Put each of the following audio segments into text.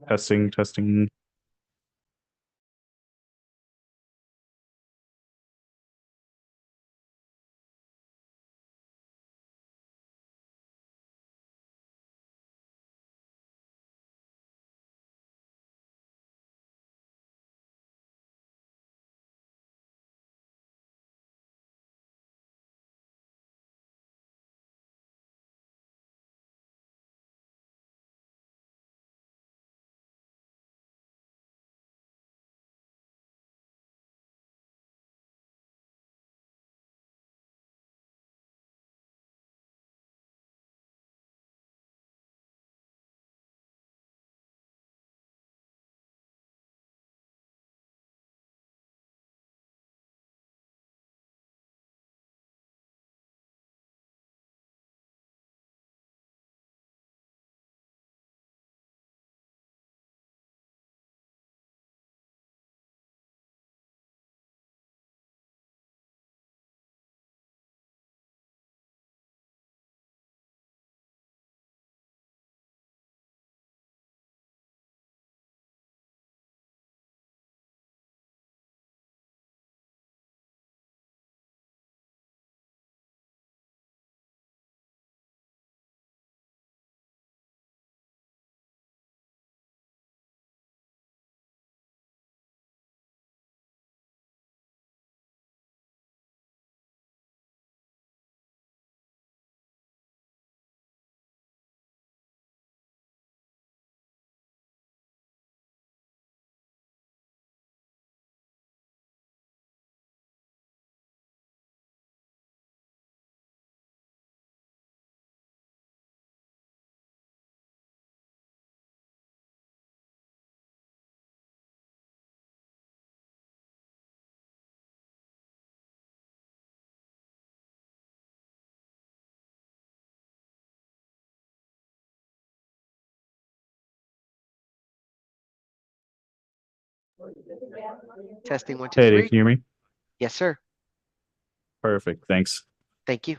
Testing, testing. Testing one, two, Hey, can you three. hear me? Yes, sir. Perfect. Thanks. Thank you.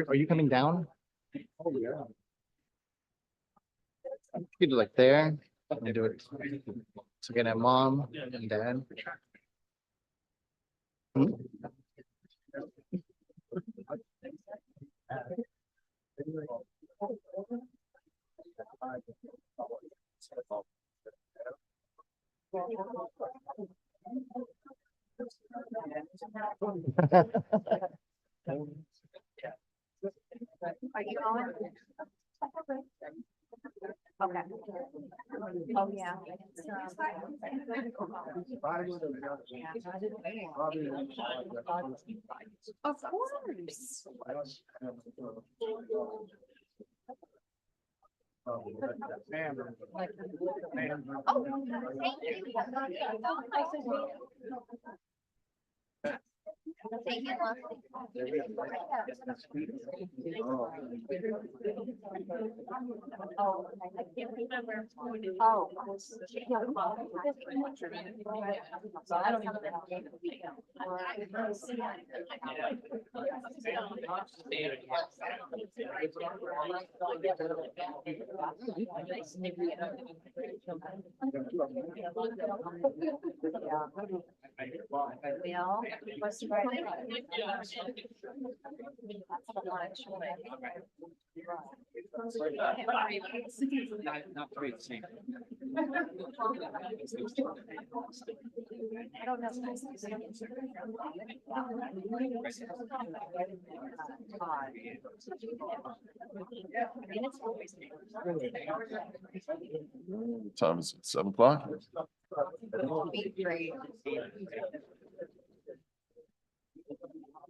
Are you coming down? Oh, yeah. You do like there, and do it. So get at mom and dad. Hmm? Are you on? Okay. Oh, yeah. Of course. Oh, thank you. Thank you, Oh, I can't remember. Oh. I don't Well, what's right? I don't know. Time is 7 o'clock.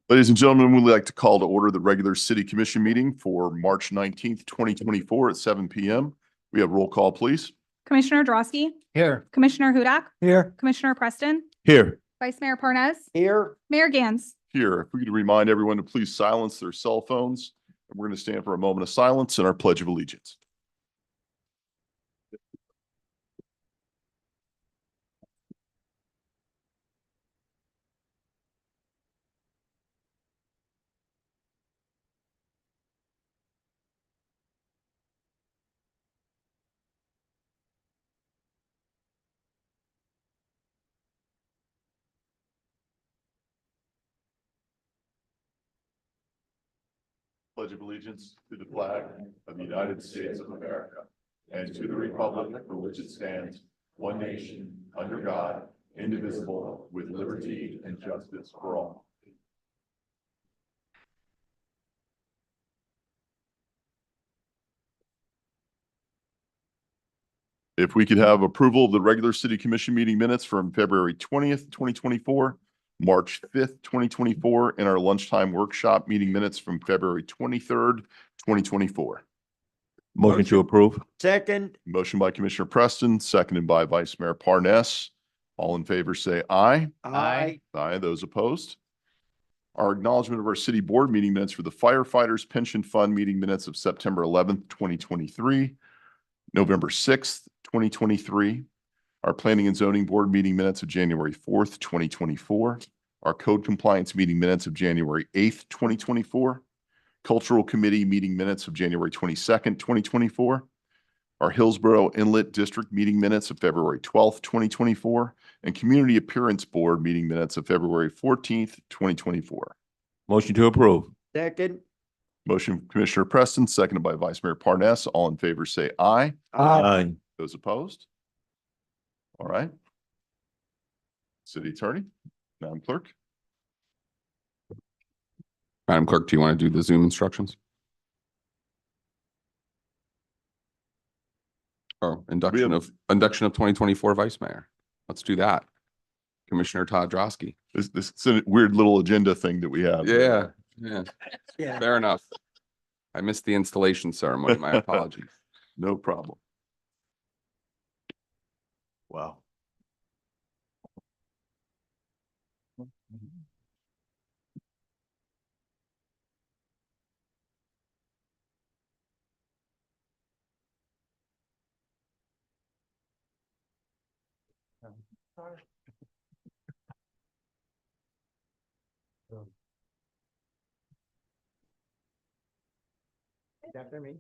Ladies and gentlemen, we'd like to call to order the regular city commission meeting for March 19th, 2024 at 7 p.m. We have roll call, please. Commissioner Drosky, Here. Commissioner Hudak, Here. Commissioner Preston, Here. Vice Mayor Parnas, Here. Mayor Gans. Here, if we could remind everyone to please silence their cell phones. And we're going to stand for a moment of silence and our Pledge of Allegiance. Pledge of allegiance to the flag of the United States of America and to the republic for which it stands, one nation, under God, indivisible, with liberty and justice for all. If we could have approval of the regular city commission meeting minutes from February 20th, 2024, March 5th, 2024, and our lunchtime workshop meeting minutes from February 23rd, 2024. Motion to approve. Second. Motion by Commissioner Preston, seconded by Vice Mayor Parnas. All in favor, say aye. Aye. Aye. Those opposed? Our acknowledgement of our city board meeting minutes for the firefighters pension fund meeting minutes of September 11th, 2023, November 6th, 2023, our planning and zoning board meeting minutes of January 4th, 2024, our code compliance meeting minutes of January 8th, 2024, cultural committee meeting minutes of January 22nd, 2024, our Hillsborough Inlet District meeting minutes of February 12th, 2024, and community appearance board meeting minutes of February 14th, 2024. Motion to approve. Second. Motion Commissioner Preston, seconded by Vice Mayor Parnas. All in favor, say aye. Aye. Those opposed? All right. City Attorney, Madam Clerk. Madam Clerk, do you want to do the Zoom instructions? Oh, induction of 2024 Vice Mayor. Let's do that. Commissioner Todd Drosky. This is a weird little agenda thing that we have. Yeah, fair enough. I missed the installation ceremony. My apologies. No problem. Wow. After me.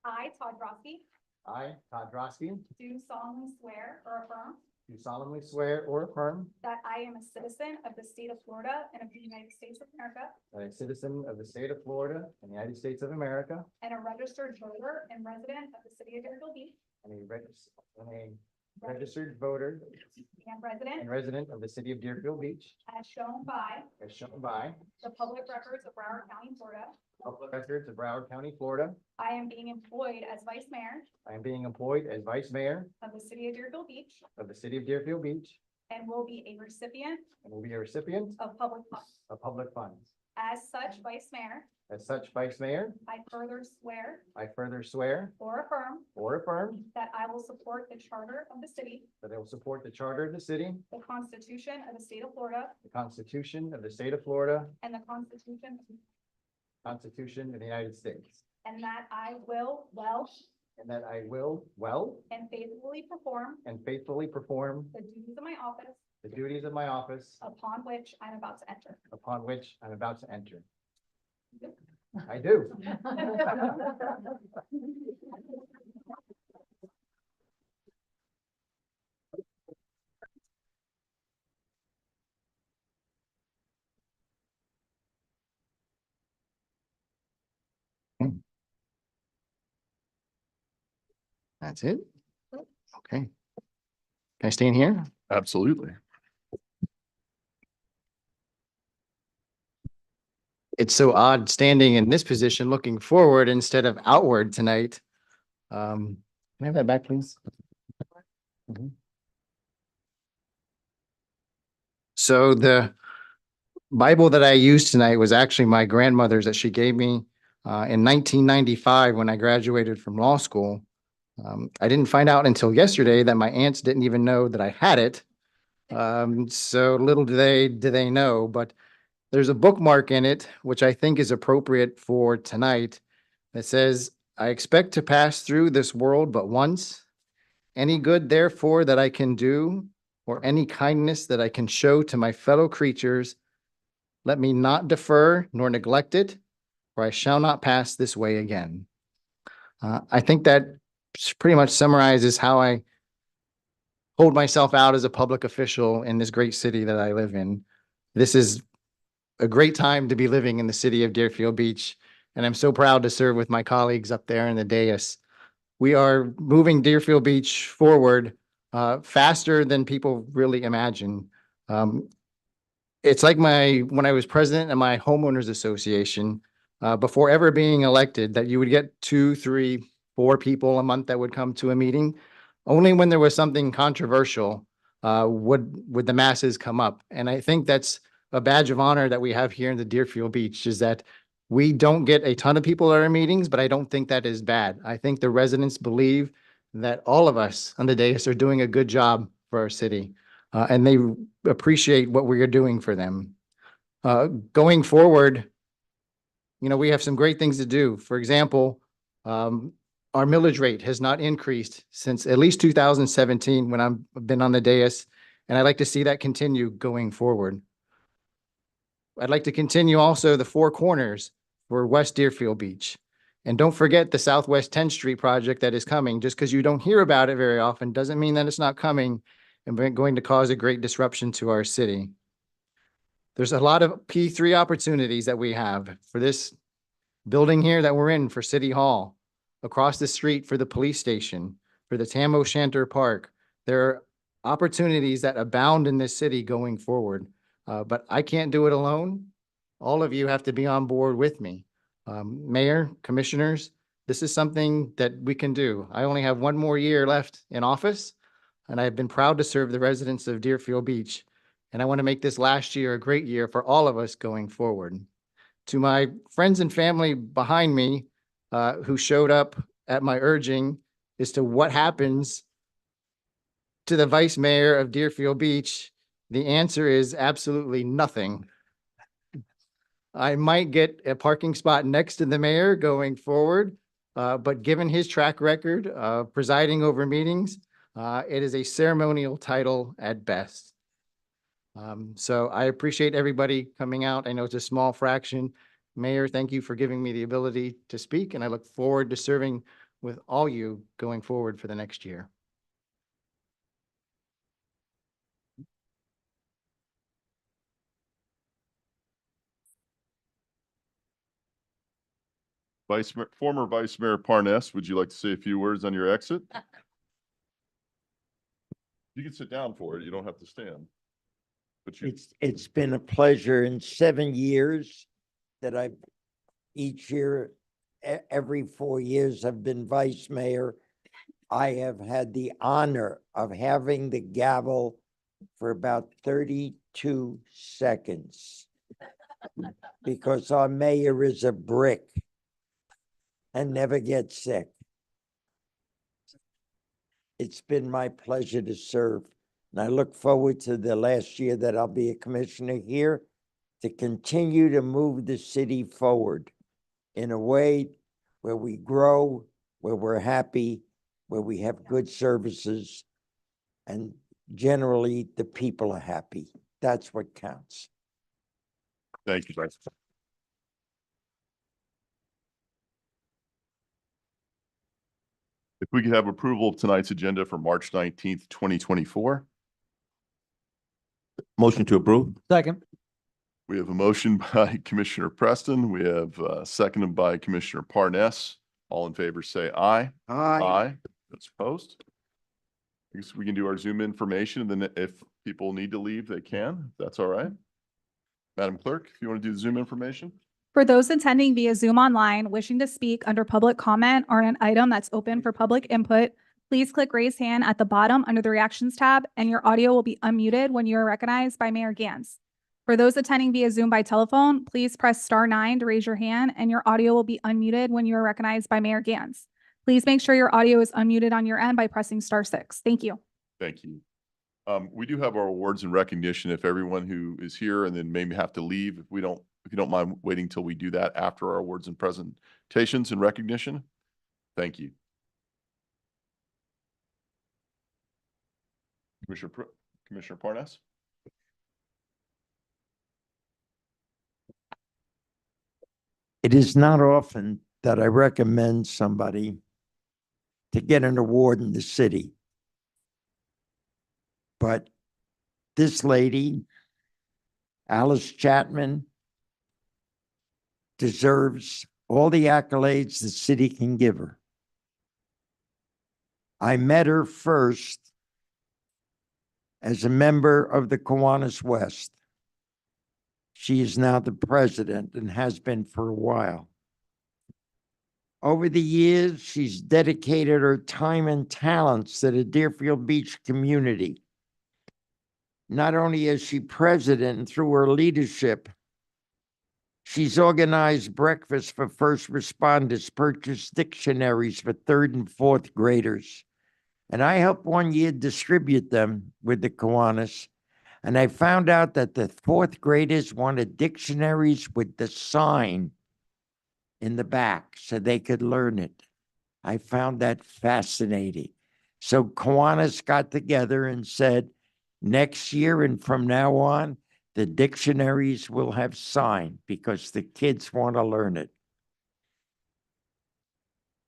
I, Todd Brodsky, I, Todd Drosky, do solemnly swear or affirm do solemnly swear or affirm that I am a citizen of the state of Florida and of the United States of America that I'm a citizen of the state of Florida and the United States of America and a registered voter and resident of the city of Deerfield Beach and a registered voter and and resident of the city of Deerfield Beach, as shown by as shown by the public records of Broward County, Florida. public records of Broward County, Florida. I am being employed as vice mayor I am being employed as vice mayor of the city of Deerfield Beach of the city of Deerfield Beach and will be a recipient and will be a recipient of public funds. of public funds. As such, vice mayor, As such, vice mayor, I further swear I further swear or affirm or affirm that I will support the charter of the city, that I will support the charter of the city, the Constitution of the state of Florida, the Constitution of the state of Florida, and the Constitution of the United States, and that I will well and that I will well and faithfully perform and faithfully perform the duties of my office the duties of my office upon which I'm about to enter. upon which I'm about to enter. I do. That's it? Okay. Can I stay in here? Absolutely. It's so odd standing in this position, looking forward instead of outward tonight. Can I have that back, please? Mhm. So the Bible that I used tonight was actually my grandmother's that she gave me in 1995 when I graduated from law school. I didn't find out until yesterday that my aunts didn't even know that I had it. So little do they know, but there's a bookmark in it, which I think is appropriate for tonight, that says, I expect to pass through this world but once. Any good therefore that I can do, or any kindness that I can show to my fellow creatures, let me not defer nor neglect it, for I shall not pass this way again. I think that pretty much summarizes how I hold myself out as a public official in this great city that I live in. This is a great time to be living in the city of Deerfield Beach, and I'm so proud to serve with my colleagues up there in the dais. We are moving Deerfield Beach forward faster than people really imagine. It's like when I was president of my homeowners association, before ever being elected, that you would get 2, 3, 4 people a month that would come to a meeting. Only when there was something controversial would the masses come up. And I think that's a badge of honor that we have here in the Deerfield Beach, is that we don't get a ton of people at our meetings, but I don't think that is bad. I think the residents believe that all of us on the dais are doing a good job for our city, and they appreciate what we are doing for them. Going forward, we have some great things to do. For example, our millage rate has not increased since at least 2017 when I've been on the dais, and I'd like to see that continue going forward. I'd like to continue also the 4 corners for West Deerfield Beach. And don't forget the Southwest 10th Street project that is coming. Just because you don't hear about it very often doesn't mean that it's not coming and going to cause a great disruption to our city. There's a lot of P3 opportunities that we have for this building here that we're in for City Hall, across the street for the police station, for the Tam O'Shanter Park. There are opportunities that abound in this city going forward. but I can't do it alone. All of you have to be on board with me. Mayor, commissioners, this is something that we can do. I only have one more year left in office, and I've been proud to serve the residents of Deerfield Beach. And I want to make this last year a great year for all of us going forward. To my friends and family behind me, who showed up at my urging as to what happens to the vice mayor of Deerfield Beach, the answer is absolutely nothing. I might get a parking spot next to the mayor going forward, but given his track record of presiding over meetings, it is a ceremonial title at best. So I appreciate everybody coming out. I know it's a small fraction. Mayor, thank you for giving me the ability to speak, and I look forward to serving with all you going forward for the next year. Former Vice Mayor Parnas, would you like to say a few words on your exit? You can sit down for it. You don't have to stand. But you, It's been a pleasure in 7 years that I've, each year, every 4 years I've been vice mayor. I have had the honor of having the gavel for about 32 seconds because our mayor is a brick and never gets sick. It's been my pleasure to serve. And I look forward to the last year that I'll be a commissioner here to continue to move the city forward in a way where we grow, where we're happy, where we have good services, and generally the people are happy. That's what counts. thank you, Vice. If we could have approval of tonight's agenda for March 19th, 2024. Motion to approve. Second. We have a motion by Commissioner Preston. We have seconded by Commissioner Parnas. All in favor, say aye. Aye. That's opposed. I guess we can do our Zoom information, and then if people need to leave, they can. If that's all right. Madam Clerk, if you want to do the Zoom information. For those attending via Zoom online, wishing to speak under public comment or an item that's open for public input, please click raise hand at the bottom under the reactions tab, and your audio will be unmuted when you are recognized by Mayor Gantz. For those attending via Zoom by telephone, please press *9 to raise your hand, and your audio will be unmuted when you are recognized by Mayor Gantz. Please make sure your audio is unmuted on your end by pressing *6. Thank you. Thank you. We do have our awards and recognition. If everyone who is here and then maybe have to leave, if you don't mind waiting till we do that after our awards and presentations and recognition. Thank you. Commissioner Parnas. It is not often that I recommend somebody to get an award in the city. But this lady, Alice Chapman, deserves all the accolades the city can give her. I met her first as a member of the Kiwanis West. She is now the president and has been for a while. Over the years, she's dedicated her time and talents to the Deerfield Beach community. Not only is she president, and through her leadership, she's organized breakfast for first responders, purchased dictionaries for 3rd and 4th graders. And I helped one year distribute them with the Kiwanis. And I found out that the 4th graders wanted dictionaries with the sign in the back so they could learn it. I found that fascinating. So Kiwanis got together and said, next year and from now on, the dictionaries will have sign because the kids want to learn it.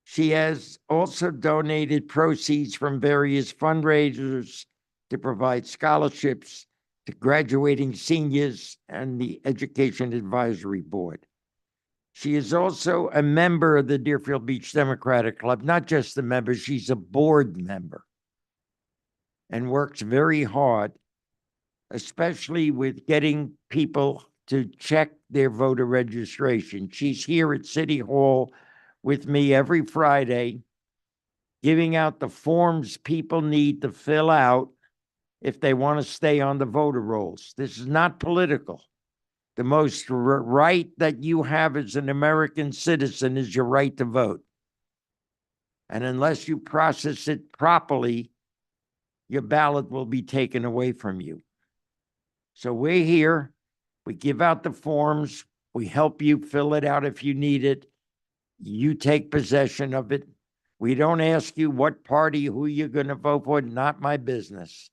She has also donated proceeds from various fundraisers to provide scholarships to graduating seniors and the Education Advisory Board. She is also a member of the Deerfield Beach Democratic Club, not just a member, she's a board member and works very hard especially with getting people to check their voter registration. She's here at City Hall with me every Friday, giving out the forms people need to fill out if they want to stay on the voter rolls. This is not political. The most right that you have as an American citizen is your right to vote. And unless you process it properly, your ballot will be taken away from you. So we're here, we give out the forms, we help you fill it out if you need it. You take possession of it. We don't ask you what party, who you're going to vote for, not my business.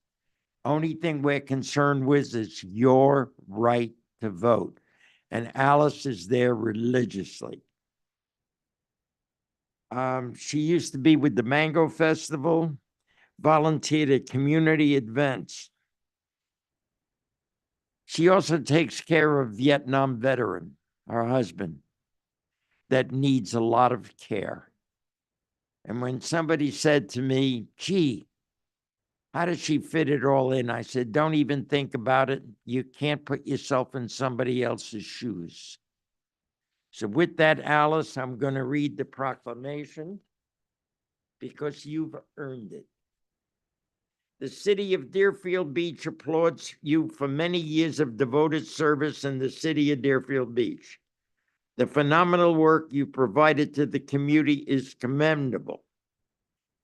Only thing we're concerned with is your right to vote. And Alice is there religiously. She used to be with the Mango Festival, volunteered at community events. She also takes care of Vietnam veteran, her husband, that needs a lot of care. And when somebody said to me, gee, how does she fit it all in? I said, don't even think about it. You can't put yourself in somebody else's shoes. So with that, Alice, I'm going to read the proclamation because you've earned it. The city of Deerfield Beach applauds you for many years of devoted service in the city of Deerfield Beach. The phenomenal work you provided to the community is commendable.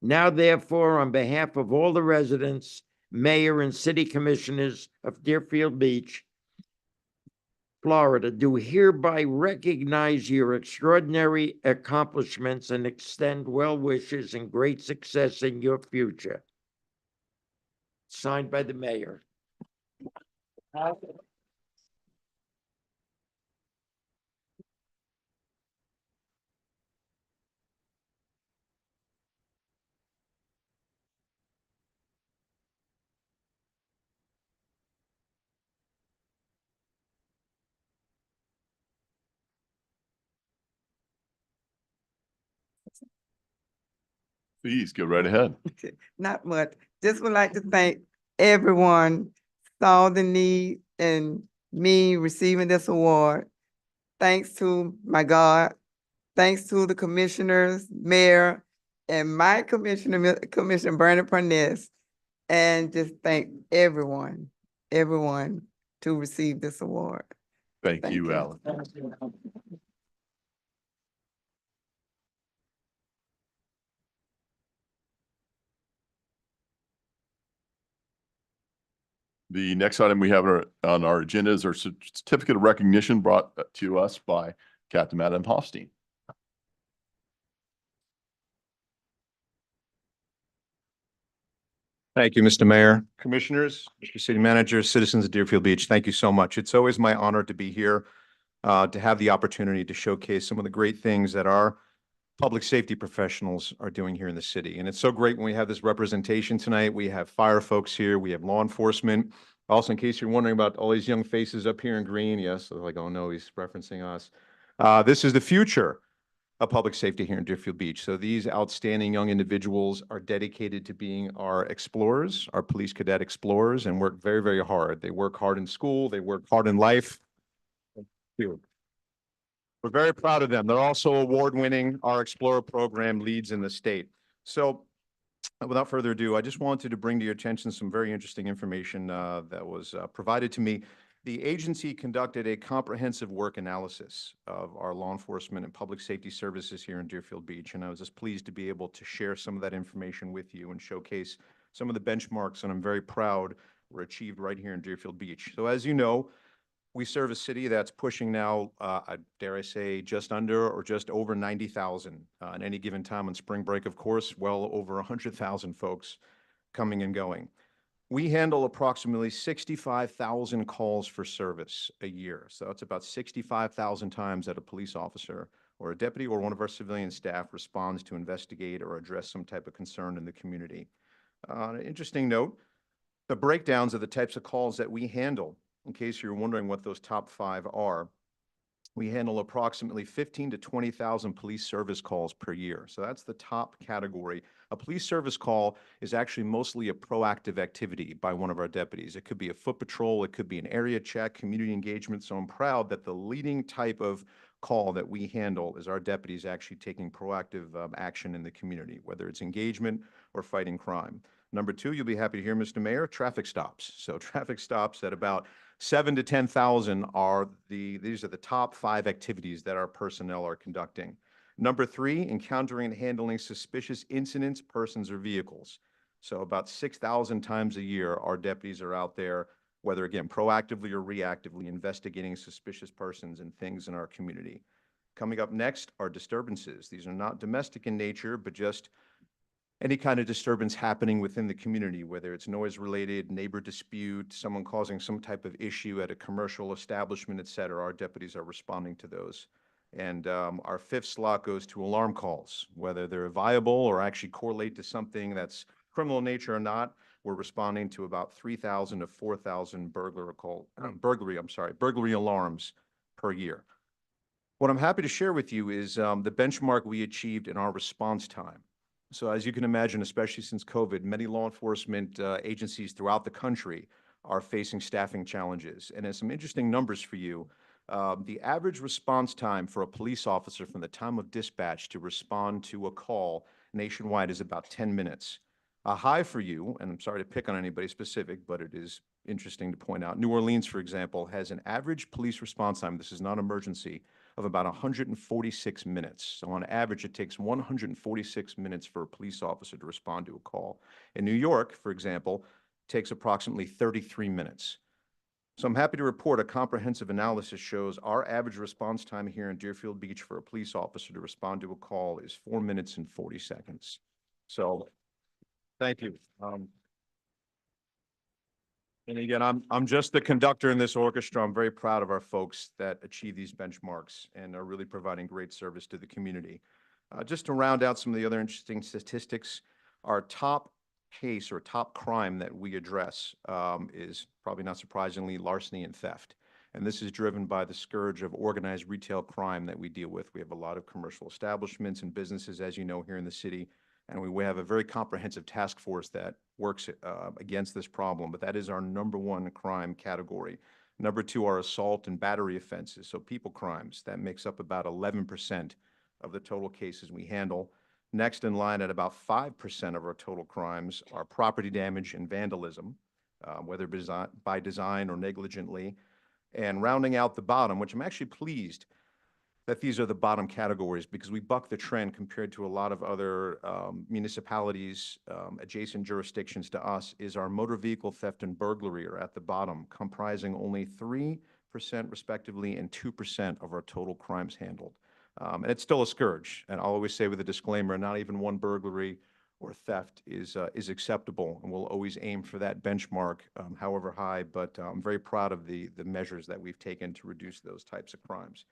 Now, therefore, on behalf of all the residents, mayor, and city commissioners of Deerfield Beach, Florida, do hereby recognize your extraordinary accomplishments and extend well wishes and great success in your future. Signed by the mayor. Please go right ahead. Not much. Just would like to thank everyone saw the need in me receiving this award. Thanks to my God, thanks to the commissioners, mayor, and my commissioner, Commissioner Bernard Parnes, and just thank everyone to receive this award. Thank you, Alan. The next item we have on our agenda is our certificate of recognition brought to us by Captain Adam Hoffstein. Thank you, Mr. Mayor, Commissioners, Mr. City Manager, citizens of Deerfield Beach. Thank you so much. It's always my honor to be here, to have the opportunity to showcase some of the great things that our public safety professionals are doing here in the city. And it's so great when we have this representation tonight. We have fire folks here, we have law enforcement. Also, in case you're wondering about all these young faces up here in green, yes, they're like, oh no, he's referencing us. This is the future of public safety here in Deerfield Beach. So these outstanding young individuals are dedicated to being our explorers, our police cadet explorers, and work very, very hard. They work hard in school, they work hard in life. Thank you. We're very proud of them. They're also award-winning. Our Explorer program leads in the state. So without further ado, I just wanted to bring to your attention some very interesting information that was provided to me. The agency conducted a comprehensive work analysis of our law enforcement and public safety services here in Deerfield Beach, and I was just pleased to be able to share some of that information with you and showcase some of the benchmarks that I'm very proud were achieved right here in Deerfield Beach. So as you know, we serve a city that's pushing now, dare I say, just under or just over 90,000 at any given time on spring break, of course, well over 100,000 folks coming and going. We handle approximately 65,000 calls for service a year. So that's about 65,000 times that a police officer or a deputy or one of our civilian staff responds to investigate or address some type of concern in the community. An interesting note, the breakdowns of the types of calls that we handle, in case you're wondering what those top 5 are. We handle approximately 15 to 20,000 police service calls per year. So that's the top category. A police service call is actually mostly a proactive activity by one of our deputies. It could be a foot patrol, it could be an area check, community engagement. So I'm proud that the leading type of call that we handle is our deputies actually taking proactive action in the community, whether it's engagement or fighting crime. Number two, you'll be happy to hear, Mr. Mayor, traffic stops. So traffic stops at about 7 to 10,000 are these are the top 5 activities that our personnel are conducting. Number 3, encountering and handling suspicious incidents, persons, or vehicles. So about 6,000 times a year, our deputies are out there, whether again, proactively or reactively investigating suspicious persons and things in our community. Coming up next are disturbances. These are not domestic in nature, but just any kind of disturbance happening within the community, whether it's noise related, neighbor dispute, someone causing some type of issue at a commercial establishment, et cetera, our deputies are responding to those. And our 5th slot goes to alarm calls, whether they're viable or actually correlate to something that's criminal in nature or not. We're responding to about 3,000 to 4,000 burglary alarms per year. What I'm happy to share with you is the benchmark we achieved in our response time. So as you can imagine, especially since COVID, many law enforcement agencies throughout the country are facing staffing challenges. And there's some interesting numbers for you. The average response time for a police officer from the time of dispatch to respond to a call nationwide is about 10 minutes. A high for you, and I'm sorry to pick on anybody specific, but it is interesting to point out, New Orleans, for example, has an average police response time, this is not emergency, of about 146 minutes. So on average, it takes 146 minutes for a police officer to respond to a call. In New York, for example, it takes approximately 33 minutes. So I'm happy to report a comprehensive analysis shows our average response time here in Deerfield Beach for a police officer to respond to a call is 4 minutes and 40 seconds. So thank you. And again, I'm just the conductor in this orchestra. I'm very proud of our folks that achieve these benchmarks and are really providing great service to the community. Just to round out some of the other interesting statistics, our top case or top crime that we address is probably not surprisingly larceny and theft. And this is driven by the scourge of organized retail crime that we deal with. We have a lot of commercial establishments and businesses, as you know, here in the city. And we have a very comprehensive task force that works against this problem, but that is our number 1 crime category. Number 2 are assault and battery offenses, so people crimes. That makes up about 11% of the total cases we handle. Next in line at about 5% of our total crimes are property damage and vandalism, whether by design or negligently. And rounding out the bottom, which I'm actually pleased that these are the bottom categories because we buck the trend compared to a lot of other municipalities, adjacent jurisdictions to us, is our motor vehicle theft and burglary are at the bottom, comprising only 3% respectively and 2% of our total crimes handled. And it's still a scourge. And I'll always say with a disclaimer, not even one burglary or theft is acceptable, and we'll always aim for that benchmark, however high. But I'm very proud of the measures that we've taken to reduce those types of crimes.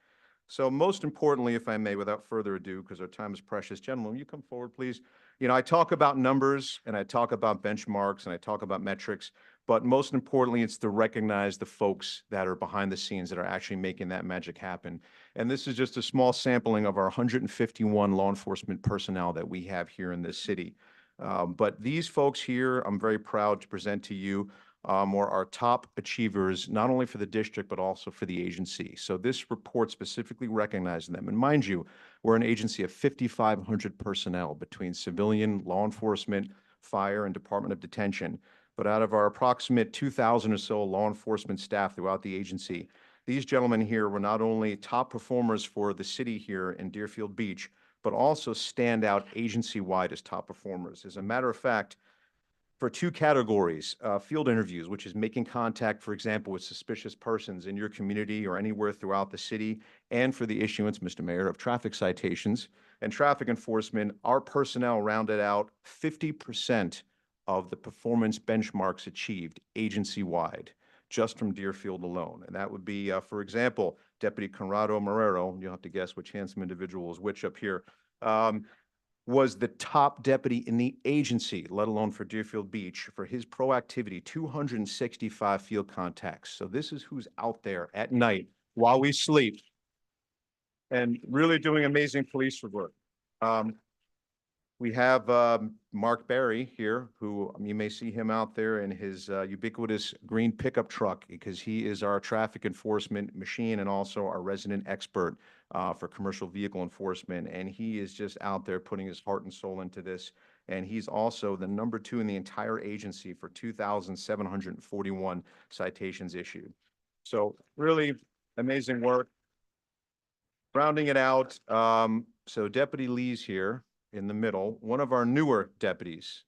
So most importantly, if I may, without further ado, because our time is precious, gentlemen, will you come forward, please? You know, I talk about numbers and I talk about benchmarks and I talk about metrics, but most importantly, it's to recognize the folks that are behind the scenes that are actually making that magic happen. And this is just a small sampling of our 151 law enforcement personnel that we have here in this city. But these folks here, I'm very proud to present to you are our top achievers, not only for the district, but also for the agency. So this report specifically recognizes them. And mind you, we're an agency of 5,500 personnel between civilian, law enforcement, fire, and Department of Detention. But out of our approximate 2,000 or so law enforcement staff throughout the agency, these gentlemen here were not only top performers for the city here in Deerfield Beach, but also stand out agency-wide as top performers. As a matter of fact, for 2 categories, field interviews, which is making contact, for example, with suspicious persons in your community or anywhere throughout the city, and for the issuance, Mr. Mayor, of traffic citations and traffic enforcement, our personnel rounded out 50% of the performance benchmarks achieved agency-wide, just from Deerfield alone. And that would be, for example, Deputy Conrado Marrero, you'll have to guess which handsome individual is which up here, was the top deputy in the agency, let alone for Deerfield Beach, for his proactivity, 265 field contacts. So this is who's out there at night while we sleep, and really doing amazing police work. We have Mark Barry here, who you may see him out there in his ubiquitous green pickup truck because he is our traffic enforcement machine and also our resident expert for commercial vehicle enforcement. And he is just out there putting his heart and soul into this. And he's also the #2 in the entire agency for 2,741 citations issued. So really amazing work. Rounding it out, so Deputy Lee's here in the middle. One of our newer deputies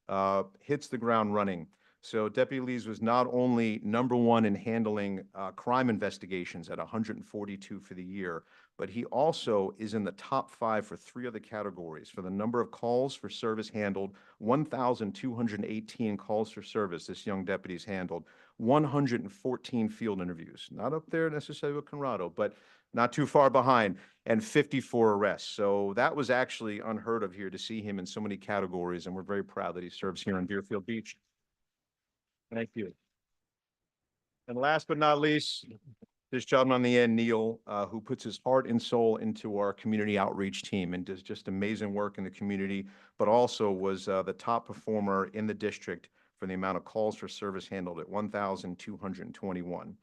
hits the ground running. So Deputy Lee's was not only #1 in handling crime investigations at 142 for the year, but he also is in the top 5 for 3 other categories for the number of calls for service handled, 1,218 calls for service this young deputy's handled, 114 field interviews, not up there necessarily with Conrado, but not too far behind, and 54 arrests. So that was actually unheard of here to see him in so many categories, and we're very proud that he serves here in Deerfield Beach. Thank you. And last but not least, this gentleman on the end, Neil, who puts his heart and soul into our community outreach team and does just amazing work in the community, but also was the top performer in the district for the amount of calls for service handled at 1,221.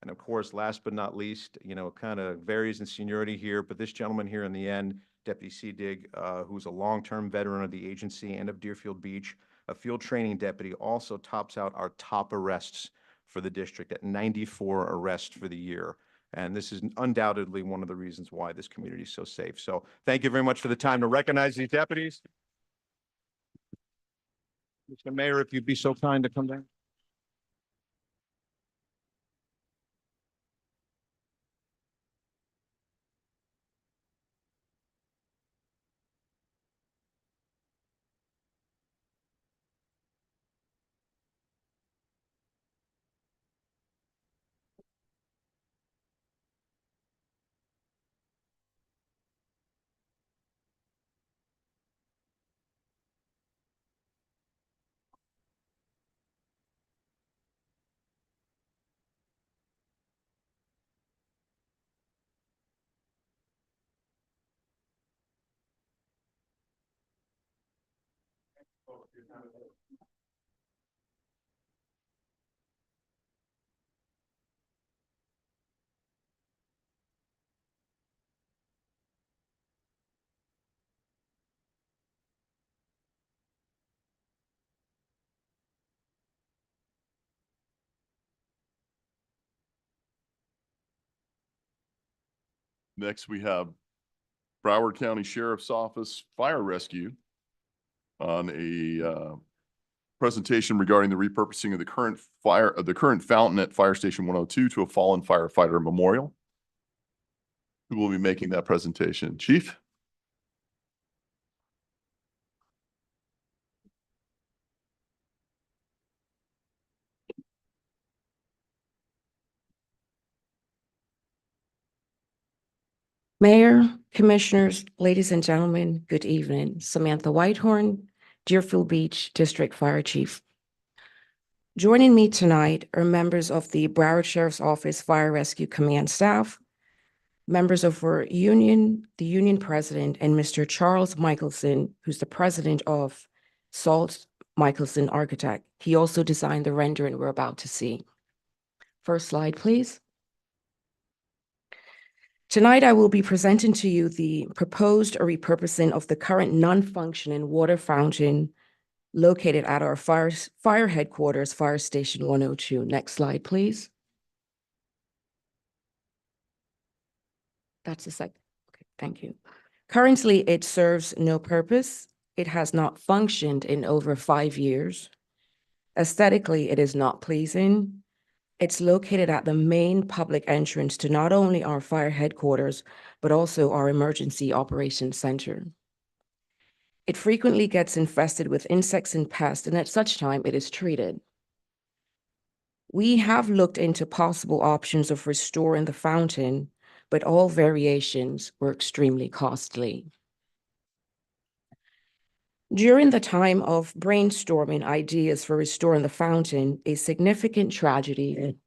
And of course, last but not least, you know, kind of varies in seniority here, but this gentleman here in the end, Deputy Seedig, who's a long-term veteran of the agency and of Deerfield Beach, a field training deputy, also tops out our top arrests for the district at 94 arrests for the year. And this is undoubtedly one of the reasons why this community is so safe. So thank you very much for the time to recognize these deputies. Mr. Mayor, if you'd be so kind to come down. Next, we have Broward County Sheriff's Office Fire Rescue on a presentation regarding the repurposing of the current fountain at Fire Station 102 to a fallen firefighter memorial. Who will be making that presentation? Chief? Mayor, Commissioners, ladies and gentlemen, good evening. Samantha Whitehorn, Deerfield Beach District Fire Chief. Joining me tonight are members of the Broward Sheriff's Office Fire Rescue Command staff, members of our union, the union president, and Mr. Charles Michelson, who's the president of Salt Michelson Architect. He also designed the rendering we're about to see. First slide, please. Tonight, I will be presenting to you the proposed repurposing of the current non-functioning water fountain located at our fire headquarters, Fire Station 102. Next slide, please. That's the second. Okay, thank you. Currently, it serves no purpose. It has not functioned in over 5 years. Aesthetically, it is not pleasing. It's located at the main public entrance to not only our fire headquarters, but also our emergency operations center. It frequently gets infested with insects and pests, and at such time it is treated. We have looked into possible options of restoring the fountain, but all variations were extremely costly. During the time of brainstorming ideas for restoring the fountain, a significant tragedy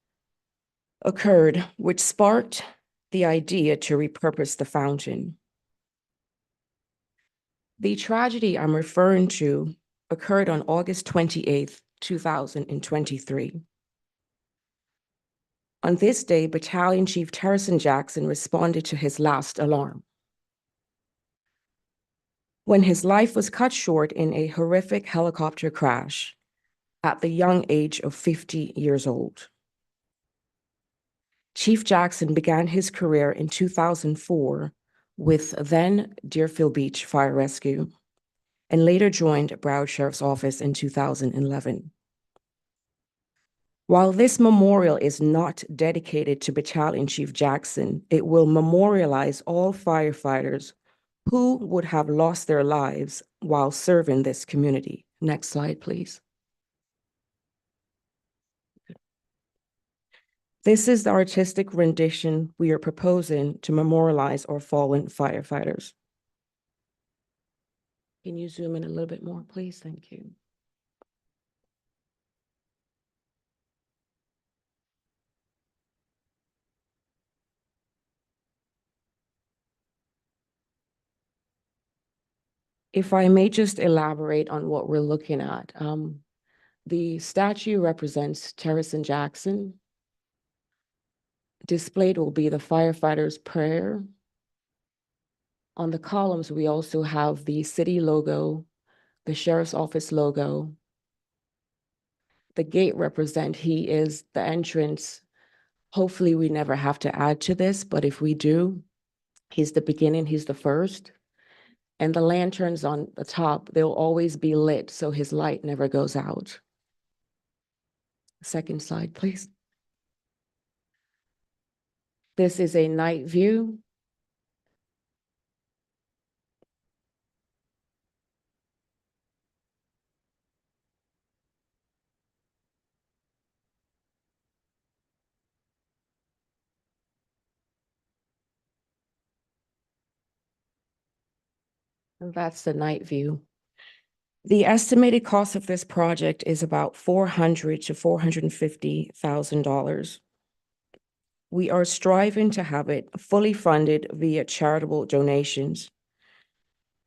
occurred, which sparked the idea to repurpose the fountain. The tragedy I'm referring to occurred on August 28th, 2023. On this day, Battalion Chief Terrison Jackson responded to his last alarm, when his life was cut short in a horrific helicopter crash at the young age of 50 years old. Chief Jackson began his career in 2004 with then Deerfield Beach Fire Rescue and later joined Broward Sheriff's Office in 2011. While this memorial is not dedicated to Battalion Chief Jackson, it will memorialize all firefighters who would have lost their lives while serving this community. Next slide, please. This is the artistic rendition we are proposing to memorialize our fallen firefighters. Can you zoom in a little bit more, please? Thank you. If I may just elaborate on what we're looking at. The statue represents Terrison Jackson. Displayed will be the firefighter's prayer. On the columns, we also have the city logo, the sheriff's office logo. The gate represent he is the entrance. Hopefully we never have to add to this, but if we do, he's the beginning, he's the first. And the lanterns on the top, they'll always be lit, so his light never goes out. Second slide, please. This is a night view. And that's the night view. The estimated cost of this project is about $400,000 to $450,000. We are striving to have it fully funded via charitable donations.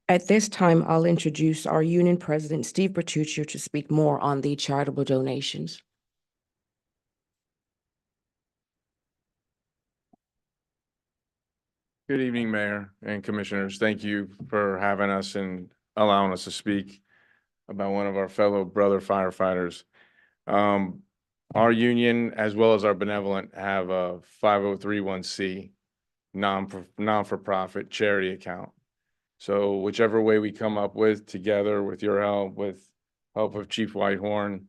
At this time, I'll introduce our union president, Steve Bertuccio, to speak more on the charitable donations. Good evening, Mayor and Commissioners. Thank you for having us and allowing us to speak about one of our fellow brother firefighters. Our union, as well as our benevolent, have a 5031C non-for-profit charity account. So whichever way we come up with together with your help, with help of Chief Whitehorn,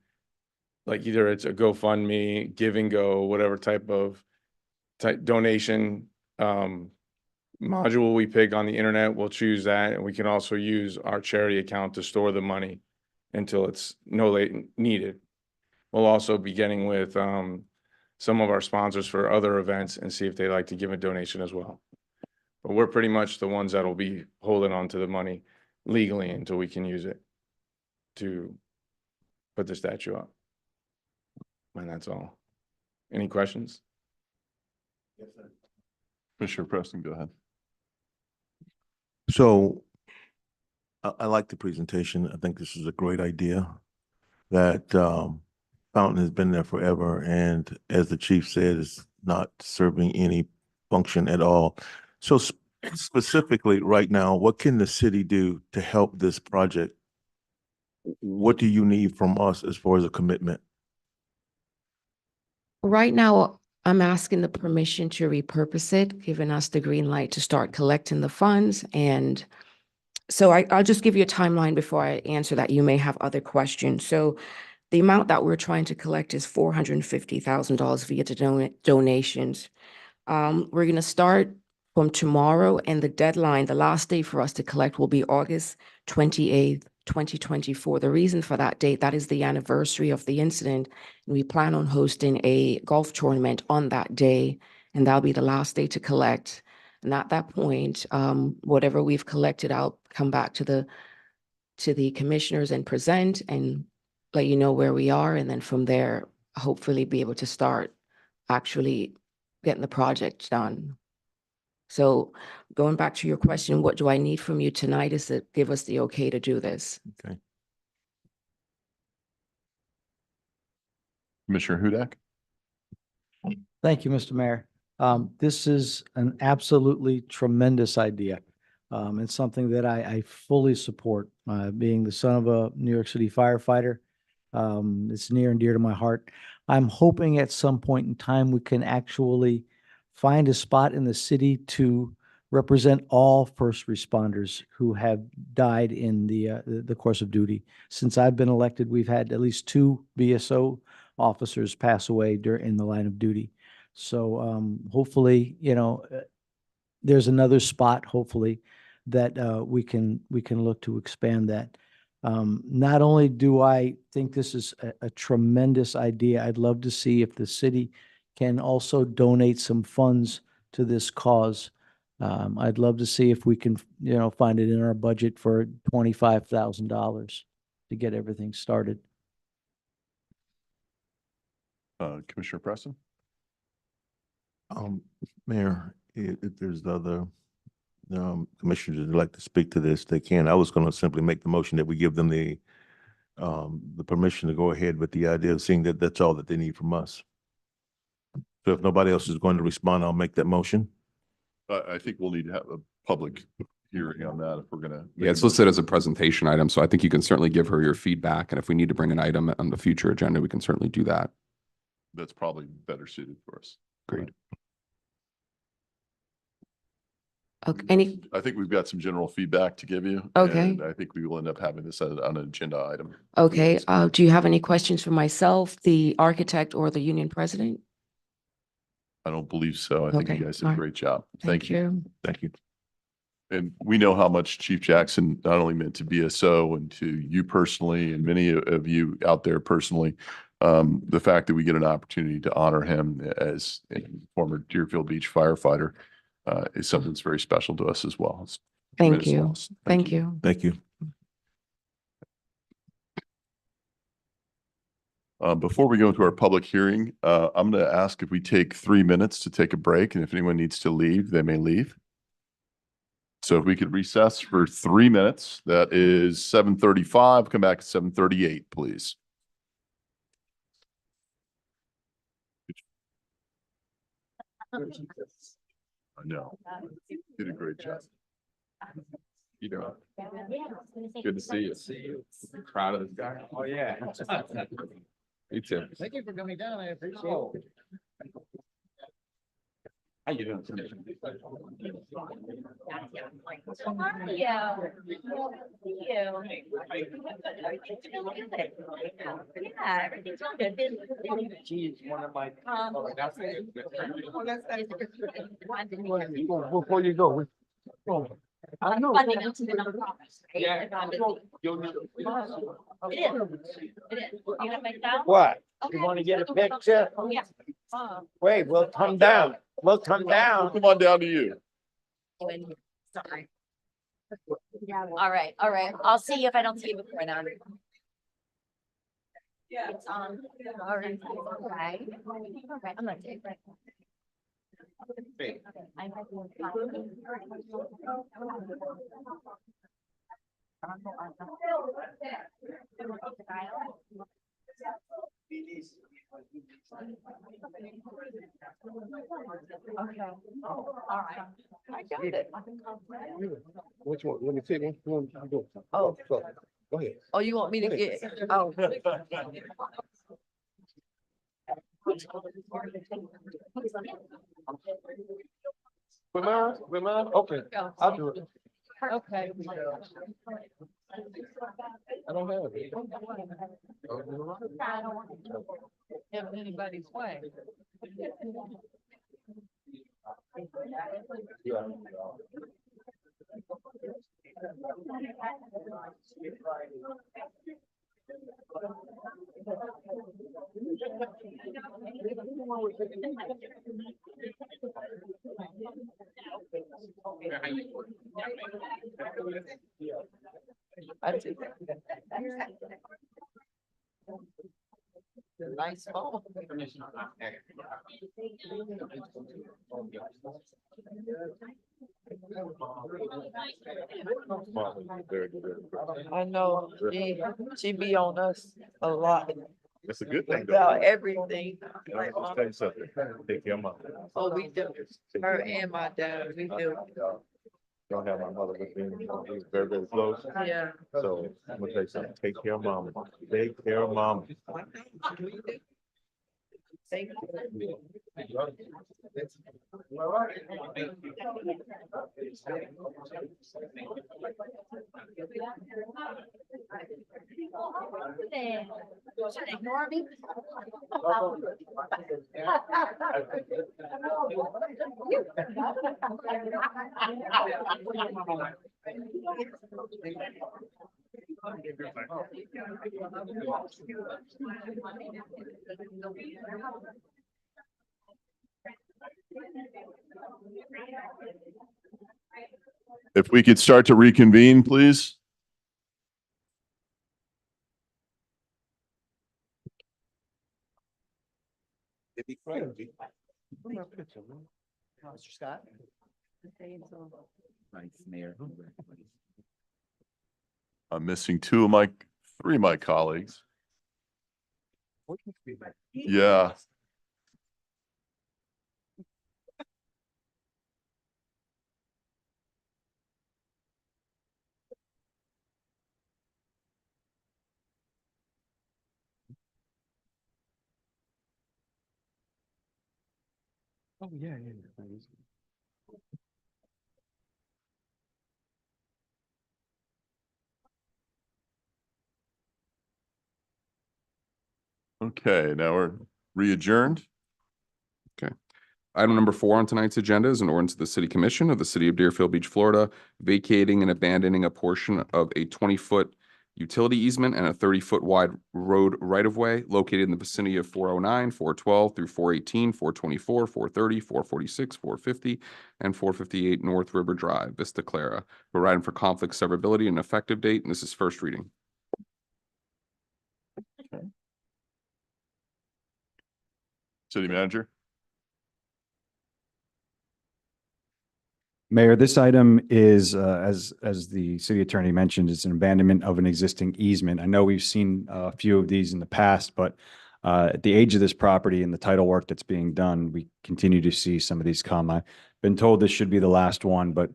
like either it's a GoFundMe, Give and Go, whatever type donation module we pick on the internet, we'll choose that. And we can also use our charity account to store the money until it's no late needed. We'll also be getting with some of our sponsors for other events and see if they'd like to give a donation as well. But we're pretty much the ones that will be holding on to the money legally until we can use it to put the statue up. And that's all. Any questions? Yes, sir. Commissioner Preston, go ahead. So I like the presentation. I think this is a great idea. That fountain has been there forever, and as the chief said, it's not serving any function at all. So specifically right now, what can the city do to help this project? What do you need from us as far as a commitment? Right now, I'm asking the permission to repurpose it, giving us the green light to start collecting the funds. And so I'll just give you a timeline before I answer that. You may have other questions. So the amount that we're trying to collect is $450,000 via donations. We're going to start from tomorrow, and the deadline, the last day for us to collect will be August 28th, 2024. The reason for that date, that is the anniversary of the incident. And we plan on hosting a golf tournament on that day, and that'll be the last day to collect. And at that point, whatever we've collected, I'll come back to the commissioners and present and let you know where we are. And then from there, hopefully be able to start actually getting the project done. So going back to your question, what do I need from you tonight is to give us the okay to do this. Okay. Commissioner Hudak? Thank you, Mr. Mayor. This is an absolutely tremendous idea. And something that I fully support, being the son of a New York City firefighter. It's near and dear to my heart. I'm hoping at some point in time, we can actually find a spot in the city to represent all first responders who have died in the course of duty. Since I've been elected, we've had at least 2 BSO officers pass away in the line of duty. So hopefully, there's another spot, hopefully, that we can look to expand that. Not only do I think this is a tremendous idea, I'd love to see if the city can also donate some funds to this cause. I'd love to see if we can, find it in our budget for $25,000 to get everything started. Commissioner Preston? Mayor, if there's other commissioners that'd like to speak to this, they can. I was going to simply make the motion that we give them the permission to go ahead with the idea of seeing that that's all that they need from us. So if nobody else is going to respond, I'll make that motion. I think we'll need to have a public hearing on that if we're gonna. Yeah, it's listed as a presentation item, so I think you can certainly give her your feedback, and if we need to bring an item on the future agenda, we can certainly do that. That's probably better suited for us. Great. Okay, I think we've got some general feedback to give you. Okay. And I think we will end up having this on an agenda item. okay. Do you have any questions for myself, the architect, or the union president? I don't believe so. I think you Okay, guys did a all right. great job. Thank you. Thank you. And we know how much Chief Jackson not only meant to BSO and to you personally, and many of you out there personally. The fact that we get an opportunity to honor him as a former Deerfield Beach firefighter is something that's very special to us as well. It's Thank tremendous you. loss. Thank you. Thank you. Before we go into our public hearing, I'm going to ask if we take 3 minutes to take a break, and if anyone needs to leave, they may leave. So if we could recess for 3 minutes, that is 7:35. Come back at 7:38, please. I know. Did a great job. You doing? Good to see you. Proud of this guy. Oh, yeah. Me too. Thank you for coming down. I appreciate it. How you doing? Yeah, everything's all good. She's one of my. Before you go, I know. Funding it to the nonprofits, right? Yeah. It is. You have my cell? What? Okay. You want to get a picture? Oh, yeah. Wait, we'll come down. We'll come down. Come on down to you. Sorry. Yeah, all right, all right. I'll see you if I don't see you before then. Yeah. It's on. All right. Okay. Okay, I'm gonna take it. I might be Okay. All right. I got it. Which one? Let me see. Which one you do? Oh. Go ahead. Oh, you want me to get, oh. Okay, I'll do it. Okay. I don't have it. If anybody's way. Nice phone. I know, she be on us a lot That's a good thing. about everything. Like, I'll tell you something. Take care of mom. oh, we do, her and my dad, we do, Don't have my mother with me. He's very, very close. yeah. So I'm gonna tell you something. Take care of mom. Take care of mom. Thank you. Ignore me. If we could start to reconvene, please. Mr. Scott? I'm missing three of my colleagues. Yeah. Oh, yeah. Okay, now we're re-adjourned. Item number 4 on tonight's agenda is an ordinance of the City Commission of the City of Deerfield Beach, Florida, vacating and abandoning a portion of a 20-foot utility easement and a 30-foot wide road right-of-way located in the vicinity of 409, 412 through 418, 424, 430, 446, 450, and 458 North River Drive, Vista Clara, providing for conflict severability and effective date, and this is first reading. City Manager? Mayor, this item is, as the city attorney mentioned, it's an abandonment of an existing easement. I know we've seen a few of these in the past, but at the age of this property and the title work that's being done, we continue to see some of these come. I've been told this should be the last one, but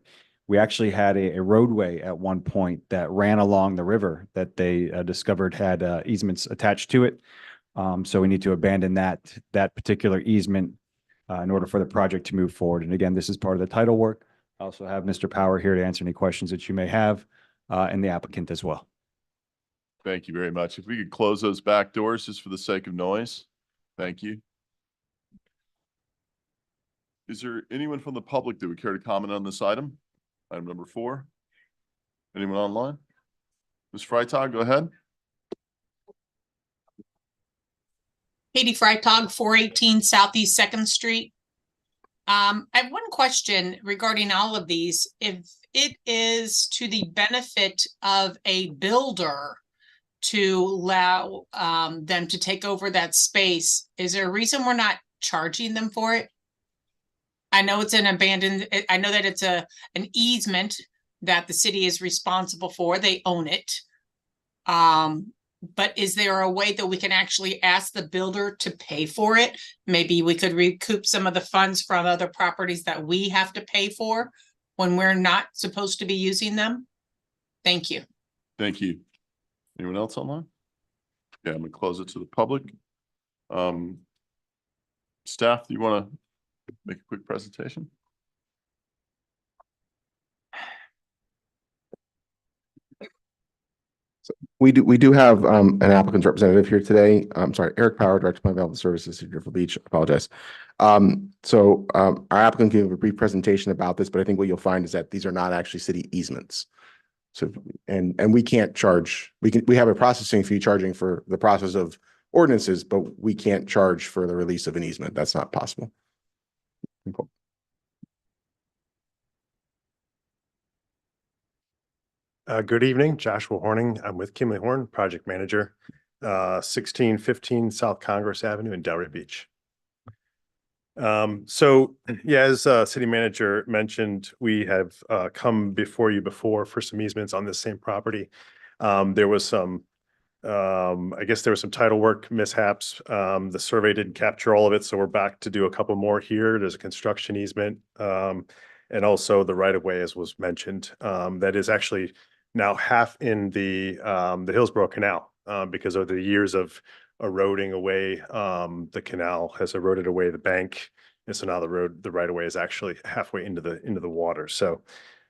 we actually had a roadway at one point that ran along the river that they discovered had easements attached to it. So we need to abandon that particular easement in order for the project to move forward. And again, this is part of the title work. I also have Mr. Power here to answer any questions that you may have, and the applicant as well. Thank you very much. If we could close those back doors just for the sake of noise. Thank you. Is there anyone from the public that would care to comment on this item? Item number 4. Anyone online? Ms. Freitag, go ahead. Katie Freitag, 418 Southeast 2nd Street. I have one question regarding all of these. If it is to the benefit of a builder to allow them to take over that space, is there a reason we're not charging them for it? I know it's an abandoned, I know that it's an easement that the city is responsible for. They own it. But is there a way that we can actually ask the builder to pay for it? Maybe we could recoup some of the funds from other properties that we have to pay for when we're not supposed to be using them? Thank you. Thank you. Anyone else online? Yeah, I'm gonna close it to the public. Staff, do you want to make a quick presentation? We do have an applicant's representative here today. I'm sorry, Eric Power, Director of Plan Development Services, City of Deerfield Beach. I apologize. Our applicant gave a brief presentation about this, but I think what you'll find is that these are not actually city easements. So, and we can't charge, we have a processing fee charging for the process of ordinances, but we can't charge for the release of an easement. That's not possible. Good evening, Joshua Horning. I'm with Kimley Horn, Project Manager. 1615 South Congress Avenue in Delray Beach. So yeah, as city manager mentioned, we have come before you before for some easements on this same property. There was some, I guess there was some title work mishaps. The survey didn't capture all of it, so we're back to do a couple more here. There's a construction easement, and also the right of way, as was mentioned, that is actually now half in the Hillsborough Canal, because of the years of eroding away. The canal has eroded away the bank, and so now the right of way is actually halfway into the water. So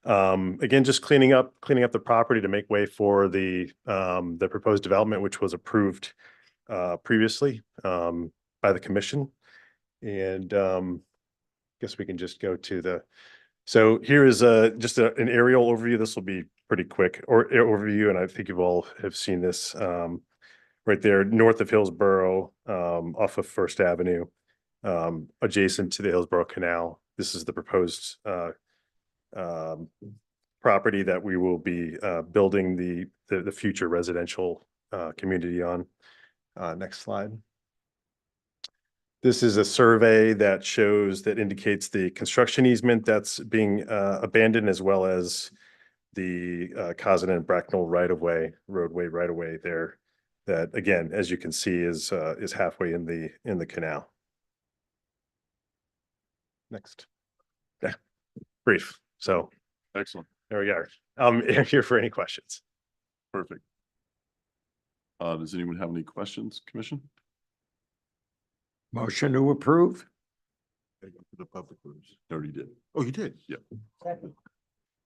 again, just cleaning up the property to make way for the proposed development, which was approved previously by the commission. And guess we can just go to the. So here is just an aerial overview. This will be pretty quick overview, and I think you all have seen this. Right there, north of Hillsborough, off of First Avenue, adjacent to the Hillsborough Canal. This is the proposed property that we will be building the future residential community on. Next slide. This is a survey that indicates the construction easement that's being abandoned, as well as the Cozzin and Bracknell roadway right of way there. That, again, as you can see, is halfway in the canal. Next. Yeah, brief. So Excellent. there we go. I'm here for any questions. Perfect. Does anyone have any questions, Commission? Motion to approve? The public rooms. Already did. Oh, you did? Yeah. Second.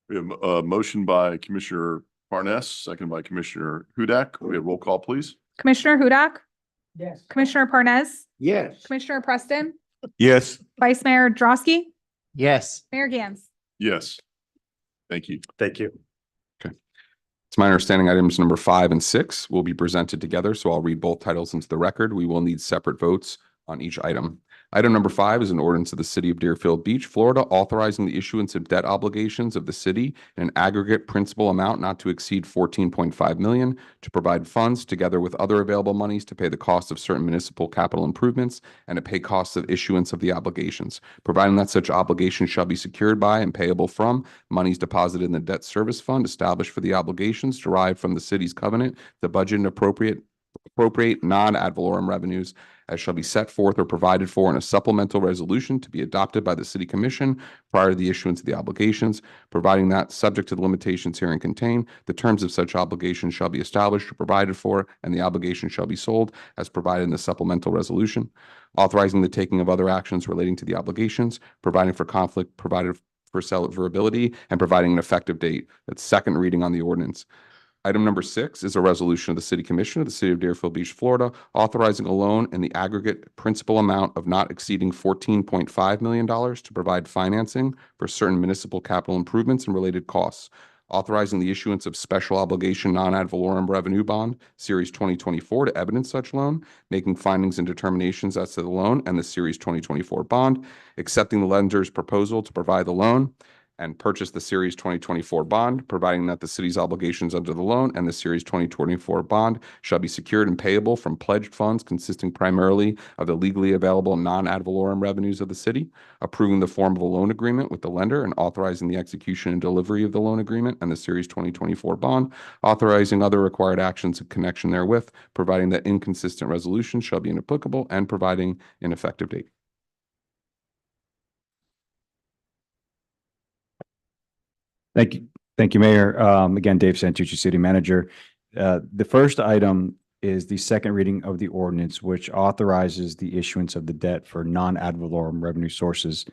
We have a motion by Commissioner Parnas, second by Commissioner Hudak. We have roll call, please. Commissioner Hudak, Yes. Commissioner Parnes, Yes. Commissioner Preston, Yes. Vice Mayor Drosky, Yes. Mayor Gans. Yes. Thank you. Thank you. It's my understanding items number 5 and 6 will be presented together, so I'll read both titles into the record. We will need separate votes on each item. Item number 5 is an ordinance of the City of Deerfield Beach, Florida, authorizing the issuance of debt obligations of the city in an aggregate principal amount not to exceed $14.5 million to provide funds together with other available monies to pay the cost of certain municipal capital improvements and to pay costs of issuance of the obligations, providing that such obligations shall be secured by and payable from monies deposited in the debt service fund established for the obligations derived from the city's covenant, the budget and appropriate non-ad valorem revenues as shall be set forth or provided for in a supplemental resolution to be adopted by the City Commission prior to the issuance of the obligations, providing that, subject to the limitations herein contained, the terms of such obligations shall be established or provided for, and the obligation shall be sold as provided in the supplemental resolution, authorizing the taking of other actions relating to the obligations, providing for conflict, provided for severability, and providing an effective date. That's second reading on the ordinance. Item number 6 is a resolution of the City Commission of the City of Deerfield Beach, Florida, authorizing a loan in the aggregate principal amount of not exceeding $14.5 million to provide financing for certain municipal capital improvements and related costs, authorizing the issuance of special obligation non-ad valorem revenue bond, Series 2024, to evidence such loan, making findings and determinations as to the loan and the Series 2024 bond, accepting the lender's proposal to provide the loan, and purchase the Series 2024 bond, providing that the city's obligations under the loan and the Series 2024 bond shall be secured and payable from pledged funds consisting primarily of the legally available non-ad valorem revenues of the city, approving the form of a loan agreement with the lender and authorizing the execution and delivery of the loan agreement and the Series 2024 bond, authorizing other required actions in connection therewith, providing that inconsistent resolutions shall be inapplicable, and providing an effective date. Thank you. Thank you, Mayor. Again, Dave Santucci, City Manager. The first item is the second reading of the ordinance, which authorizes the issuance of the debt for non-ad valorem revenue sources.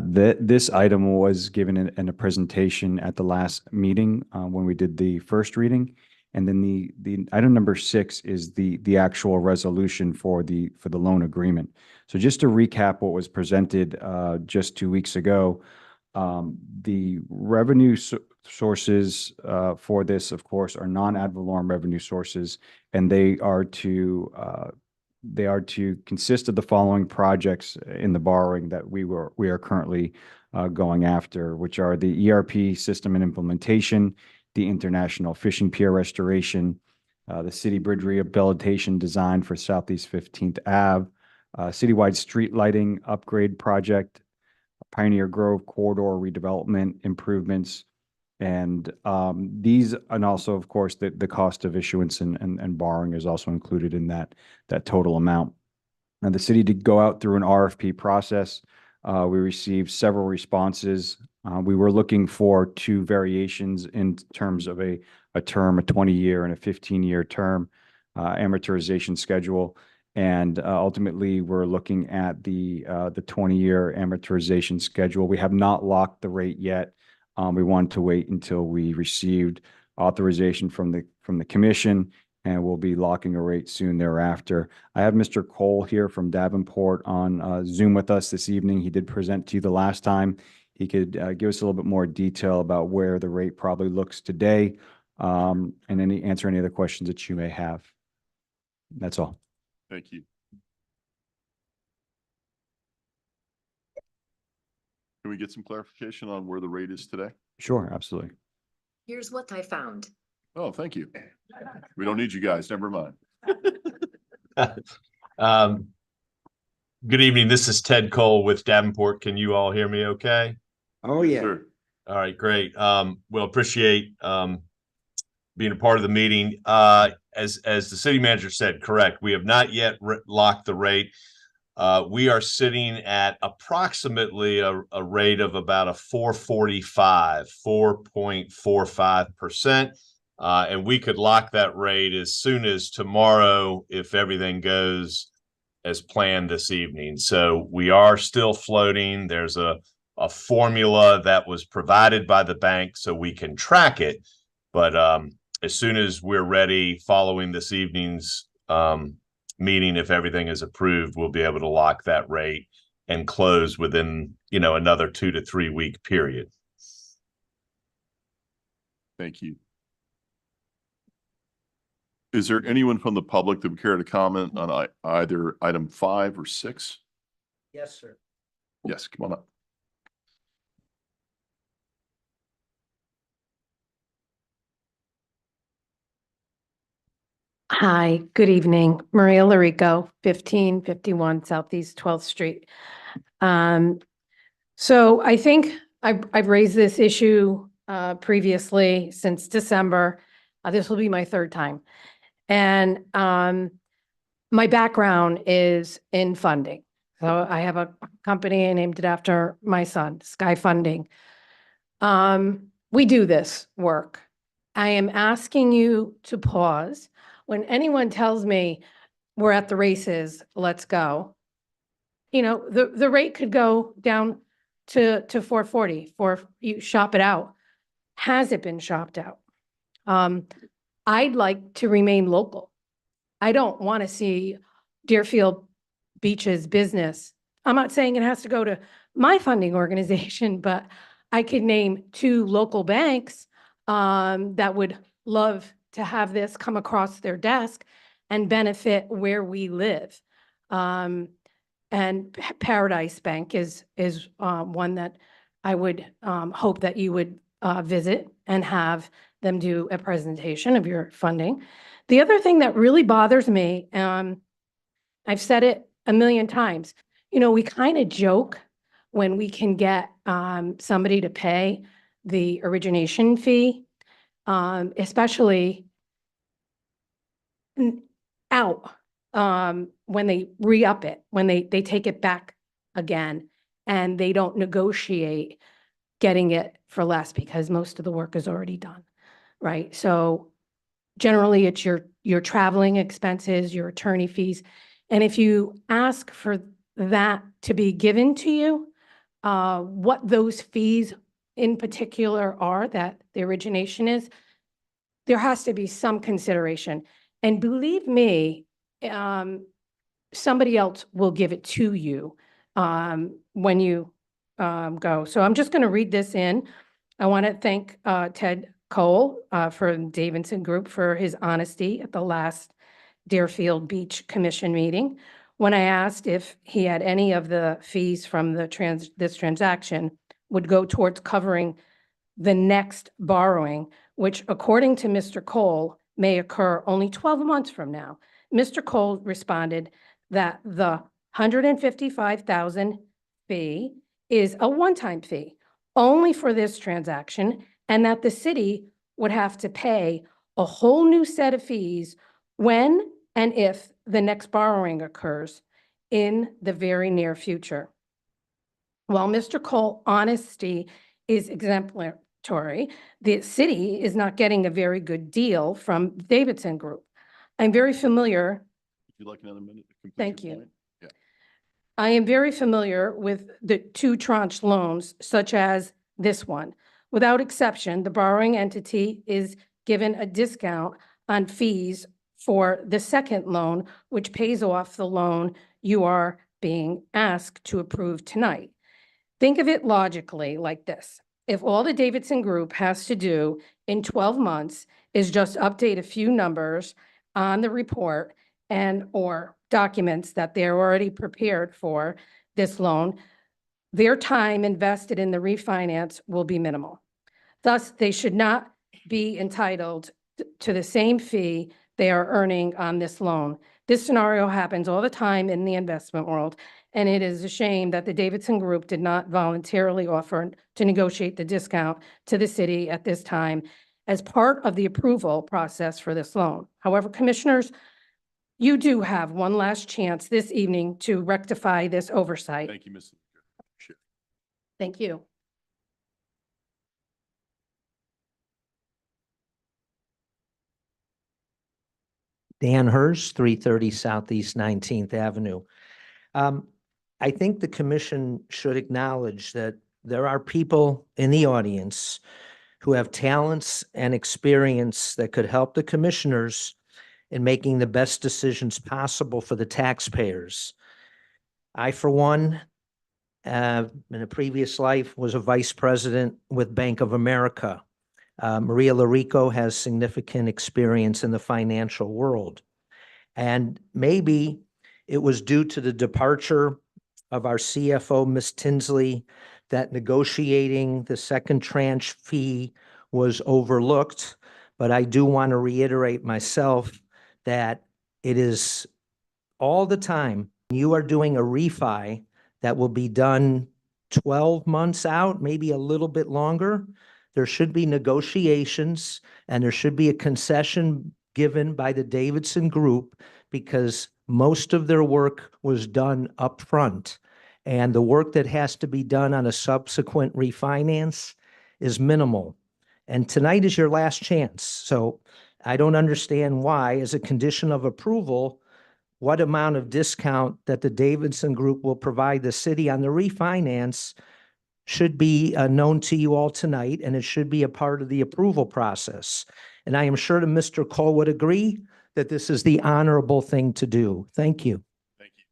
This item was given in a presentation at the last meeting when we did the first reading. And then the item number 6 is the actual resolution for the loan agreement. So just to recap what was presented just 2 weeks ago, the revenue sources for this, of course, are non-ad valorem revenue sources, and they are to consist of the following projects in the borrowing that we are currently going after, which are the ERP system and implementation, the International Fishing Pier restoration, the city bridge rehabilitation design for Southeast 15th Ave, citywide street lighting upgrade project, Pioneer Grove corridor redevelopment improvements, and also, of course, the cost of issuance and borrowing is also included in that total amount. And the city did go out through an RFP process. We received several responses. We were looking for two variations in terms of a term, a 20-year and a 15-year term amortization schedule. And ultimately, we're looking at the 20-year amortization schedule. We have not locked the rate yet. We wanted to wait until we received authorization from the commission, and we'll be locking a rate soon thereafter. I have Mr. Cole here from Davenport on Zoom with us this evening. He did present to you the last time. He could give us a little bit more detail about where the rate probably looks today, and answer any other questions that you may have. That's all. Thank you. Can we get some clarification on where the rate is today? Sure, absolutely. Here's what I found. Oh, thank you. We don't need you guys. Never mind. Good evening. This is Ted Cole with Davenport. Can you all hear me okay? Oh, yeah. Sure. All right, great. Well, appreciate being a part of the meeting. As the city manager said, correct. We have not yet locked the rate. We are sitting at approximately a rate of about a 4.45%. And we could lock that rate as soon as tomorrow if everything goes as planned this evening. So we are still floating. There's a formula that was provided by the bank so we can track it. But as soon as we're ready following this evening's meeting, if everything is approved, we'll be able to lock that rate and close within, another 2 to 3 week period. Thank you. Is there anyone from the public that would care to comment on either item 5 or 6? Yes, sir. Yes, come on up. Hi, good evening. Maria Larico, 1551 Southeast 12th Street. So I think I've raised this issue previously since December. This will be my third time. And my background is in funding. So I have a company, I named it after my son, Sky Funding. We do this work. I am asking you to pause. When anyone tells me we're at the races, let's go, the rate could go down to 440 for you shop it out. Has it been shopped out? I'd like to remain local. I don't want to see Deerfield Beach's business. I'm not saying it has to go to my funding organization, but I could name 2 local banks that would love to have this come across their desk and benefit where we live. And Paradise Bank is one that I would hope that you would visit and have them do a presentation of your funding. The other thing that really bothers me, I've said it a million times, we kind of joke when we can get somebody to pay the origination fee, especially out when they re-up it, when they take it back again and they don't negotiate getting it for less because most of the work is already done, right? So generally it's your traveling expenses, your attorney fees. And if you ask for that to be given to you, what those fees in particular are that the origination is, there has to be some consideration. And believe me, somebody else will give it to you when you go. So I'm just going to read this in. I want to thank Ted Cole for Davidson Group for his honesty at the last Deerfield Beach Commission meeting. When I asked if he had any of the fees from this transaction would go towards covering the next borrowing, which according to Mr. Cole may occur only 12 months from now. Mr. Cole responded that the 155,000 fee is a one-time fee only for this transaction, and that the city would have to pay a whole new set of fees when and if the next borrowing occurs in the very near future. While Mr. Cole's honesty is exemplary, the city is not getting a very good deal from Davidson Group. I'm very familiar. Would you like another minute to complete Thank your you. point? Yeah. I am very familiar with the two tranche loans, such as this one. Without exception, the borrowing entity is given a discount on fees for the second loan, which pays off the loan you are being asked to approve tonight. Think of it logically like this. If all the Davidson Group has to do in 12 months is just update a few numbers on the report and/or documents that they're already prepared for this loan, their time invested in the refinance will be minimal. Thus, they should not be entitled to the same fee they are earning on this loan. This scenario happens all the time in the investment world, and it is a shame that the Davidson Group did not voluntarily offer to negotiate the discount to the city at this time as part of the approval process for this loan. However, Commissioners, you do have one last chance this evening to rectify this oversight. Thank you, Ms. Sure. Thank you. Dan Hurst, 330 Southeast 19th Avenue. I think the commission should acknowledge that there are people in the audience who have talents and experience that could help the commissioners in making the best decisions possible for the taxpayers. I, for one, in a previous life, was a vice president with Bank of America. Maria Larico has significant experience in the financial world. And maybe it was due to the departure of our CFO, Ms. Tinsley, that negotiating the second tranche fee was overlooked. But I do want to reiterate myself that it is all the time. You are doing a refi that will be done 12 months out, maybe a little bit longer. There should be negotiations and there should be a concession given by the Davidson Group because most of their work was done up front. And the work that has to be done on a subsequent refinance is minimal. And tonight is your last chance. So I don't understand why, as a condition of approval, what amount of discount that the Davidson Group will provide the city on the refinance should be known to you all tonight, and it should be a part of the approval process. And I am sure that Mr. Cole would agree that this is the honorable thing to do. Thank you. Thank you.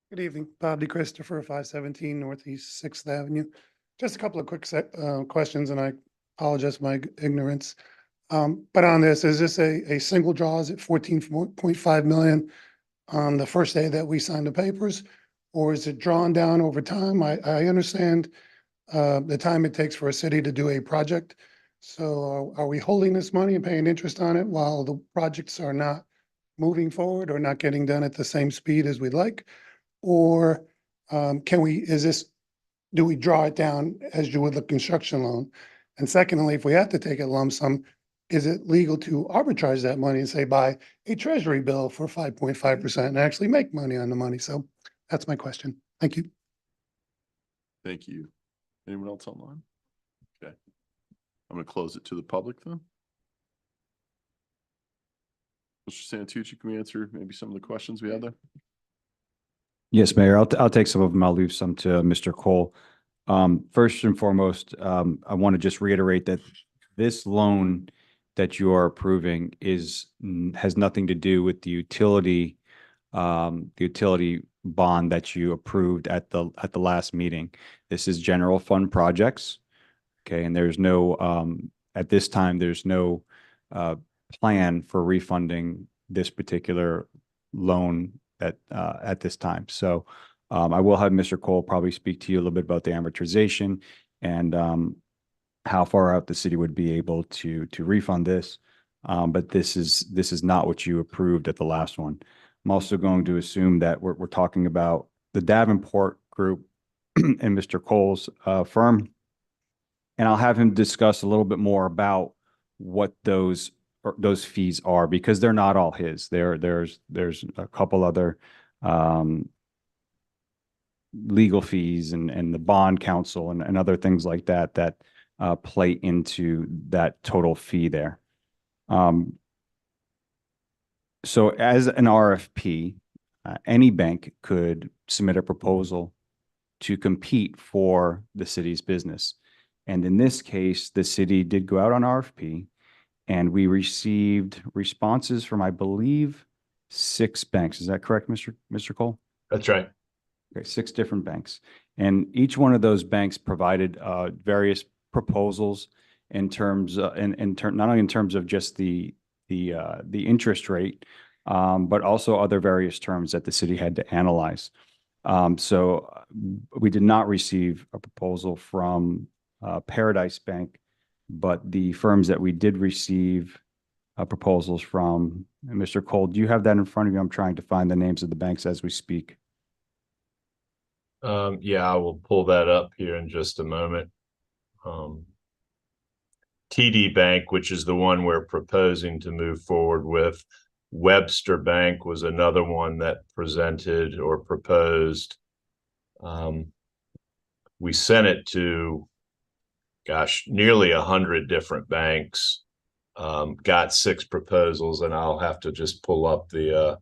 Good evening, Bob DeChristopher, 517 Northeast 6th Avenue. Just a couple of quick questions, and I apologize for my ignorance. But on this, is this a single draw? Is it 14.5 million on the first day that we signed the papers? Or is it drawn down over time? I understand the time it takes for a city to do a project. So are we holding this money and paying interest on it while the projects are not moving forward or not getting done at the same speed as we'd like? Or do we draw it down as you would the construction loan? And secondly, if we have to take a lump sum, is it legal to arbitrage that money and say buy a treasury bill for 5.5% and actually make money on the money? So that's my question. Thank you. Thank you. Anyone else online? Okay. I'm going to close it to the public then. Mr. Santucci, can we answer maybe some of the questions we had there? Yes, Mayor, I'll take some of them. I'll leave some to Mr. Cole. First and foremost, I want to just reiterate that this loan that you are approving has nothing to do with the utility bond that you approved at the last meeting. This is general fund projects. Okay, and there's no at this time there's no plan for refunding this particular loan at this time. So I will have Mr. Cole probably speak to you a little bit about the amortization and how far out the city would be able to refund this. But this is not what you approved at the last one. I'm also going to assume that we're talking about the Davenport Group and Mr. Cole's firm. And I'll have him discuss a little bit more about what those fees are, because they're not all his. There's a couple other legal fees and the bond counsel and other things like that that play into that total fee there. So as an RFP, any bank could submit a proposal to compete for the city's business. And in this case, the city did go out on RFP, and we received responses from, I believe, 6 banks. Is that correct, Mr. Cole? That's right. Okay, 6 different banks. And each one of those banks provided various proposals in terms not only in terms of just the interest rate, but also other various terms that the city had to analyze. So we did not receive a proposal from Paradise Bank, but the firms that we did receive proposals from, Mr. Cole, do you have that in front of you? I'm trying to find the names of the banks as we speak. Yeah, I will pull that up here in just a moment. TD Bank, which is the one we're proposing to move forward with. Webster Bank was another one that presented or proposed. We sent it to, gosh, nearly 100 different banks, got 6 proposals, and I'll have to just pull up the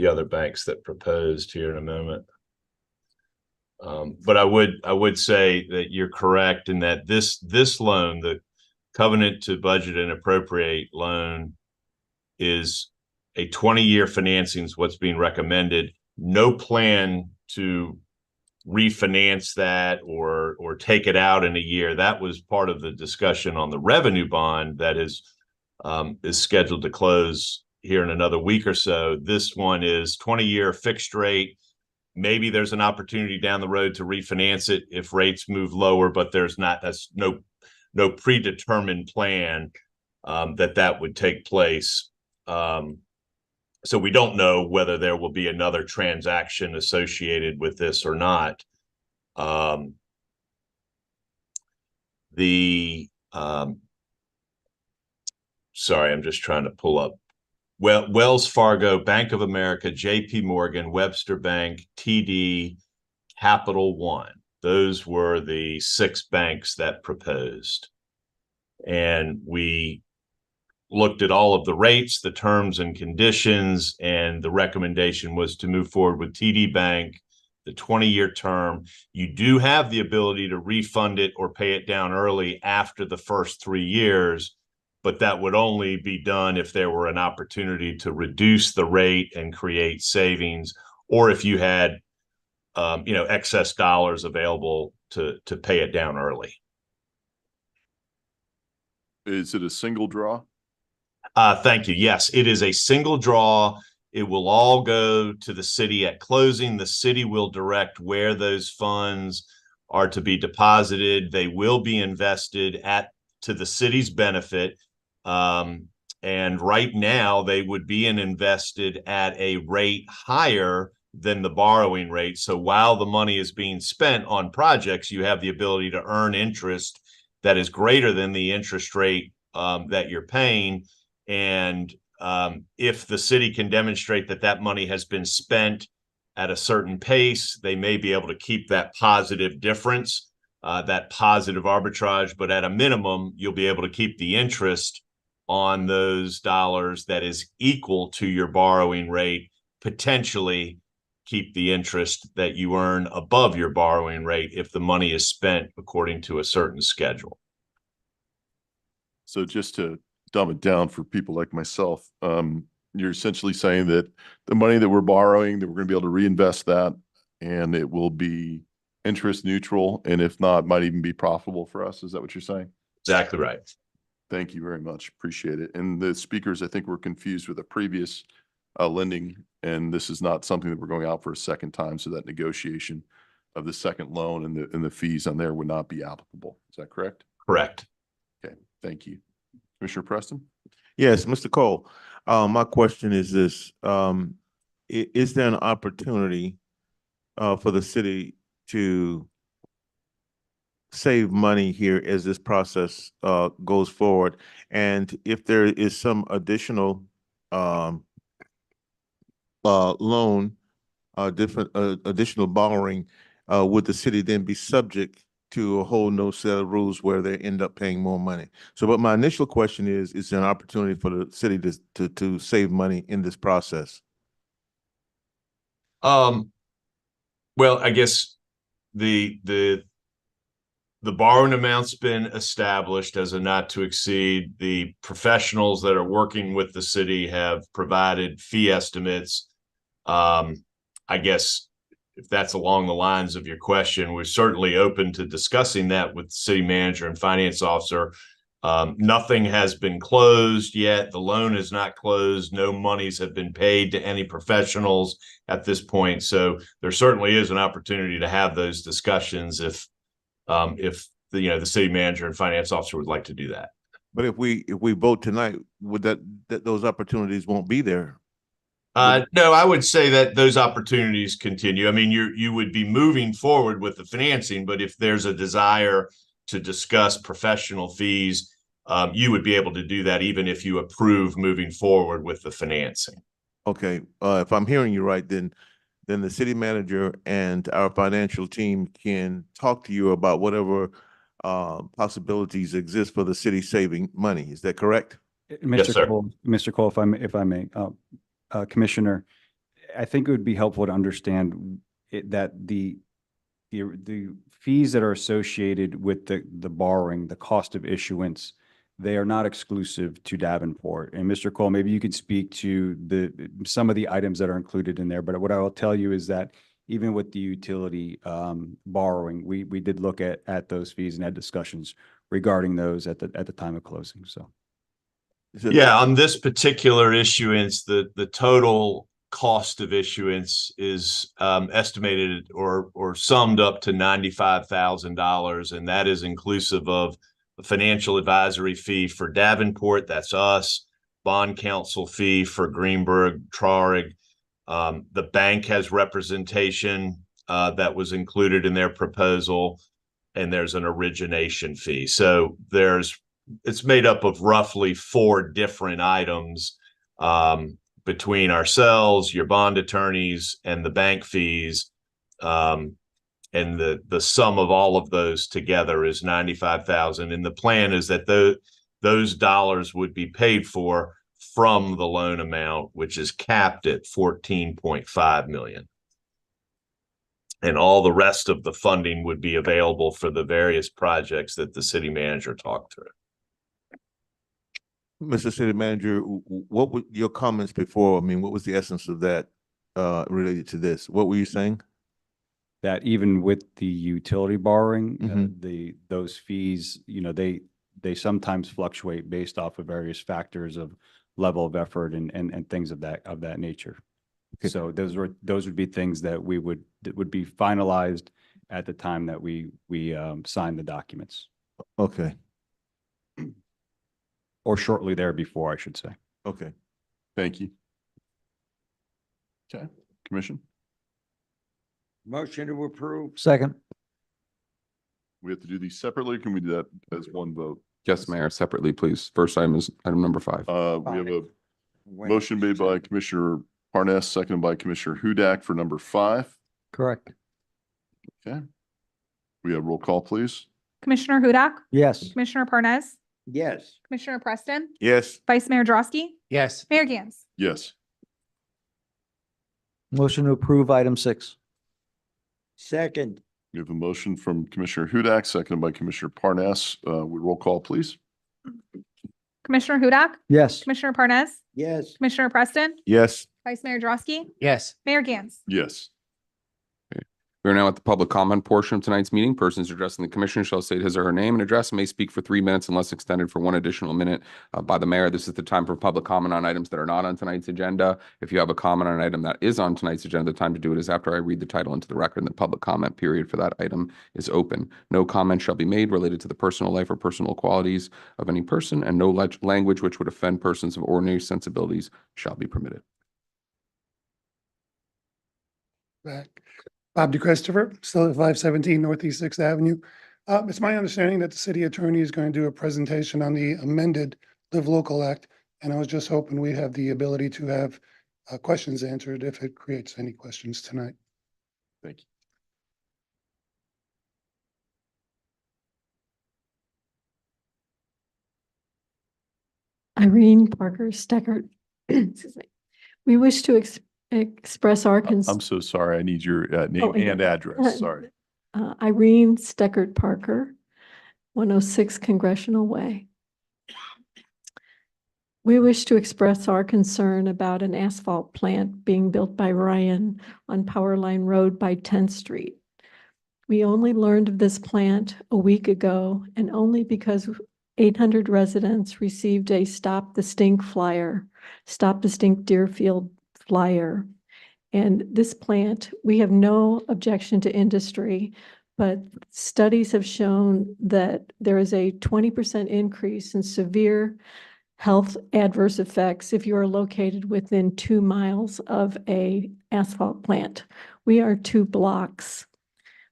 other banks that proposed here in a moment. But I would say that you're correct in that this loan, the Covenant to Budget and Appropriate loan, is a 20-year financing is what's being recommended. No plan to refinance that or take it out in a year. That was part of the discussion on the revenue bond that is scheduled to close here in another week or so. This one is 20-year fixed rate. Maybe there's an opportunity down the road to refinance it if rates move lower, but that's no predetermined plan that would take place. So we don't know whether there will be another transaction associated with this or not. Sorry, I'm just trying to pull up. Well, Wells Fargo, Bank of America, JP Morgan, Webster Bank, TD, Capital One. Those were the 6 banks that proposed. And we looked at all of the rates, the terms and conditions, and the recommendation was to move forward with TD Bank, the 20-year term. You do have the ability to refund it or pay it down early after the first 3 years, but that would only be done if there were an opportunity to reduce the rate and create savings, or if you had excess dollars available to pay it down early. Is it a single draw? Thank you. Yes, it is a single draw. It will all go to the city at closing. The city will direct where those funds are to be deposited. They will be invested to the city's benefit. And right now they would be invested at a rate higher than the borrowing rate. So while the money is being spent on projects, you have the ability to earn interest that is greater than the interest rate that you're paying. And if the city can demonstrate that money has been spent at a certain pace, they may be able to keep that positive difference, that positive arbitrage. But at a minimum, you'll be able to keep the interest on those dollars that is equal to your borrowing rate, potentially keep the interest that you earn above your borrowing rate if the money is spent according to a certain schedule. So just to dumb it down for people like myself, you're essentially saying that the money that we're borrowing, that we're going to be able to reinvest that, and it will be interest neutral, and if not, might even be profitable for us. Is that what you're saying? Exactly right. Thank you very much. Appreciate it. And the speakers, I think, were confused with a previous lending And this is not something that we're going out for a second time, so that negotiation of the second loan and the fees on there would not be applicable. Is that correct? Correct. Okay, thank you. Commissioner Preston? Yes, Mr. Cole, my question is this, is there an opportunity for the city to save money here as this process goes forward? And if there is some additional loan, additional borrowing, would the city then be subject to a whole no set of rules where they end up paying more money? So, but my initial question is there an opportunity for the city to save money in this process? Well, I guess the borrowing amount's been established as a not to exceed. The professionals that are working with the city have provided fee estimates. I guess if that's along the lines of your question, we're certainly open to discussing that with the city manager and finance officer. Nothing has been closed yet. The loan is not closed. No monies have been paid to any professionals at this point. So there certainly is an opportunity to have those discussions if the city manager and finance officer would like to do that. But if we vote tonight, would that those opportunities won't be there? No, I would say that those opportunities continue. I mean, you would be moving forward with the financing, but if there's a desire to discuss professional fees, you would be able to do that even if you approve moving forward with the financing. Okay, if I'm hearing you right, then the city manager and our financial team can talk to you about whatever possibilities exist for the city saving money. Is that correct? Mr. Cole, Mr. Cole, if I may, Commissioner, I think it would be helpful to understand that the fees that are associated with the borrowing, the cost of issuance, they are not exclusive to Davenport. And Mr. Cole, maybe you could speak to some of the items that are included in there. But what I will tell you is that even with the utility borrowing, we did look at those fees and had discussions regarding those at the time of closing. So. Yeah, on this particular issuance, the total cost of issuance is estimated or summed up to $95,000, and that is inclusive of a financial advisory fee for Davenport, that's us, bond counsel fee for Greenberg Traurig. The bank has representation that was included in their proposal, and there's an origination fee. So it's made up of roughly 4 different items between ourselves, your bond attorneys, and the bank fees. And the sum of all of those together is $95,000. And the plan is that those dollars would be paid for from the loan amount, which is capped at $14.5 million. And all the rest of the funding would be available for the various projects that the city manager talked through. Mr. City Manager, what were your comments before? I mean, what was the essence of that related to this? What were you saying? That even with the utility borrowing, those fees, they sometimes fluctuate based off of various factors of level of effort and things of that nature. Okay. So those would be things that would be finalized at the time that we sign the documents. Okay. Or shortly there before, I should say. Okay. Thank you. Okay, Commission? Motion to approve. Second. We have to do these separately, or can we do that as one vote? Yes, Mayor, separately, please. First item is item number 5. We have a motion made by Commissioner Parnas, seconded by Commissioner Hudak for number 5. Correct. Okay. We have roll call, please. Commissioner Hudak? Yes. Commissioner Parnas? Yes. Commissioner Preston? Yes. Vice Mayor Drosky? Yes. Mayor Gans? Yes. Motion to approve item 6. Second. We have a motion from Commissioner Hudak, seconded by Commissioner Parnas. We roll call, please. Commissioner Hudak? Yes. Commissioner Parnas? Yes. Commissioner Preston? Yes. Vice Mayor Drosky? Yes. Mayor Gans? Yes. Okay. We are now at the public comment portion of tonight's meeting. Persons addressing the commission shall state his or her name and address and may speak for 3 minutes unless extended for 1 additional minute by the mayor. This is the time for public comment on items that are not on tonight's agenda. If you have a comment on an item that is on tonight's agenda, the time to do it is after I read the title into the record, and the public comment period for that item is open. No comment shall be made related to the personal life or personal qualities of any person, and no language which would offend persons of ordinary sensibilities shall be permitted. Back. Bob DeChristopher, still at 517 Northeast Sixth Avenue. It's my understanding that the city attorney is going to do a presentation on the amended Live Local Act, and I was just hoping we'd have the ability to have questions answered if it creates any questions tonight. Thank you. Irene Parker Steckert. Excuse me. We wish to express our I'm so sorry. I need your name Oh, and address. Sorry. Irene Steckert Parker, 106 Congressional Way. We wish to express our concern about an asphalt plant being built by Ryan on Powerline Road by 10th Street. We only learned of this plant a week ago, and only because 800 residents received a Stop the Stink flyer, Stop the Stink Deerfield flyer. And this plant, we have no objection to industry, but studies have shown that there is a 20% increase in severe health adverse effects if you are located within 2 miles of a asphalt plant. We are 2 blocks.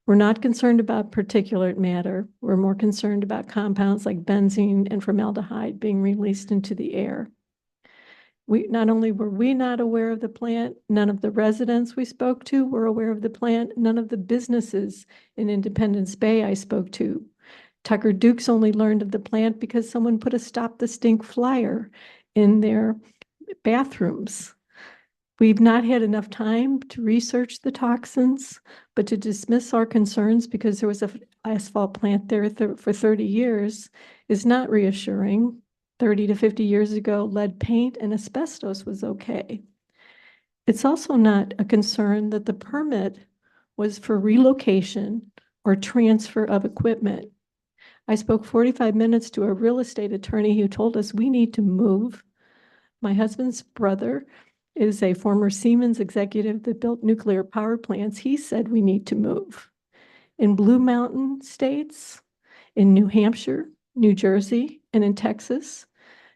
We're not concerned about particulate matter. We're more concerned about compounds like benzene and formaldehyde being released into the air. Not only were we not aware of the plant, none of the residents we spoke to were aware of the plant, none of the businesses in Independence Bay I spoke to. Tucker Dukes only learned of the plant because someone put a Stop the Stink flyer in their bathrooms. We've not had enough time to research the toxins, but to dismiss our concerns because there was an asphalt plant there for 30 years is not reassuring. 30 to 50 years ago, lead paint and asbestos was okay. It's also not a concern that the permit was for relocation or transfer of equipment. I spoke 45 minutes to a real estate attorney who told us we need to move. My husband's brother is a former Siemens executive that built nuclear power plants. He said we need to move. In Blue Mountain states, in New Hampshire, New Jersey, and in Texas,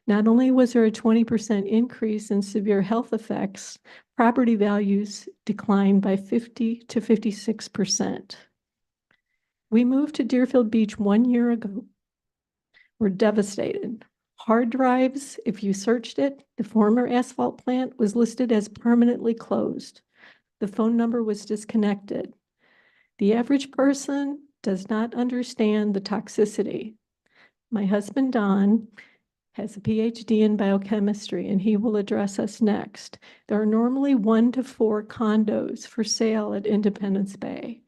not only was there a 20% increase in severe health effects, property values declined by 50 to 56%. We moved to Deerfield Beach 1 year ago. We're devastated. Hard drives, if you searched it, the former asphalt plant was listed as permanently closed. The phone number was disconnected. The average person does not understand the toxicity. My husband, Don, has a PhD in biochemistry, and he will address us next. There are normally 1 to 4 condos for sale at Independence Bay.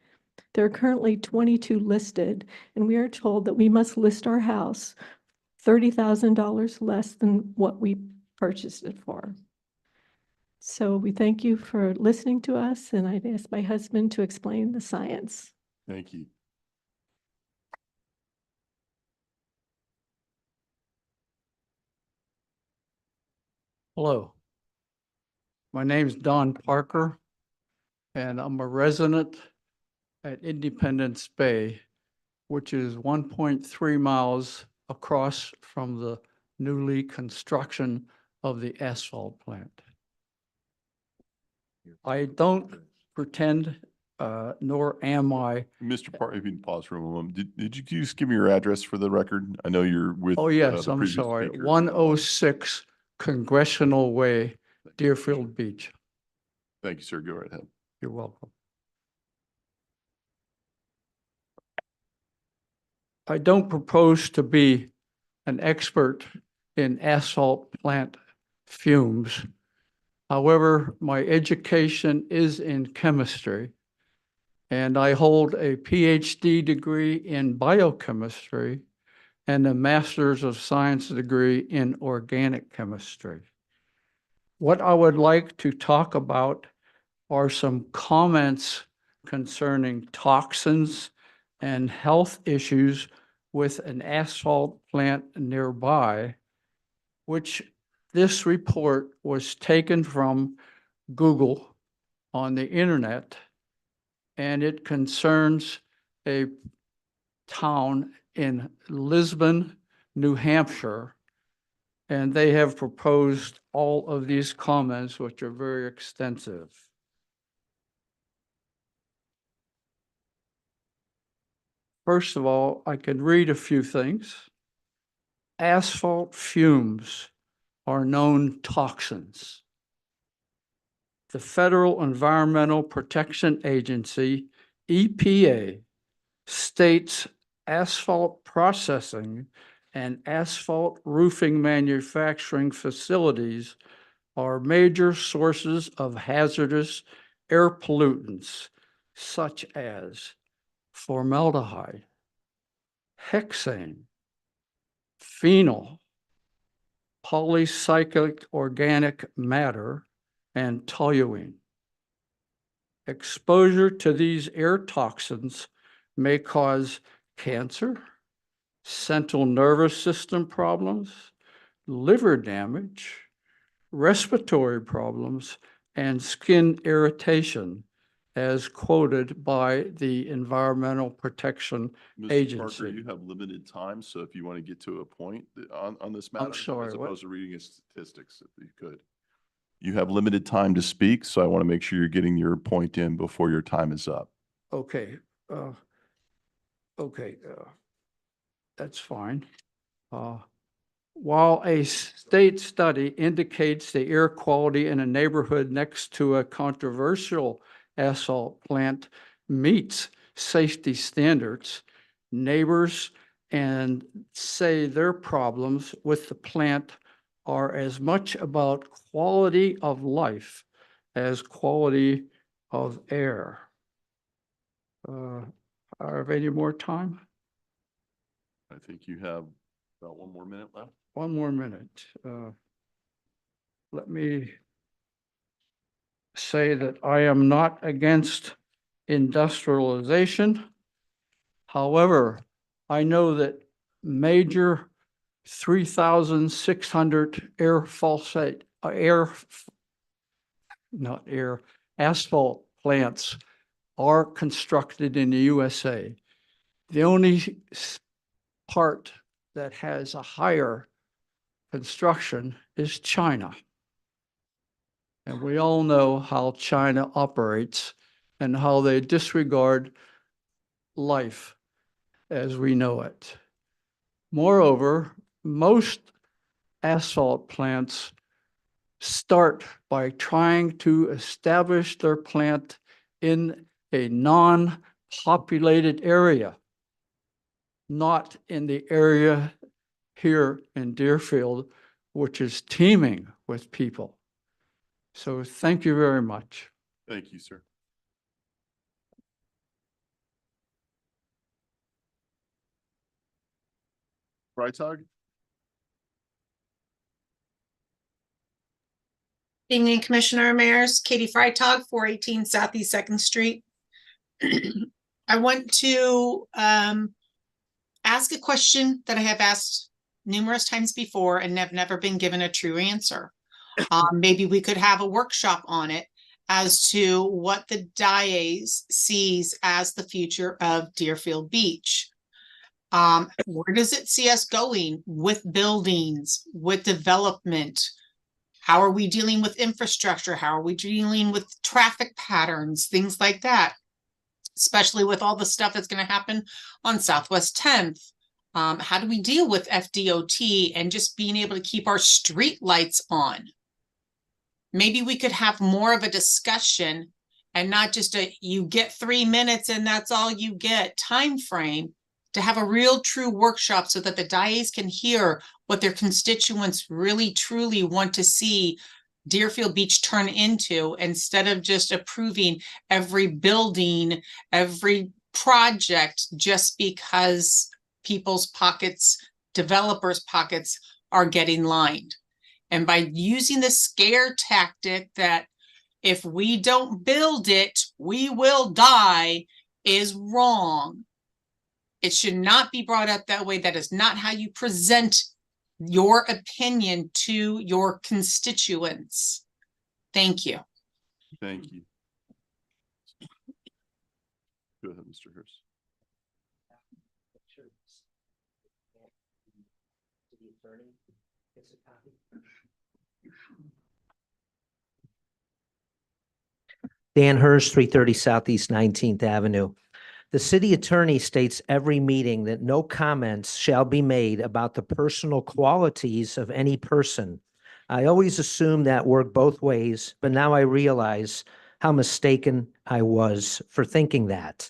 There are currently 22 listed, and we are told that we must list our house $30,000 less than what we purchased it for. So we thank you for listening to us, and I'd ask my husband to explain the science. Thank you. Hello. My name's Don Parker, and I'm a resident at Independence Bay, which is 1.3 miles across from the newly construction of the asphalt plant. I don't pretend, nor am I. Mr. Parker, if you can pause for a moment. Did you just give me your address for the record? I know you're with. Oh, yes, the I'm previous sorry. speaker. 106 Congressional Way, Deerfield Beach. Thank you, sir. Go right ahead. You're welcome. I don't propose to be an expert in asphalt plant fumes. However, my education is in chemistry, and I hold a PhD degree in biochemistry and a Master's of Science degree in organic chemistry. What I would like to talk about are some comments concerning toxins and health issues with an asphalt plant nearby, which this report was taken from Google on the internet, and it concerns a town in Lisbon, New Hampshire, and they have proposed all of these comments, which are very extensive. First of all, I can read a few things. Asphalt fumes are known toxins. The Federal Environmental Protection Agency, EPA, states asphalt processing and asphalt roofing manufacturing facilities are major sources of hazardous air pollutants such as formaldehyde, hexane, phenol, polycyclic organic matter, and toluene. Exposure to these air toxins may cause cancer, central nervous system problems, liver damage, respiratory problems, and skin irritation, as quoted by the Environmental Protection Mr. Agency. Parker, you have limited time, so if you want to get to a point on this matter, sorry, as what? opposed to reading statistics, if you could. You have limited time to speak, so I want to make sure you're getting your point in before your time is up. Okay, that's fine. While a state study indicates the air quality in a neighborhood next to a controversial asphalt plant meets safety standards, neighbors and say their problems with the plant are as much about quality of life as quality of air. I have any more time? I think you have about 1 more minute left. 1 more minute. Let me say that I am not against industrialization. However, I know that major 3,600 asphalt plants are constructed in the USA. The only part that has a higher construction is China. And we all know how China operates and how they disregard life as we know it. Moreover, most asphalt plants start by trying to establish their plant in a non-populated area, not in the area here in Deerfield, which is teeming with people. So thank you very much. Thank you, sir. Freitag? Evening, Commissioner, Mayors, Katie Freitag, 418 Southeast Second Street. I want to ask a question that I have asked numerous times before and have never been given a true answer. Maybe we could have a workshop on it as to what the DIAS sees as the future of Deerfield Beach. Where does it see us going with buildings, with development? How are we dealing with infrastructure? How are we dealing with traffic patterns, things like that? Especially with all the stuff that's going to happen on Southwest 10th. How do we deal with FDOT and just being able to keep our street lights on? Maybe we could have more of a discussion and not just a you get 3 minutes and that's all you get time frame, to have a real true workshop so that the DIAs can hear what their constituents really truly want to see Deerfield Beach turn into, instead of just approving every building, every project just because people's pockets, developers' pockets are getting lined. And by using the scare tactic that if we don't build it, we will die is wrong. It should not be brought up that way. That is not how you present your opinion to your constituents. Thank you. Thank you. Go ahead, Mr. Hurst. Dan Hurst, 330 Southeast 19th Avenue. The city attorney states every meeting that no comments shall be made about the personal qualities of any person. I always assumed that worked both ways, but now I realize how mistaken I was for thinking that.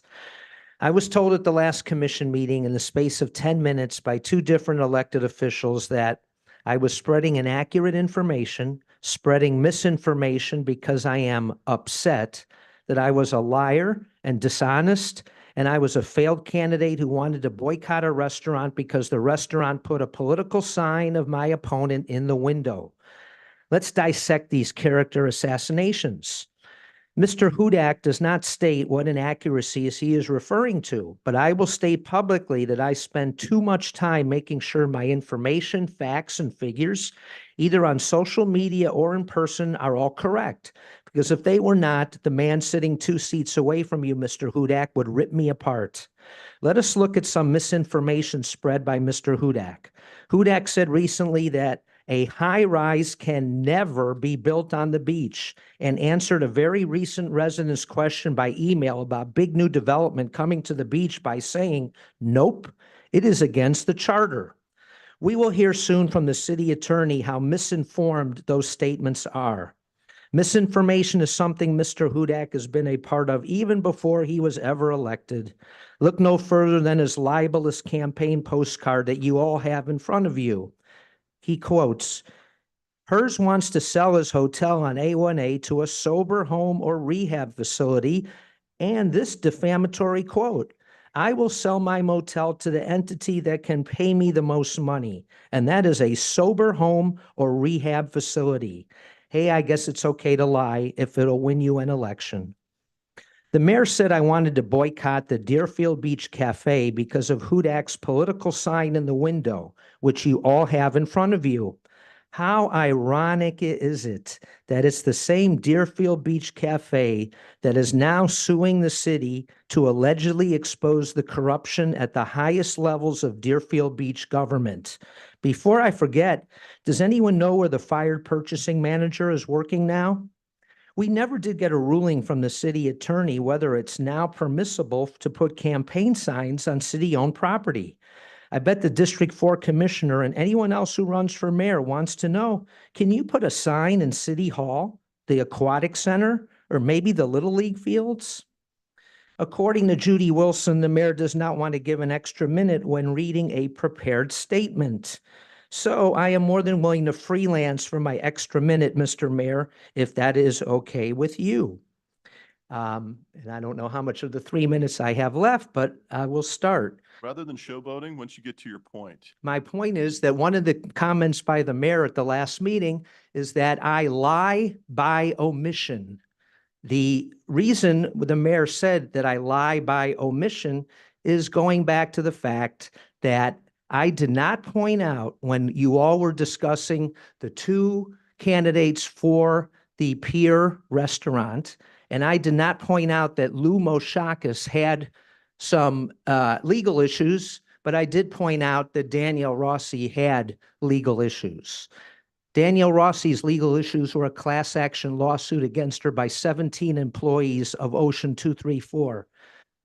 I was told at the last commission meeting in the space of 10 minutes by two different elected officials that I was spreading inaccurate information, spreading misinformation because I am upset, that I was a liar and dishonest, and I was a failed candidate who wanted to boycott a restaurant because the restaurant put a political sign of my opponent in the window. Let's dissect these character assassinations. Mr. Hudak does not state what inaccuracies he is referring to, but I will state publicly that I spend too much time making sure my information, facts, and figures, either on social media or in person, are all correct. Because if they were not, the man sitting 2 seats away from you, Mr. Hudak, would rip me apart. Let us look at some misinformation spread by Mr. Hudak. Hudak said recently that a high-rise can never be built on the beach and answered a very recent resident's question by email about big new development coming to the beach by saying, nope, it is against the charter. We will hear soon from the city attorney how misinformed those statements are. Misinformation is something Mr. Hudak has been a part of even before he was ever elected. Look no further than his libelous campaign postcard that you all have in front of you. He quotes, "Hers wants to sell his hotel on A1A to a sober home or rehab facility," and this defamatory quote, "I will sell my motel to the entity that can pay me the most money, and that is a sober home or rehab facility." Hey, I guess it's okay to lie if it'll win you an election. The mayor said I wanted to boycott the Deerfield Beach Cafe because of Hudak's political sign in the window, which you all have in front of you. How ironic is it that it's the same Deerfield Beach Cafe that is now suing the city to allegedly expose the corruption at the highest levels of Deerfield Beach government? Before I forget, does anyone know where the fired purchasing manager is working now? We never did get a ruling from the city attorney whether it's now permissible to put campaign signs on city-owned property. I bet the District 4 commissioner and anyone else who runs for mayor wants to know, can you put a sign in City Hall, the Aquatic Center, or maybe the Little League fields? According to Judy Wilson, the mayor does not want to give an extra minute when reading a prepared statement. So I am more than willing to freelance for my extra minute, Mr. Mayor, if that is okay with you. And I don't know how much of the 3 minutes I have left, but I will start. Rather than showboating, once you get to your point. My point is that one of the comments by the mayor at the last meeting is that I lie by omission. The reason the mayor said that I lie by omission is going back to the fact that I did not point out when you all were discussing the two candidates for the Pier restaurant, and I did not point out that Lou Moshakis had some legal issues, but I did point out that Danielle Rossi had legal issues. Danielle Rossi's legal issues were a class action lawsuit against her by 17 employees of Ocean 234.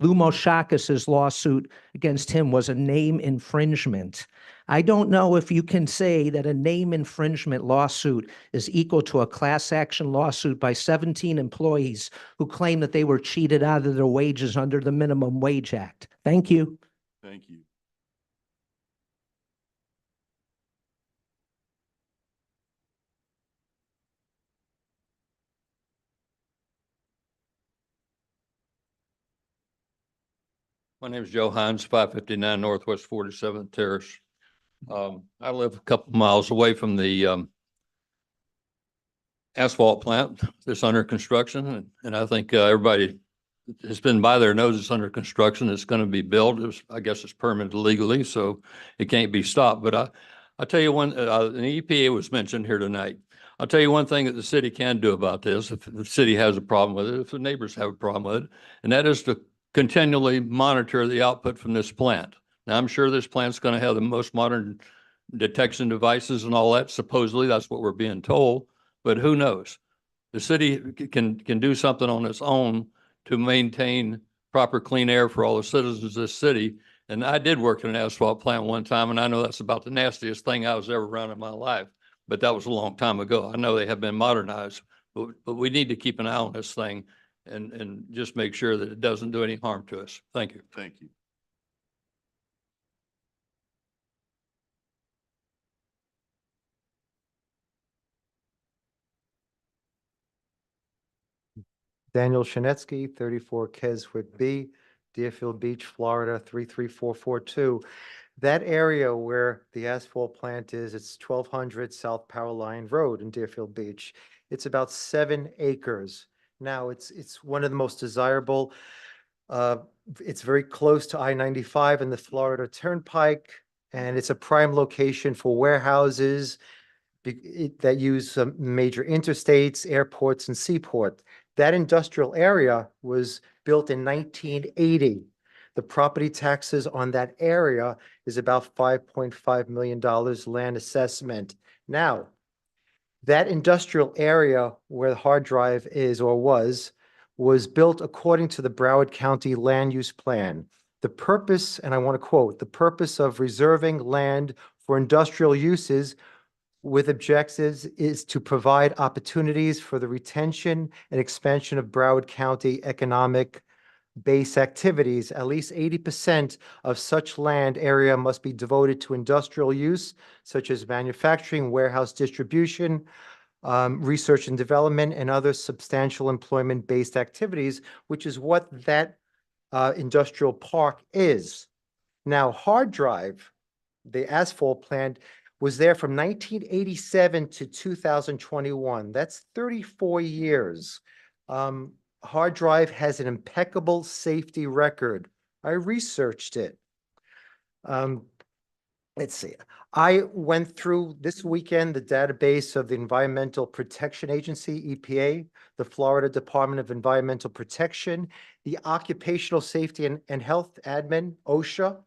Lou Moshakis' lawsuit against him was a name infringement. I don't know if you can say that a name infringement lawsuit is equal to a class action lawsuit by 17 employees who claim that they were cheated out of their wages under the Minimum Wage Act. Thank you. Thank you. My name is Joe Hines, 559 Northwest 47th Terrace. I live a couple miles away from the asphalt plant that's under construction, and I think everybody has been by there knows it's under construction. It's going to be built. I guess it's permitted legally, so it can't be stopped. But I'll tell you one, an EPA was mentioned here tonight. I'll tell you one thing that the city can do about this, if the city has a problem with it, if the neighbors have a problem with it, and that is to continually monitor the output from this plant. Now, I'm sure this plant's going to have the most modern detection devices and all that. Supposedly, that's what we're being told, but who knows? The city can do something on its own to maintain proper clean air for all the citizens of this city. And I did work in an asphalt plant one time, and I know that's about the nastiest thing I was ever around in my life, but that was a long time ago. I know they have been modernized, but we need to keep an eye on this thing and just make sure that it doesn't do any harm to us. Thank you. Thank you. Daniel Shanetsky, 34 Keswick B, Deerfield Beach, Florida, 33442. That area where the asphalt plant is, it's 1200 South Power Line Road in Deerfield Beach. It's about 7 acres. Now, it's one of the most desirable. It's very close to I-95 and the Florida Turnpike, and it's a prime location for warehouses that use major interstates, airports, and seaport. That industrial area was built in 1980. The property taxes on that area is about $5.5 million land assessment. Now, that industrial area where the hard drive is or was built according to the Broward County Land Use Plan. The purpose, and I want to quote, the purpose of reserving land for industrial uses with objectives is to provide opportunities for the retention and expansion of Broward County economic base activities. At least 80% of such land area must be devoted to industrial use, such as manufacturing, warehouse distribution, research and development, and other substantial employment-based activities, which is what that industrial park is. Now, Hard Drive, the asphalt plant, was there from 1987 to 2021. That's 34 years. Hard Drive has an impeccable safety record. I researched it. Let's see. I went through this weekend the database of the Environmental Protection Agency, EPA, the Florida Department of Environmental Protection, the Occupational Safety and Health Admin, OSHA.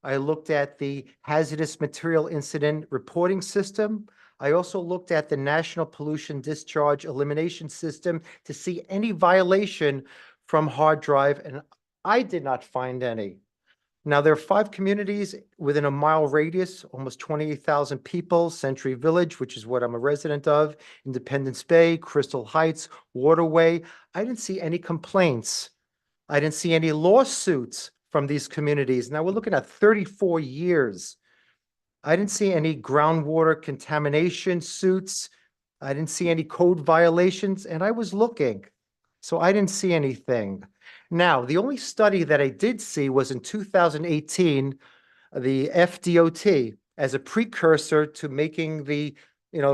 I looked at the Hazardous Material Incident Reporting System. I also looked at the National Pollution Discharge Elimination System to see any violation from Hard Drive, and I did not find any. Now, there are 5 communities within a mile radius, almost 28,000 people: Century Village, which is what I'm a resident of, Independence Bay, Crystal Heights, Waterway. I didn't see any complaints. I didn't see any lawsuits from these communities. Now we're looking at 34 years. I didn't see any groundwater contamination suits. I didn't see any code violations, and I was looking. So I didn't see anything. Now, the only study that I did see was in 2018, the FDOT, as a precursor to making the,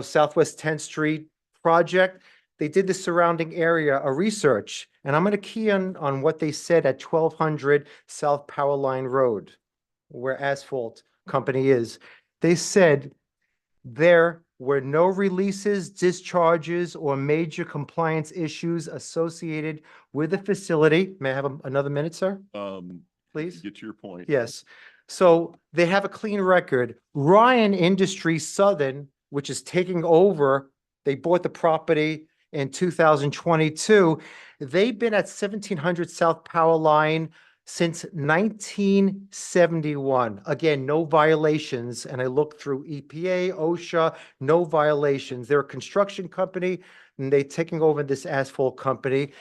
Southwest 10th Street project, they did the surrounding area a research, and I'm going to key on what they said at 1200 South Power Line Road, where Asphalt Company is. They said there were no releases, discharges, or major compliance issues associated with the facility. May I have another minute, sir? Please. Get to your point. Yes. So they have a clean record. Ryan Industries Southern, which is taking over, they bought the property in 2022. They've been at 1700 South Power Line since 1971. Again, no violations. And I looked through EPA, OSHA, no violations. They're a construction company and they're taking over this asphalt company.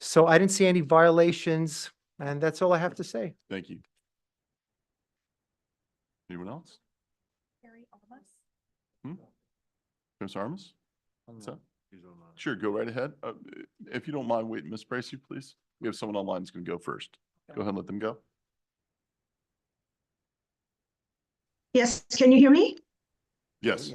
So I didn't see any violations, and that's all I have to say. Thank you. Anyone else? Ms. Armas? What's up? Sure, go right ahead. If you don't mind waiting, Ms. Bracy, please. We have someone online who's going to go first. Go ahead and let them go. Yes, can you hear me? Yes.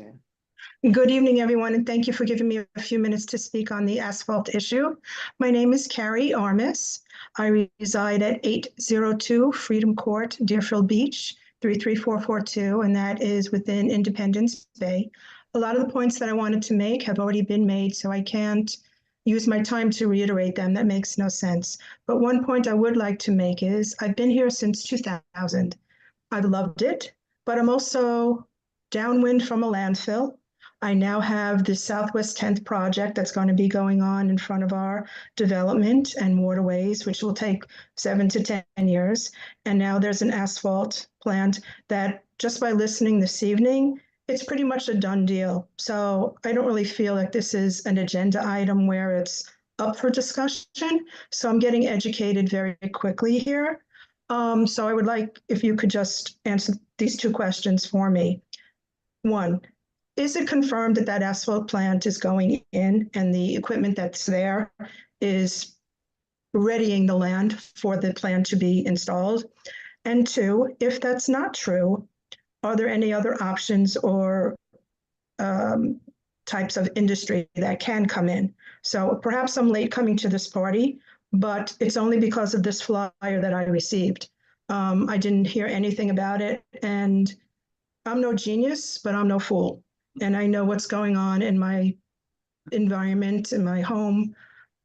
Good evening, everyone, and thank you for giving me a few minutes to speak on the asphalt issue. My name is Carrie Armis. I reside at 802 Freedom Court, Deerfield Beach, 33442, and that is within Independence Bay. A lot of the points that I wanted to make have already been made, so I can't use my time to reiterate them. That makes no sense. But one point I would like to make is I've been here since 2000. I've loved it, but I'm also downwind from a landfill. I now have the Southwest 10th project that's going to be going on in front of our development and waterways, which will take 7 to 10 years. And now there's an asphalt plant that, just by listening this evening, it's pretty much a done deal. So I don't really feel like this is an agenda item where it's up for discussion. So I'm getting educated very quickly here. So I would like if you could just answer these two questions for me. One, is it confirmed that that asphalt plant is going in and the equipment that's there is readying the land for the plant to be installed? And two, if that's not true, are there any other options or types of industry that can come in? So perhaps I'm late coming to this party, but it's only because of this flyer that I received. I didn't hear anything about it, and I'm no genius, but I'm no fool. And I know what's going on in my environment, in my home,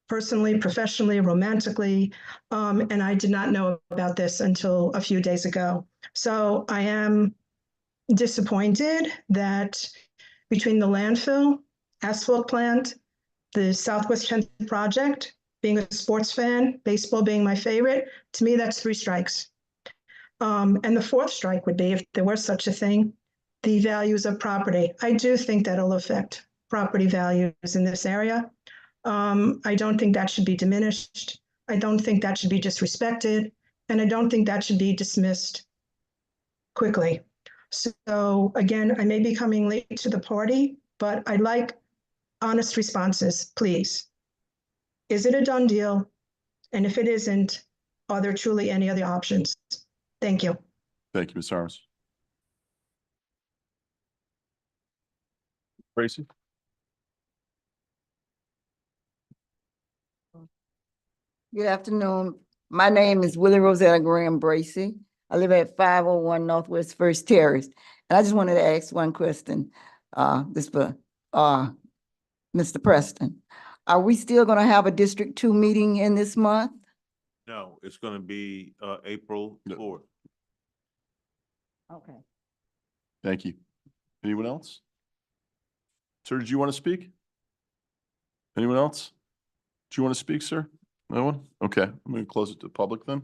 personally, professionally, romantically. And I did not know about this until a few days ago. So I am disappointed that between the landfill, asphalt plant, the Southwest 10th project, being a sports fan, baseball being my favorite, to me, that's 3 strikes. And the 4th strike would be, if there were such a thing, the values of property. I do think that'll affect property values in this area. I don't think that should be diminished. I don't think that should be disrespected. And I don't think that should be dismissed quickly. So again, I may be coming late to the party, but I'd like honest responses, please. Is it a done deal? And if it isn't, are there truly any other options? Thank you. Thank you, Ms. Arms. Bracy? Good afternoon. My name is Willie Rosetta Graham Bracy. I live at 501 Northwest First Terrace. And I just wanted to ask one question, this for Mr. Preston. Are we still going to have a District 2 meeting in this month? No, it's gonna be April 4th. Okay. Thank you. Anyone else? Sir, did you want to speak? Anyone else? Do you want to speak, sir? No one? Okay, I'm going to close it to the public then.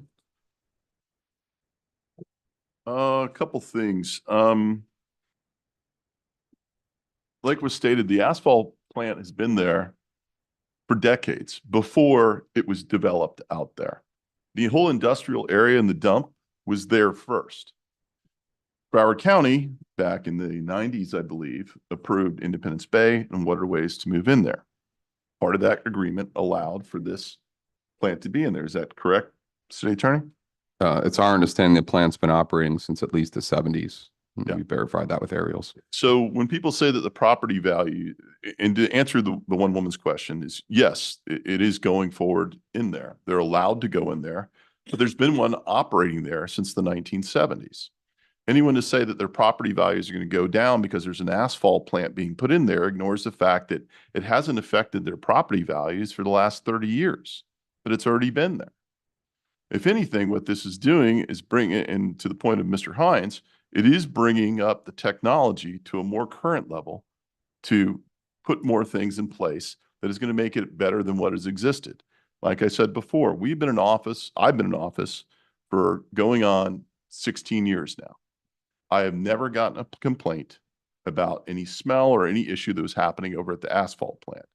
A couple things. Like was stated, the asphalt plant has been there for decades before it was developed out there. The whole industrial area and the dump was there first. Broward County, back in the 90s, I believe, approved Independence Bay and waterways to move in there. Part of that agreement allowed for this plant to be in there. Is that correct, City Attorney? It's our understanding the plant's been operating since at least the 70s. We verified that with aerials. So when people say that the property value, and to answer the one woman's question is, yes, it is going forward in there. They're allowed to go in there, but there's been one operating there since the 1970s. Anyone to say that their property values are going to go down because there's an asphalt plant being put in there ignores the fact that it hasn't affected their property values for the last 30 years, but it's already been there. If anything, what this is doing is bringing, and to the point of Mr. Hines, it is bringing up the technology to a more current level to put more things in place that is going to make it better than what has existed. Like I said before, I've been in office for going on 16 years now. I have never gotten a complaint about any smell or any issue that was happening over at the asphalt plant.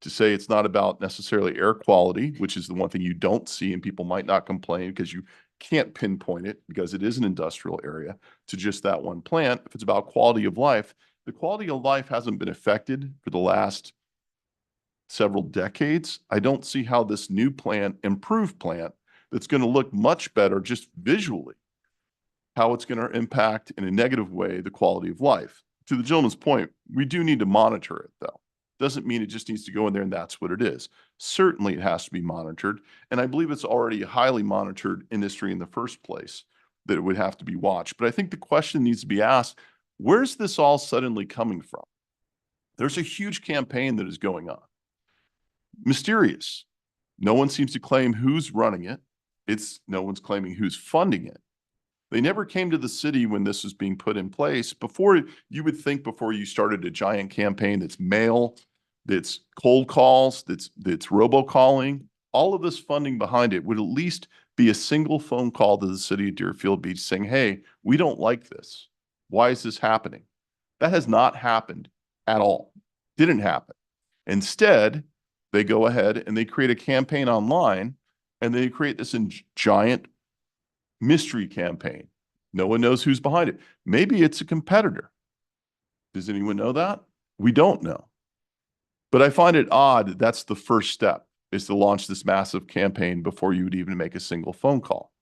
To say it's not about necessarily air quality, which is the one thing you don't see, and people might not complain because you can't pinpoint it because it is an industrial area to just that one plant. If it's about quality of life, the quality of life hasn't been affected for the last several decades. I don't see how this new plant, improved plant, that's going to look much better just visually, how it's going to impact in a negative way the quality of life. to the gentleman's point, we do need to monitor it though. Doesn't mean it just needs to go in there and that's what it is. Certainly it has to be monitored. And I believe it's already a highly monitored industry in the first place that it would have to be watched. But I think the question needs to be asked, where's this all suddenly coming from? There's a huge campaign that is going on. Mysterious. No one seems to claim who's running it. No one's claiming who's funding it. They never came to the city when this was being put in place. Before you would think before you started a giant campaign that's mail, that's cold calls, that's robocalling, all of this funding behind it would at least be a single phone call to the city of Deerfield Beach saying, hey, we don't like this. Why is this happening? That has not happened at all. Didn't happen. Instead, they go ahead and they create a campaign online and they create this giant mystery campaign. No one knows who's behind it. Maybe it's a competitor. Does anyone know that? We don't know. But I find it odd that's the first step, is to launch this massive campaign before you would even make a single phone call.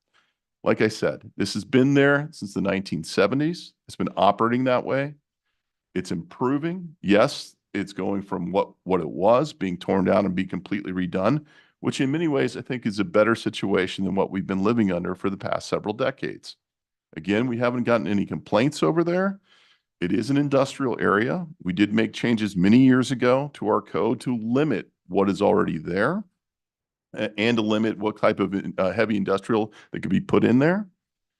Like I said, this has been there since the 1970s. It's been operating that way. It's improving. Yes, it's going from what it was, being torn down and be completely redone, which in many ways I think is a better situation than what we've been living under for the past several decades. Again, we haven't gotten any complaints over there. It is an industrial area. We did make changes many years ago to our code to limit what is already there and to limit what type of heavy industrial that could be put in there.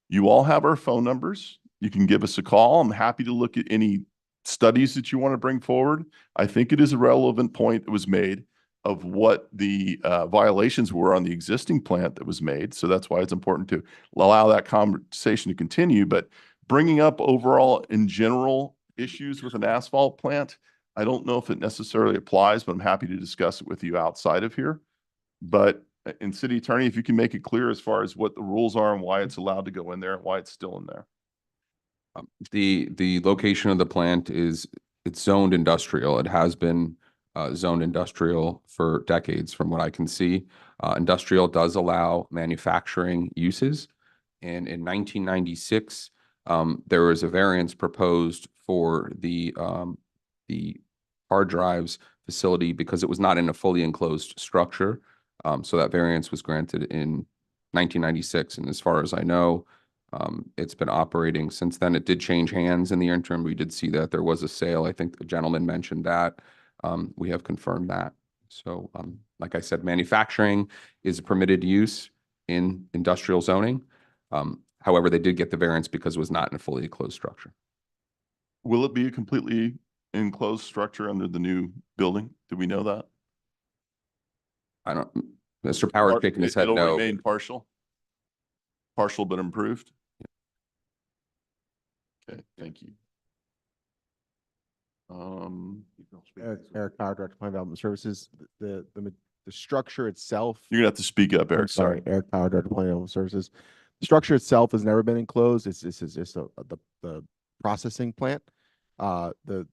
You all have our phone numbers. You can give us a call. I'm happy to look at any studies that you want to bring forward. I think it is a relevant point that was made of what the violations were on the existing plant that was made. So that's why it's important to allow that conversation to continue. But bringing up overall in general issues with an asphalt plant, I don't know if it necessarily applies, but I'm happy to discuss it with you outside of here. But in city attorney, if you can make it clear as far as what the rules are and why it's allowed to go in there and why it's still in there. The location of the plant it's zoned industrial. It has been zoned industrial for decades from what I can see. Industrial does allow manufacturing uses. And in 1996, there was a variance proposed for the hard drives facility because it was not in a fully enclosed structure. So that variance was granted in 1996. And as far as I know, it's been operating since then. It did change hands in the interim. We did see that there was a sale. I think the gentleman mentioned that. We have confirmed that. So like I said, manufacturing is a permitted use in industrial zoning. However, they did get the variance because it was not in a fully enclosed structure. Will it be a completely enclosed structure under the new building? Do we know that? I don't, Mr. Power shaking his head It'll no. remain partial but improved? Okay, thank you. Eric Power, Director of Plan Development Services. The structure itself. You're gonna have to speak up, Eric. Sorry, Eric Power, Director of Plan Development Services. The structure itself has never been enclosed. This is just the processing plant. The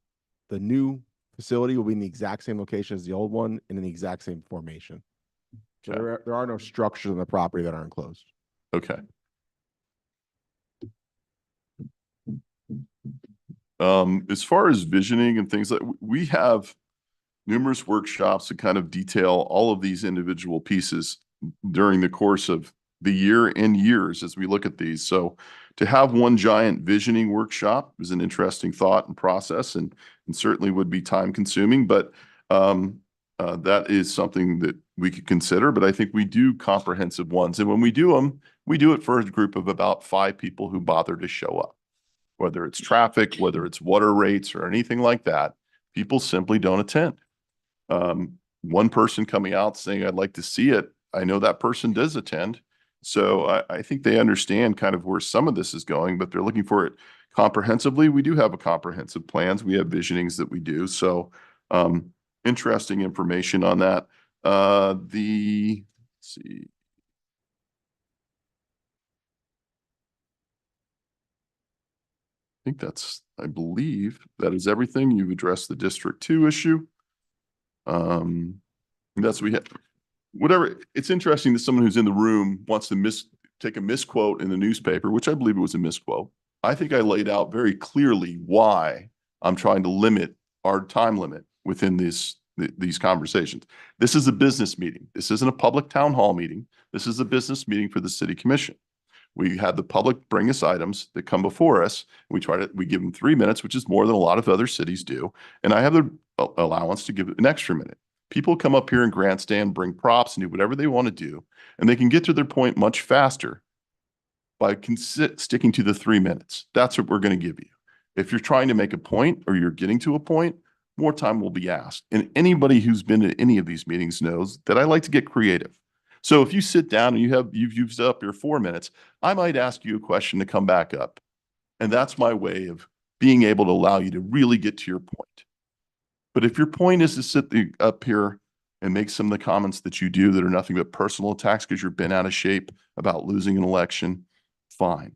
new facility will be in the exact same location as the old one and in the exact same formation. So there are no structures on the property that are enclosed. Okay. As far as visioning and things like, we have numerous workshops that kind of detail all of these individual pieces during the course of the year and years as we look at these. So to have one giant visioning workshop is an interesting thought and process, and certainly would be time consuming, but that is something that we could consider. But I think we do comprehensive ones. And when we do them, we do it for a group of about 5 people who bother to show up. Whether it's traffic, whether it's water rates or anything like that, people simply don't attend. One person coming out saying, I'd like to see it, I know that person does attend. So I think they understand kind of where some of this is going, but they're looking for it comprehensively. We do have a comprehensive plans. We have visionings that we do. So interesting information on that. Let's see. I think I believe that is everything. You've addressed the District 2 issue. That's we have. Whatever. It's interesting that someone who's in the room wants to take a misquote in the newspaper, which I believe it was a misquote. I think I laid out very clearly why I'm trying to limit our time limit within these conversations. This is a business meeting. This isn't a public town hall meeting. This is a business meeting for the city commission. We have the public bring us items that come before us. We give them 3 minutes, which is more than a lot of other cities do. And I have the allowance to give an extra minute. People come up here and grandstand, bring props, and do whatever they want to do. And they can get to their point much faster by sticking to the 3 minutes. That's what we're going to give you. If you're trying to make a point or you're getting to a point, more time will be asked. And anybody who's been to any of these meetings knows that I like to get creative. So if you sit down and you've used up your 4 minutes, I might ask you a question to come back up. And that's my way of being able to allow you to really get to your point. But if your point is to sit up here and make some of the comments that you do that are nothing but personal attacks because you're bent out of shape about losing an election, fine.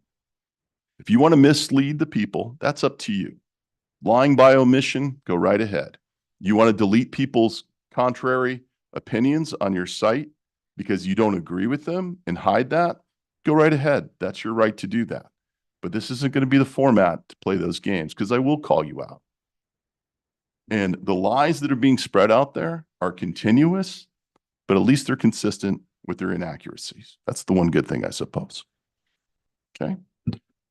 If you want to mislead the people, that's up to you. Lying by omission, go right ahead. You want to delete people's contrary opinions on your site because you don't agree with them and hide that, go right ahead. That's your right to do that. But this isn't going to be the format to play those games because I will call you out. And the lies that are being spread out there are continuous, but at least they're consistent with their inaccuracies. That's the one good thing, I suppose. Okay.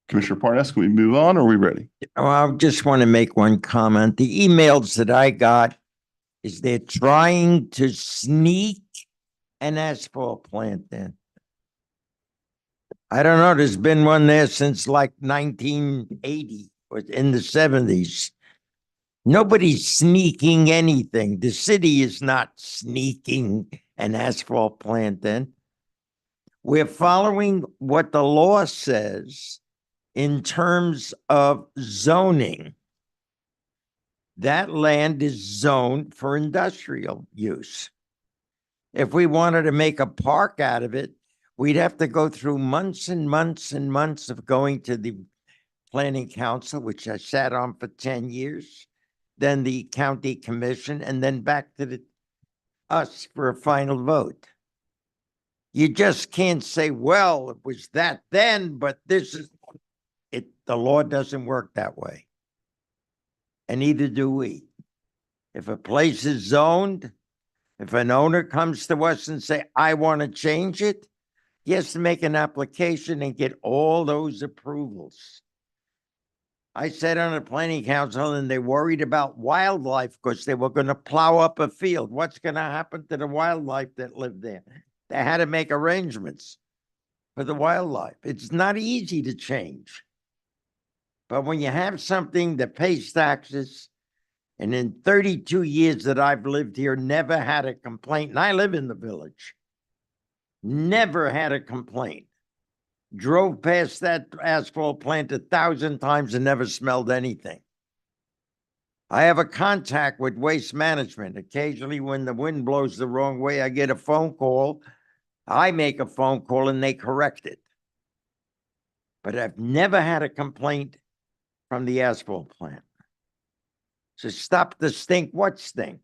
Commissioner Parnas, can we move on or are we ready? Well, I just want to make one comment. The emails that I got is they're trying to sneak an asphalt plant in. I don't know, there's been one there since like 1980 or in the 70s. Nobody's sneaking anything. The city is not sneaking an asphalt plant in. We're following what the law says in terms of zoning. That land is zoned for industrial use. If we wanted to make a park out of it, we'd have to go through months and months and months of going to the planning council, which I sat on for 10 years, then the county commission, and then back to us for a final vote. You just can't say, well, it was that then, but this is it. The law doesn't work that way. And neither do we. If a place is zoned, if an owner comes to us and say, I want to change it, he has to make an application and get all those approvals. I sat on a planning council and they worried about wildlife because they were going to plow up a field. What's going to happen to the wildlife that lived there? They had to make arrangements for the wildlife. It's not easy to change. But when you have something that pays taxes, and in 32 years that I've lived here, never had a complaint, and I live in the village, never had a complaint. Drove past that asphalt plant 1,000 times and never smelled anything. I have a contact with Waste Management. Occasionally when the wind blows the wrong way, I get a phone call. I make a phone call and they correct it. But I've never had a complaint from the asphalt plant. So stop the stink. What stink?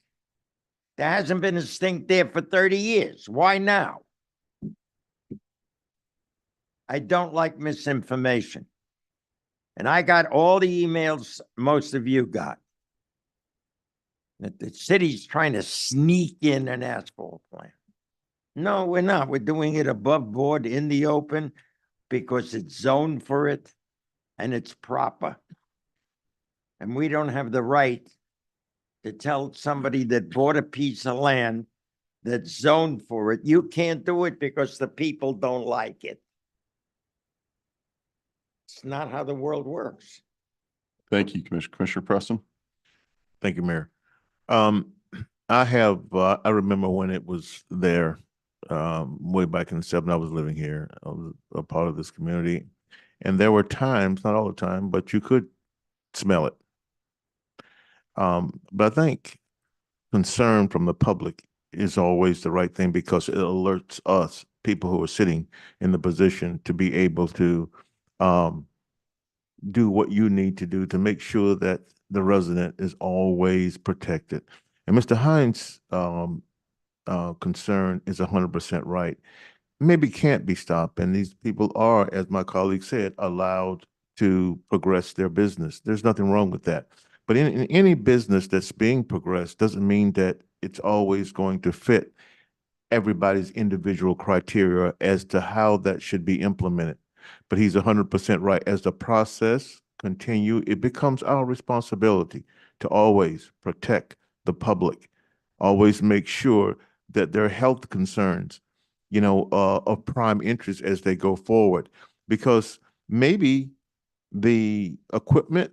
There hasn't been a stink there for 30 years. Why now? I don't like misinformation. And I got all the emails most of you got. That the city's trying to sneak in an asphalt plant. No, we're not. We're doing it above board in the open because it's zoned for it and it's proper. And we don't have the right to tell somebody that bought a piece of land that's zoned for it, you can't do it because the people don't like it. It's not how the world works. Thank you, Commissioner Preston. Thank you, Mayor. I remember when it was there, way back in the 70s, I was living here. I was a part of this community. And there were times, not all the time, but you could smell it. But I think concern from the public is always the right thing because it alerts us, people who are sitting in the position, to be able to do what you need to do to make sure that the resident is always protected. And Mr. Hines' concern is 100% right. Maybe can't be stopped. And these people are, as my colleague said, allowed to progress their business. There's nothing wrong with that. But in any business that's being progressed doesn't mean that it's always going to fit everybody's individual criteria as to how that should be implemented. But he's 100% right. As the process continue, it becomes our responsibility to always protect the public, always make sure that their health concerns, of prime interest as they go forward. Because maybe the equipment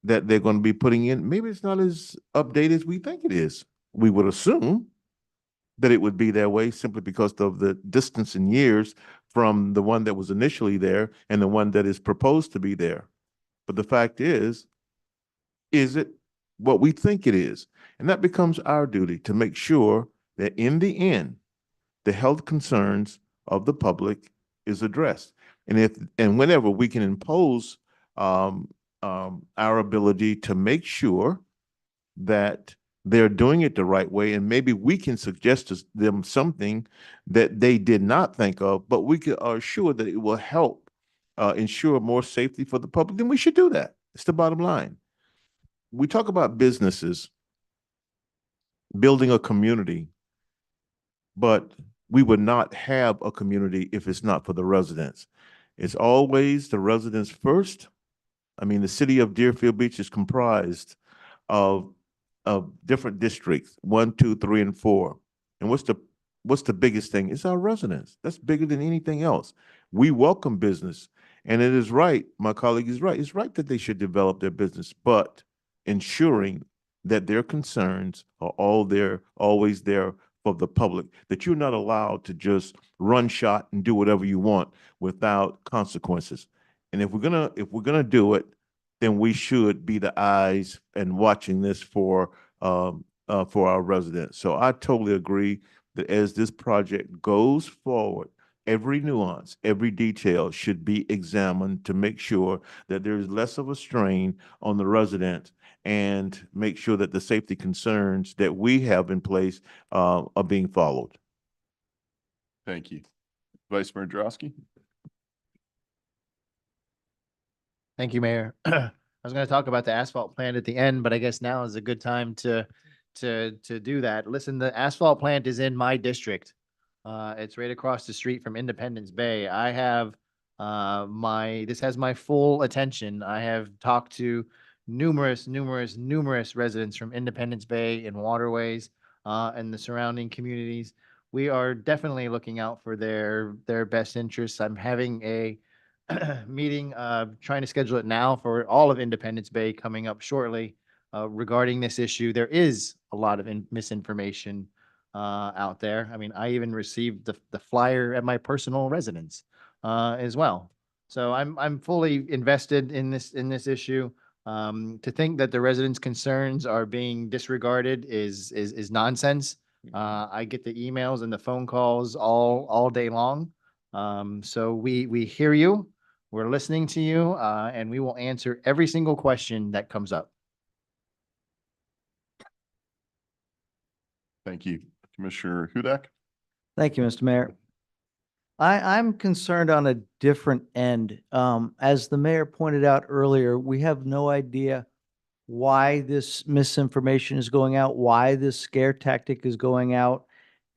that they're going to be putting in, maybe it's not as updated as we think it is. We would assume that it would be that way simply because of the distance in years from the one that was initially there and the one that is proposed to be there. But the fact is it what we think it is? And that becomes our duty to make sure that in the end, the health concerns of the public is addressed. And whenever we can impose our ability to make sure that they're doing it the right way, and maybe we can suggest to them something that they did not think of, but we are sure that it will help ensure more safety for the public, then we should do that. It's the bottom line. We talk about businesses building a community, but we would not have a community if it's not for the residents. It's always the residents first. I mean, the city of Deerfield Beach is comprised of different districts, 1, 2, 3, and 4. And what's the biggest thing? It's our residents. That's bigger than anything else. We welcome business. And it is right, my colleague is right. It's right that they should develop their business, but ensuring that their concerns are always there for the public, that you're not allowed to just run shot and do whatever you want without consequences. And if we're gonna do it, then we should be the eyes and watching this for our residents. So I totally agree that as this project goes forward, every nuance, every detail should be examined to make sure that there's less of a strain on the resident and make sure that the safety concerns that we have in place are being followed. Thank you. Vice Mayor Drosky. Thank you, Mayor. I was going to talk about the asphalt plant at the end, but I guess now is a good time to do that. Listen, the asphalt plant is in my district. It's right across the street from Independence Bay. I have this has my full attention. I have talked to numerous residents from Independence Bay and Waterways and the surrounding communities. We are definitely looking out for their best interests. I'm having a meeting, trying to schedule it now for all of Independence Bay coming up shortly regarding this issue. There is a lot of misinformation out there. I mean, I even received the flyer at my personal residence as well. So I'm fully invested in this issue. To think that the residents' concerns are being disregarded is nonsense. I get the emails and the phone calls all day long. So we hear you. We're listening to you, and we will answer every single question that comes up. Thank you. Commissioner Hudak. Thank you, Mr. Mayor. I'm concerned on a different end. As the mayor pointed out earlier, we have no idea why this misinformation is going out, why this scare tactic is going out.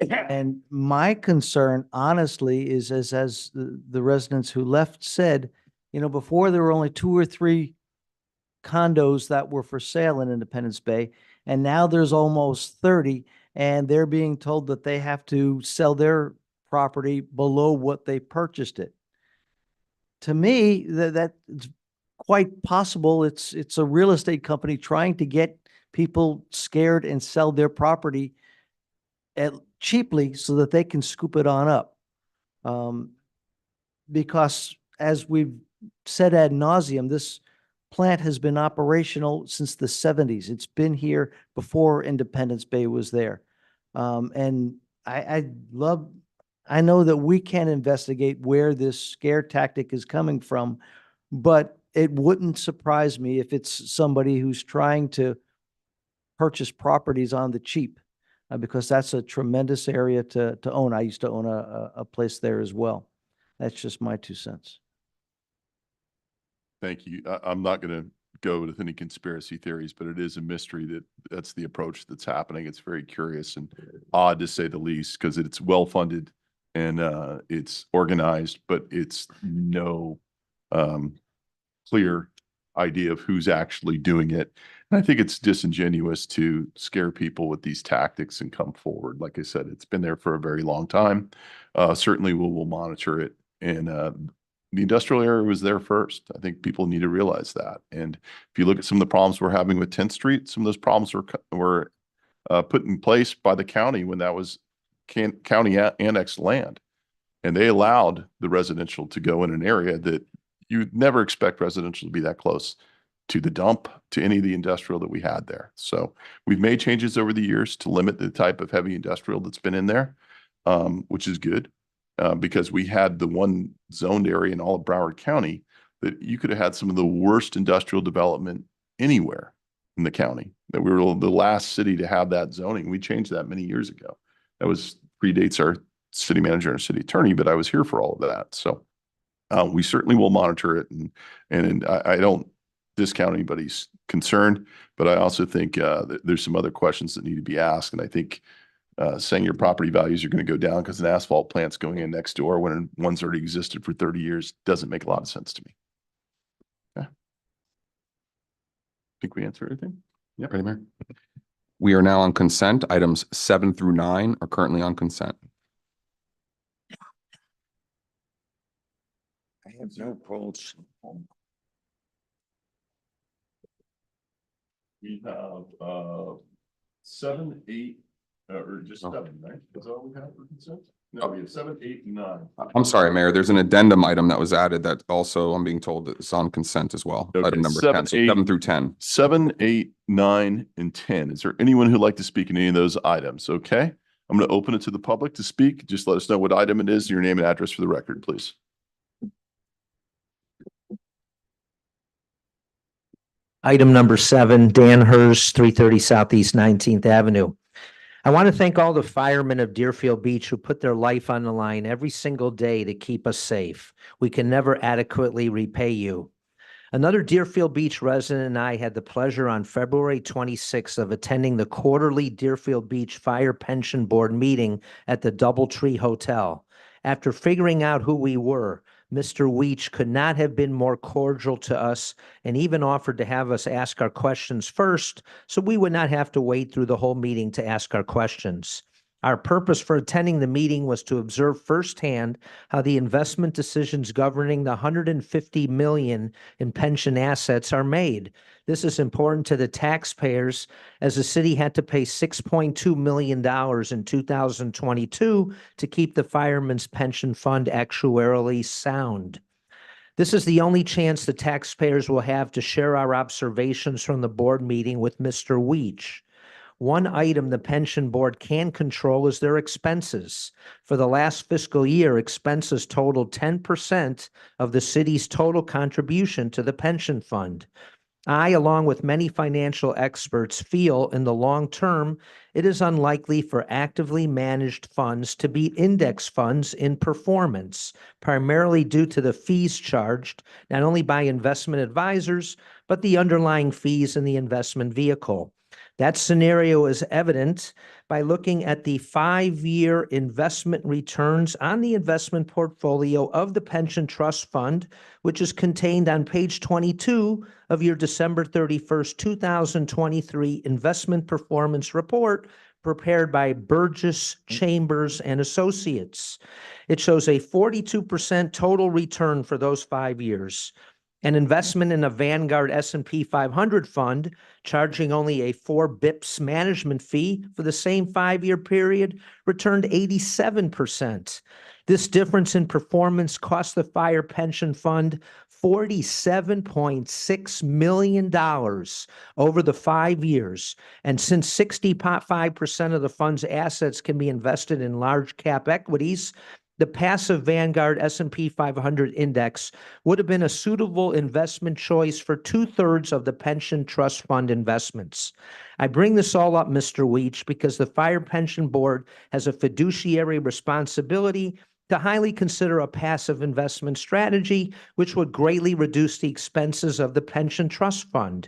And my concern, honestly, is as the residents who left said, before there were only 2 or 3 condos that were for sale in Independence Bay, and now there's almost 30, and they're being told that they have to sell their property below what they purchased it. To me, that's quite possible. It's a real estate company trying to get people scared and sell their property cheaply so that they can scoop it on up. Because as we've said ad nauseum, this plant has been operational since the 70s. It's been here before Independence Bay was there. And I know that we can investigate where this scare tactic is coming from, but it wouldn't surprise me if it's somebody who's trying to purchase properties on the cheap, because that's a tremendous area to own. I used to own a place there as well. That's just my 2 cents. Thank you. I'm not going to go with any conspiracy theories, but it is a mystery that that's the approach that's happening. It's very curious and odd to say the least, because it's well-funded and it's organized, but it's no clear idea of who's actually doing it. And I think it's disingenuous to scare people with these tactics and come forward. Like I said, it's been there for a very long time. Certainly we'll monitor it. And the industrial area was there first. I think people need to realize that. And if you look at some of the problems we're having with 10th Street, some of those problems were put in place by the county when that was county annexed land. And they allowed the residential to go in an area that you'd never expect residential to be that close to the dump, to any of the industrial that we had there. So we've made changes over the years to limit the type of heavy industrial that's been in there, which is good. Because we had the one zoned area in all of Broward County that you could have had some of the worst industrial development anywhere in the county. That we were the last city to have that zoning. We changed that many years ago. That predates our city manager and our city attorney, but I was here for all of that. So we certainly will monitor it, and I don't discount anybody's concern, but I also think that there's some other questions that need to be asked, and I think saying your property values are going to go down because an asphalt plant's going in next door when one's already existed for 30 years doesn't make a lot of sense to me. Okay. Think we answered everything? Yeah, Ready, Mayor? We are now on consent. Items 7 through 9 are currently on consent. I have no polls. We have 7, 8, or just 7, right? Is that all we have for consent? No, we have 7, 8, and 9. I'm sorry, Mayor. There's an addendum item that was added that also I'm being told is on consent as well. Okay, Item number 7, 10, so 8. 7 through 10. 7, 8, 9, and 10. Is there anyone who'd like to speak in any of those items? Okay. I'm going to open it to the public to speak. Just let us know what item it is, your name and address for the record, please. Item number 7, Dan Hers, 330 Southeast 19th Avenue. I want to thank all the firemen of Deerfield Beach who put their life on the line every single day to keep us safe. We can never adequately repay you. Another Deerfield Beach resident and I had the pleasure on February 26th of attending the quarterly Deerfield Beach Fire Pension Board meeting at the Doubletree Hotel. After figuring out who we were, Mr. Weech could not have been more cordial to us and even offered to have us ask our questions first, so we would not have to wait through the whole meeting to ask our questions. Our purpose for attending the meeting was to observe firsthand how the investment decisions governing the $150 million in pension assets are made. This is important to the taxpayers, as the city had to pay $6.2 million in 2022 to keep the Firemen's Pension Fund actuarially sound. This is the only chance the taxpayers will have to share our observations from the board meeting with Mr. Weech. One item the pension board can control is their expenses. For the last fiscal year, expenses totaled 10% of the city's total contribution to the pension fund. I, along with many financial experts, feel in the long term, it is unlikely for actively managed funds to beat index funds in performance, primarily due to the fees charged not only by investment advisors, but the underlying fees in the investment vehicle. That scenario is evident by looking at the 5-year investment returns on the investment portfolio of the pension trust fund, which is contained on page 22 of your December 31st, 2023 investment performance report prepared by Burgess, Chambers, and Associates. It shows a 42% total return for those 5 years. An investment in a Vanguard S&P 500 fund, charging only a 4 bips management fee for the same 5-year period, returned 87%. This difference in performance cost the Fire Pension Fund $47.6 million over the 5 years. And since 65% of the fund's assets can be invested in large cap equities, the passive Vanguard S&P 500 index would have been a suitable investment choice for 2/3 of the pension trust fund investments. I bring this all up, Mr. Weech, because the Fire Pension Board has a fiduciary responsibility to highly consider a passive investment strategy, which would greatly reduce the expenses of the pension trust fund.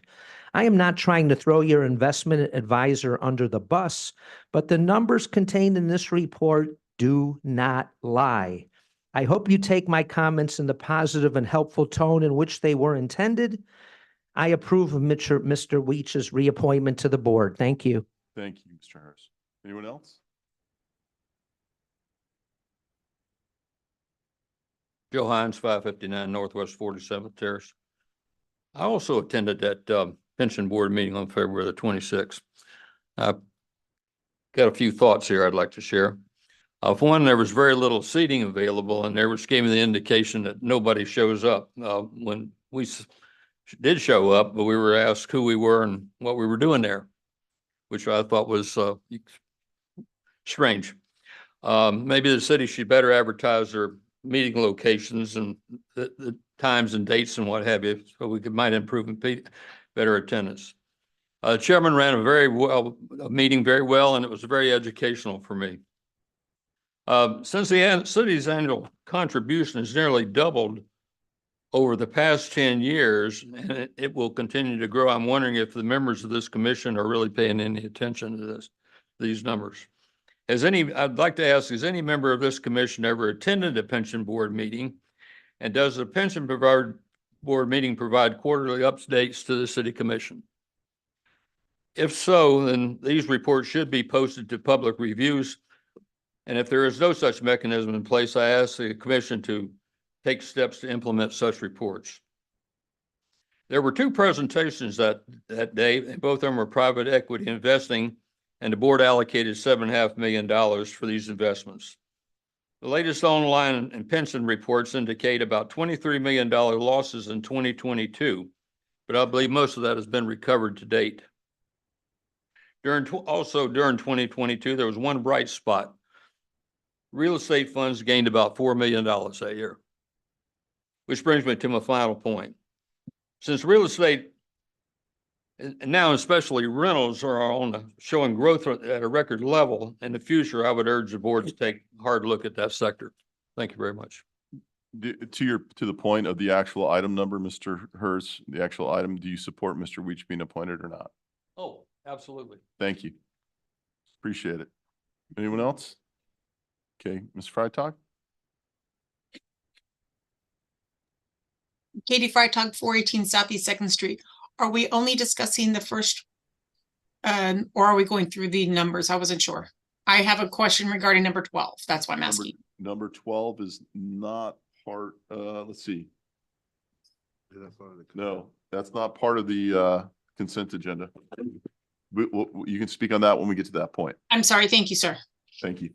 I am not trying to throw your investment advisor under the bus, but the numbers contained in this report do not lie. I hope you take my comments in the positive and helpful tone in which they were intended. I approve of Mr. Weech's reappointment to the board. Thank you. Thank you, Mr. Harris. Anyone else? Joe Hines, 559 Northwest 47th Terrace. I also attended that pension board meeting on February the 26th. I've got a few thoughts here I'd like to share. For one, there was very little seating available, and there was gave me the indication that nobody shows up. When we did show up, but we were asked who we were and what we were doing there, which I thought was strange. Maybe the city should better advertise their meeting locations and the times and dates and what have you, so we might improve and better attendance. Chairman ran a meeting very well, and it was very educational for me. Since the city's annual contribution has nearly doubled over the past 10 years, and it will continue to grow, I'm wondering if the members of this commission are really paying any attention to these numbers. I'd like to ask, has any member of this commission ever attended a pension board meeting? And does the pension board meeting provide quarterly updates to the city commission? If so, then these reports should be posted to public reviews. And if there is no such mechanism in place, I ask the commission to take steps to implement such reports. There were two presentations that day, and both of them were private equity investing, and the board allocated $7.5 million for these investments. The latest online and pension reports indicate about $23 million losses in 2022, but I believe most of that has been recovered to date. Also during 2022, there was one bright spot. Real estate funds gained about $4 million that year, which brings me to my final point. Since real estate, and now especially rentals, are showing growth at a record level, in the future, I would urge the board to take a hard look at that sector. Thank you very much. To the point of the actual item number, Mr. Hers, the actual item, do you support Mr. Weech being appointed or not? Oh, absolutely. Thank you. Appreciate it. Anyone else? Okay, Ms. Freitag? Katie Freitag, 418 Southeast 2nd Street. Are we only discussing the first, or are we going through the numbers? I wasn't sure. I have a question regarding number 12. That's why I'm asking. Number 12 is not part, let's see. No, that's not part of the consent agenda. You can speak on that when we get to that point. I'm sorry. Thank you, sir. Thank you.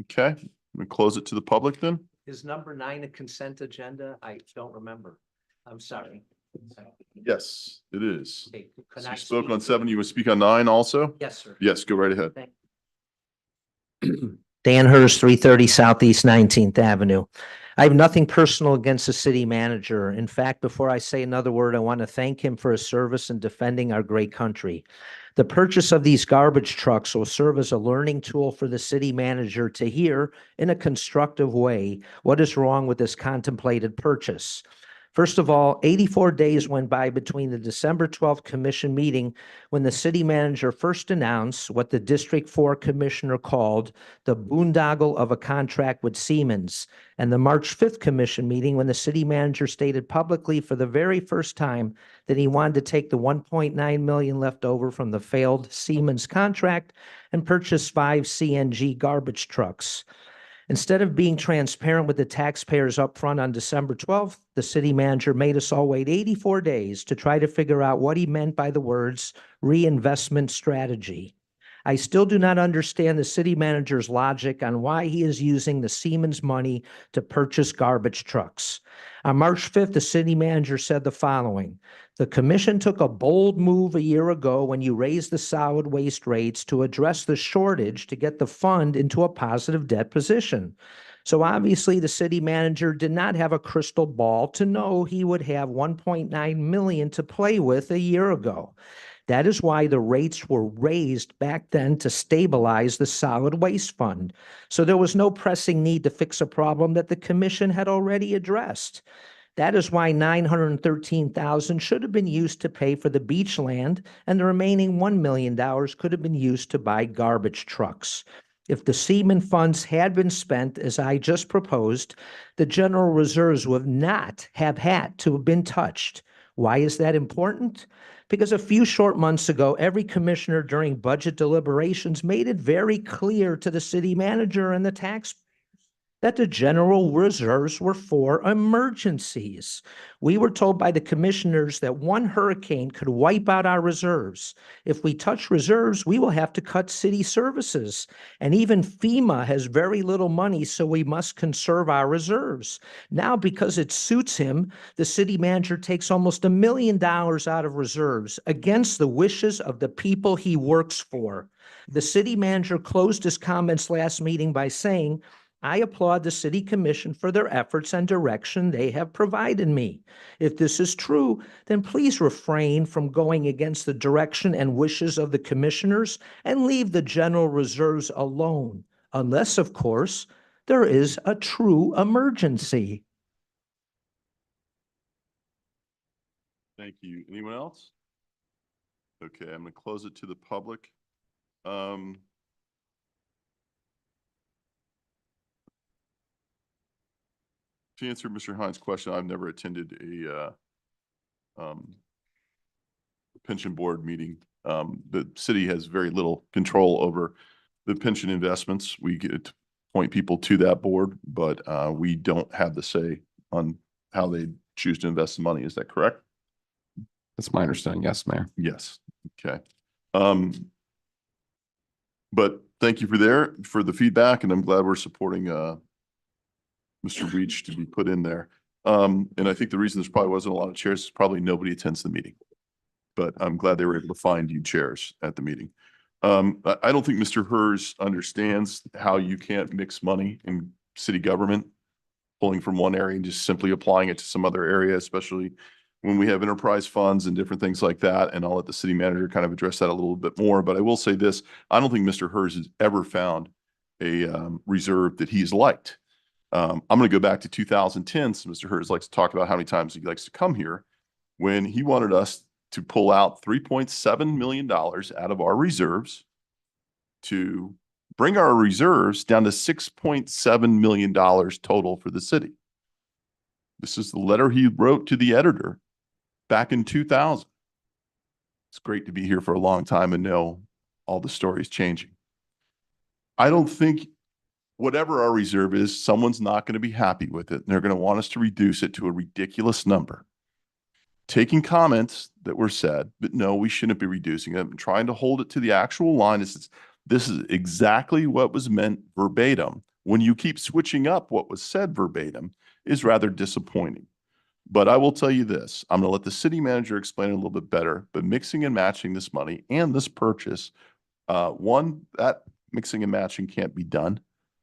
Okay, I'm gonna close it to the public then. Is number 9 a consent agenda? I don't remember. I'm sorry. Yes, it is. Okay, So you spoke on 7, you would speak on 9 also? Yes, sir. Yes, go right ahead. Dan Hurst, 330 Southeast 19th Avenue. I have nothing personal against the city manager. In fact, before I say another word, I want to thank him for his service in defending our great country. The purchase of these garbage trucks will serve as a learning tool for the city manager to hear in a constructive way what is wrong with this contemplated purchase. First of all, 84 days went by between the December 12th commission meeting, when the city manager first announced what the District 4 commissioner called the boondoggle of a contract with Siemens, and the March 5th commission meeting, when the city manager stated publicly for the very first time that he wanted to take the $1.9 million left over from the failed Siemens contract and purchase 5 CNG garbage trucks. Instead of being transparent with the taxpayers up front on December 12th, the city manager made us all wait 84 days to try to figure out what he meant by the words reinvestment strategy. I still do not understand the city manager's logic on why he is using the Siemens money to purchase garbage trucks. On March 5th, the city manager said the following: the commission took a bold move a year ago when you raised the solid waste rates to address the shortage to get the fund into a positive debt position. So obviously the city manager did not have a crystal ball to know he would have $1.9 million to play with a year ago. That is why the rates were raised back then to stabilize the solid waste fund. So there was no pressing need to fix a problem that the commission had already addressed. That is why $913,000 should have been used to pay for the beach land, and the remaining $1 million could have been used to buy garbage trucks. If the Seaman funds had been spent as I just proposed, the general reserves would not have had to have been touched. Why is that important? Because a few short months ago, every commissioner during budget deliberations made it very clear to the city manager and the taxpayers that the general reserves were for emergencies. We were told by the commissioners that one hurricane could wipe out our reserves. If we touch reserves, we will have to cut city services. And even FEMA has very little money, so we must conserve our reserves. Now, because it suits him, the city manager takes almost $1 million out of reserves against the wishes of the people he works for. The city manager closed his comments last meeting by saying, I applaud the city commission for their efforts and direction they have provided me. If this is true, then please refrain from going against the direction and wishes of the commissioners and leave the general reserves alone, unless, of course, there is a true emergency. Thank you. Anyone else? Okay, I'm going to close it to the public. To answer Mr. Hines' question, I've never attended a pension board meeting. The city has very little control over the pension investments. We get to point people to that board, but we don't have the say on how they choose to invest the money. Is that correct? That's my understanding. Yes, Mayor. Yes. Okay. But thank you for the feedback, and I'm glad we're supporting Mr. Weech to be put in there. And I think the reason there's probably wasn't a lot of chairs is probably nobody attends the meeting. But I'm glad they were able to find you chairs at the meeting. I don't think Mr. Hers understands how you can't mix money in city government, pulling from one area and just simply applying it to some other area, especially when we have enterprise funds and different things like that. And I'll let the city manager kind of address that a little bit more. But I will say this, I don't think Mr. Hers has ever found a reserve that he's liked. I'm going to go back to 2010. So Mr. Hers likes to talk about how many times he likes to come here when he wanted us to pull out $3.7 million out of our reserves to bring our reserves down to $6.7 million total for the city. This is the letter he wrote to the editor back in 2000. It's great to be here for a long time and know all the stories changing. I don't think whatever our reserve is, someone's not going to be happy with it. And they're going to want us to reduce it to a ridiculous number. Taking comments that were said, but no, we shouldn't be reducing it, and trying to hold it to the actual line. This is exactly what was meant verbatim. When you keep switching up what was said verbatim is rather disappointing. But I will tell you this, I'm going to let the city manager explain it a little bit better, but mixing and matching this money and this purchase, that mixing and matching can't be done.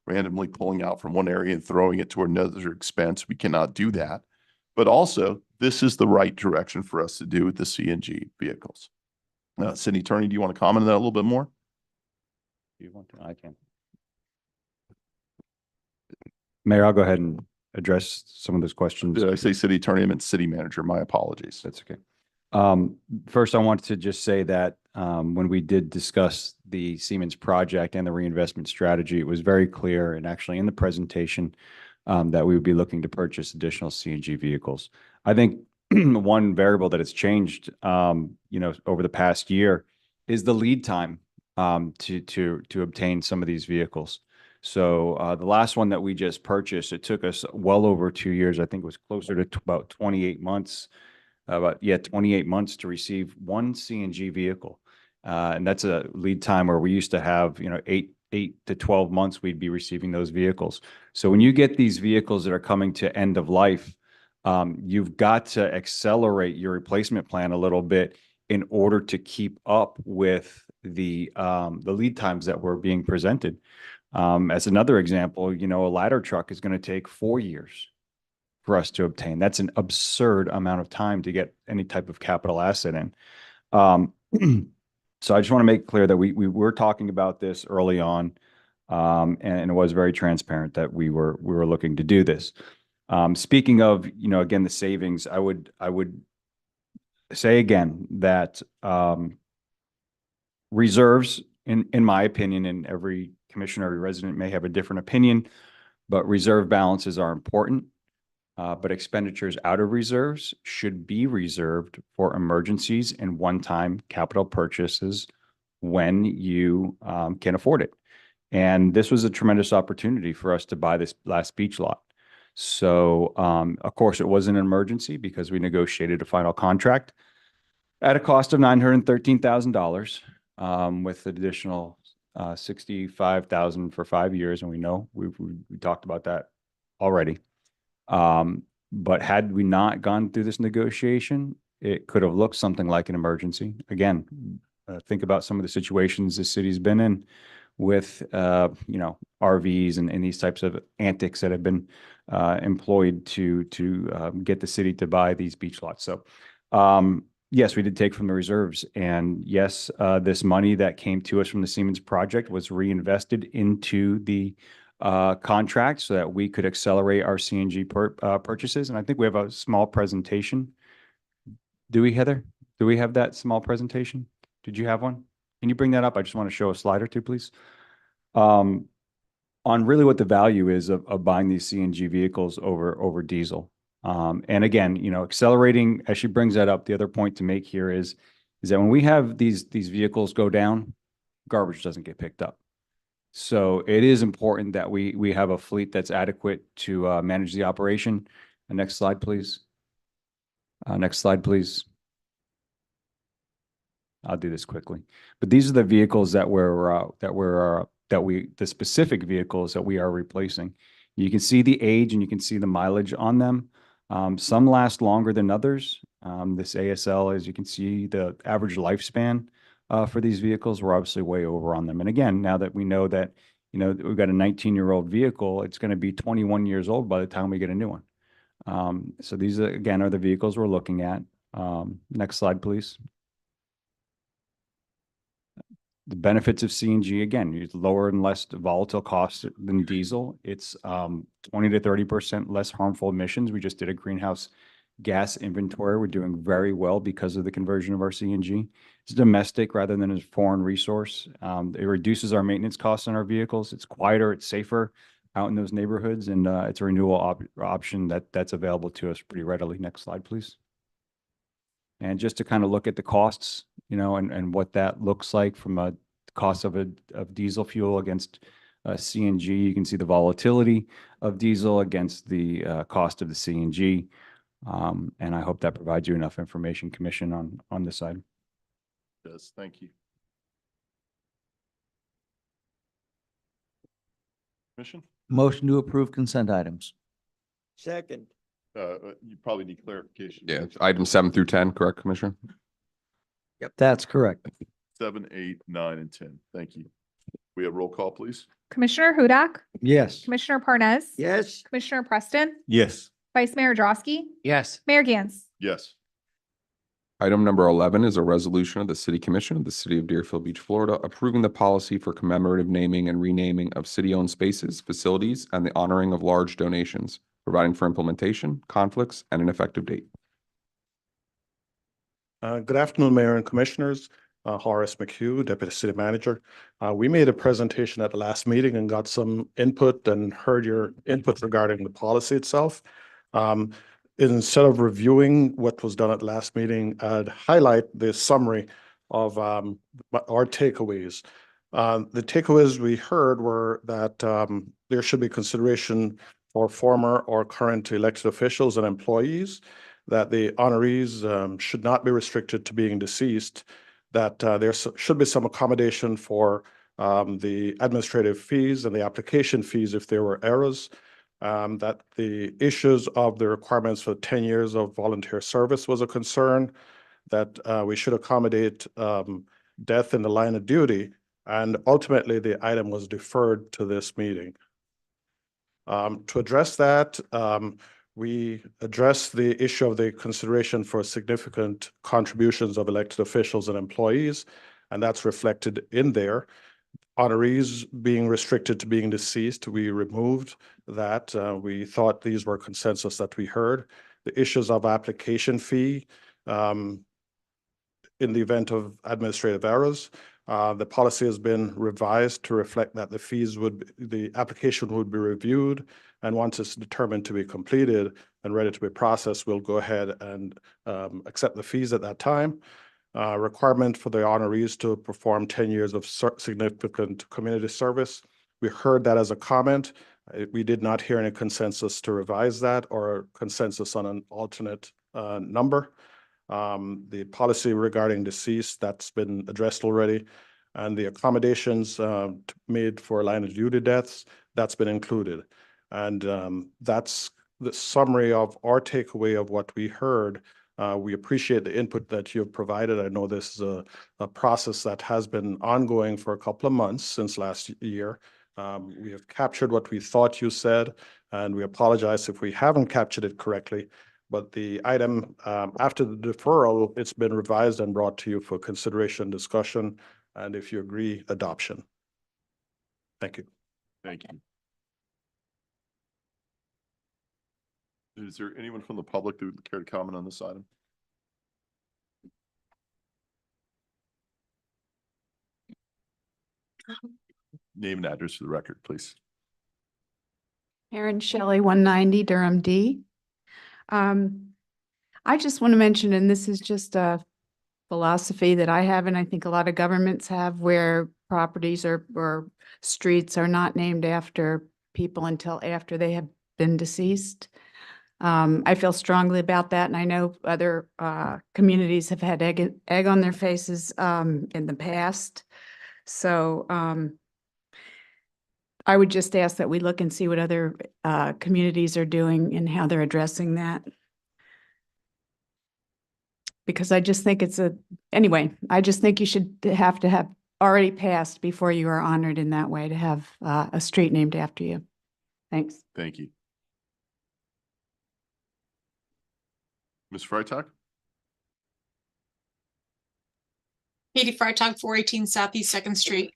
Randomly pulling out from one area and throwing it to another expense. We cannot do that. But also, this is the right direction for us to do with the CNG vehicles. City Attorney, do you want to comment on that a little bit more? Do you want to? I can. Mayor, I'll go ahead and address some of those questions. Did I say City Attorney? I meant City Manager. My apologies. That's okay. First, I wanted to just say that when we did discuss the Siemens project and the reinvestment strategy, it was very clear, and actually in the presentation, that we would be looking to purchase additional CNG vehicles. I think one variable that has changed, over the past year is the lead time to obtain some of these vehicles. So the last one that we just purchased, it took us well over 2 years. I think it was closer to about 28 months. 28 months to receive one CNG vehicle. And that's a lead time where we used to have, 8 to 12 months we'd be receiving those vehicles. So when you get these vehicles that are coming to end of life, you've got to accelerate your replacement plan a little bit in order to keep up with the lead times that were being presented. As another example, a ladder truck is going to take 4 years for us to obtain. That's an absurd amount of time to get any type of capital asset in. So I just want to make clear that we were talking about this early on, and it was very transparent that we were looking to do this. Speaking of, again, the savings, I would say again that reserves, in my opinion, and every commissioner, every resident may have a different opinion, but reserve balances are important. But expenditures out of reserves should be reserved for emergencies and one-time capital purchases when you can afford it. And this was a tremendous opportunity for us to buy this last beach lot. So, of course, it was an emergency because we negotiated a final contract at a cost of $913,000 with additional $65,000 for 5 years. And we know we talked about that already. But had we not gone through this negotiation, it could have looked something like an emergency. Again, think about some of the situations the city's been in with, RVs and these types of antics that have been employed to get the city to buy these beach lots. So, yes, we did take from the reserves, and yes, this money that came to us from the Siemens project was reinvested into the contract so that we could accelerate our CNG purchases. And I think we have a small presentation. Do we, Heather? Do we have that small presentation? Did you have one? Can you bring that up? I just want to show a slide or two, please. On really what the value is of buying these CNG vehicles over diesel. And again, accelerating, as she brings that up, the other point to make here is that when we have these vehicles go down, garbage doesn't get picked up. So it is important that we have a fleet that's adequate to manage the operation. Next slide, please. Next slide, please. I'll do this quickly. But these are the vehicles the specific vehicles that we are replacing. You can see the age and you can see the mileage on them. Some last longer than others. This ASL, as you can see, the average lifespan for these vehicles, we're obviously way over on them. And again, now that we know that, we've got a 19-year-old vehicle, it's going to be 21 years old by the time we get a new one. So these, again, are the vehicles we're looking at. Next slide, please. The benefits of CNG, again, it's lower and less volatile cost than diesel. It's 20 to 30% less harmful emissions. We just did a greenhouse gas inventory. We're doing very well because of the conversion of our CNG. It's domestic rather than a foreign resource. It reduces our maintenance costs on our vehicles. It's quieter, it's safer out in those neighborhoods, and it's a renewal option that's available to us pretty readily. Next slide, please. And just to kind of look at the costs, and what that looks like from a cost of diesel fuel against CNG. You can see the volatility of diesel against the cost of the CNG. And I hope that provides you enough information, Commission, on this side. Yes, thank you. Commission? Motion to approve consent items. Second. You probably need clarification. Yeah, items 7 through 10, correct, Commissioner? Yep, that's correct. 7, 8, 9, and 10. Thank you. We have roll call, please. Commissioner Hudak, Yes. Commissioner Parnas. Yes. Commissioner Preston, Yes. Vice Mayor Drosky, Yes. Mayor Gantz. Yes. Item number 11 is a resolution of the City Commission of the City of Deerfield Beach, Florida, approving the policy for commemorative naming and renaming of city-owned spaces, facilities, and the honoring of large donations, providing for implementation, conflicts, and an effective date. Good afternoon, Mayor and Commissioners. Horace McHugh, Deputy City Manager. We made a presentation at the last meeting and got some input and heard your input regarding the policy itself. Instead of reviewing what was done at the last meeting, I'd highlight the summary of our takeaways. The takeaways we heard were that there should be consideration for former or current elected officials and employees, that the honorees should not be restricted to being deceased, that there should be some accommodation for the administrative fees and the application fees if there were errors, that the issues of the requirements for 10 years of volunteer service was a concern, that we should accommodate death in the line of duty, and ultimately the item was deferred to this meeting. To address that, we addressed the issue of the consideration for significant contributions of elected officials and employees, and that's reflected in there. Honorees being restricted to being deceased, we removed that. We thought these were consensus that we heard. The issues of application fee in the event of administrative errors, the policy has been revised to reflect that the application would be reviewed, and once it's determined to be completed and ready to be processed, we'll go ahead and accept the fees at that time. Requirement for the honorees to perform 10 years of significant community service. We heard that as a comment. We did not hear any consensus to revise that or consensus on an alternate number. The policy regarding deceased, that's been addressed already. And the accommodations made for line of duty deaths, that's been included. And that's the summary of our takeaway of what we heard. We appreciate the input that you've provided. I know this is a process that has been ongoing for a couple of months since last year. We have captured what we thought you said, and we apologize if we haven't captured it correctly. But the item, after the deferral, it's been revised and brought to you for consideration, discussion, and if you agree, adoption. Thank you. Thank you. Is there anyone from the public that would care to comment on this item? Name and address for the record, please. Erin Shelley, 190 Durham D. I just want to mention, and this is just a philosophy that I have, and I think a lot of governments have, where properties or streets are not named after people until after they have been deceased. I feel strongly about that, and I know other communities have had egg on their faces in the past. So I would just ask that we look and see what other communities are doing and how they're addressing that. Because I just think anyway, I just think you should have to have already passed before you are honored in that way to have a street named after you. Thanks. Thank you. Ms. Freitag? Katie Freitag, 418 Southeast 2nd Street.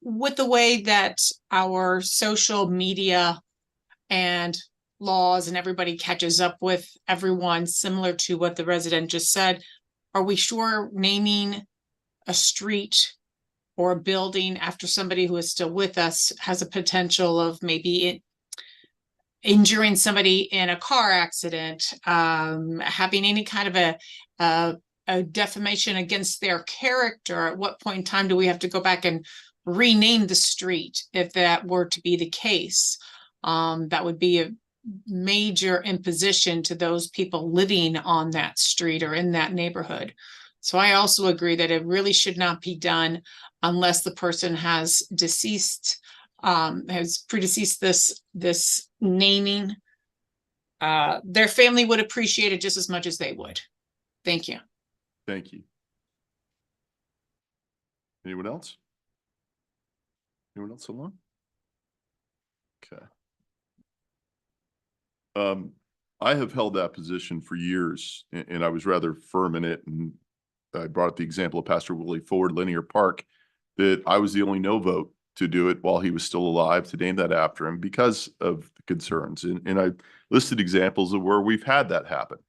With the way that our social media and laws and everybody catches up with everyone, similar to what the resident just said, are we sure naming a street or a building after somebody who is still with us has a potential of maybe injuring somebody in a car accident, having any kind of a defamation against their character? At what point in time do we have to go back and rename the street if that were to be the case? That would be a major imposition to those people living on that street or in that neighborhood. So I also agree that it really should not be done unless the person has predeceased this naming. Their family would appreciate it just as much as they would. Thank you. Thank you. Anyone else? Anyone else alone? Okay. I have held that position for years, and I was rather firm in it. And I brought up the example of Pastor Willie Ford, Linear Park, that I was the only no vote to do it while he was still alive, to name that after him because of the concerns. And I listed examples of where we've had that happen.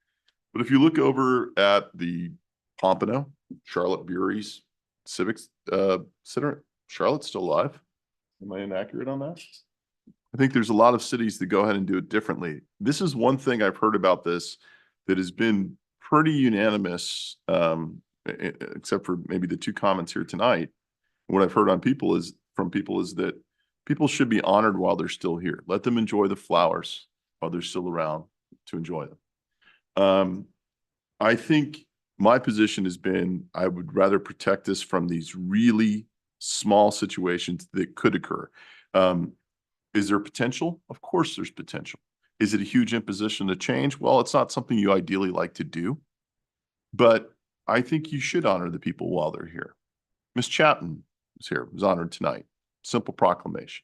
But if you look over at the Pompano, Charlotte Bury's Civic Center, Charlotte's still alive. Am I inaccurate on that? I think there's a lot of cities that go ahead and do it differently. This is one thing I've heard about this that has been pretty unanimous, except for maybe the two comments here tonight. What I've heard from people is that people should be honored while they're still here. Let them enjoy the flowers while they're still around to enjoy them. I think my position has been, I would rather protect this from these really small situations that could occur. Is there potential? Of course there's potential. Is it a huge imposition to change? Well, it's not something you ideally like to do, but I think you should honor the people while they're here. Ms. Chapman was here, was honored tonight. Simple proclamation.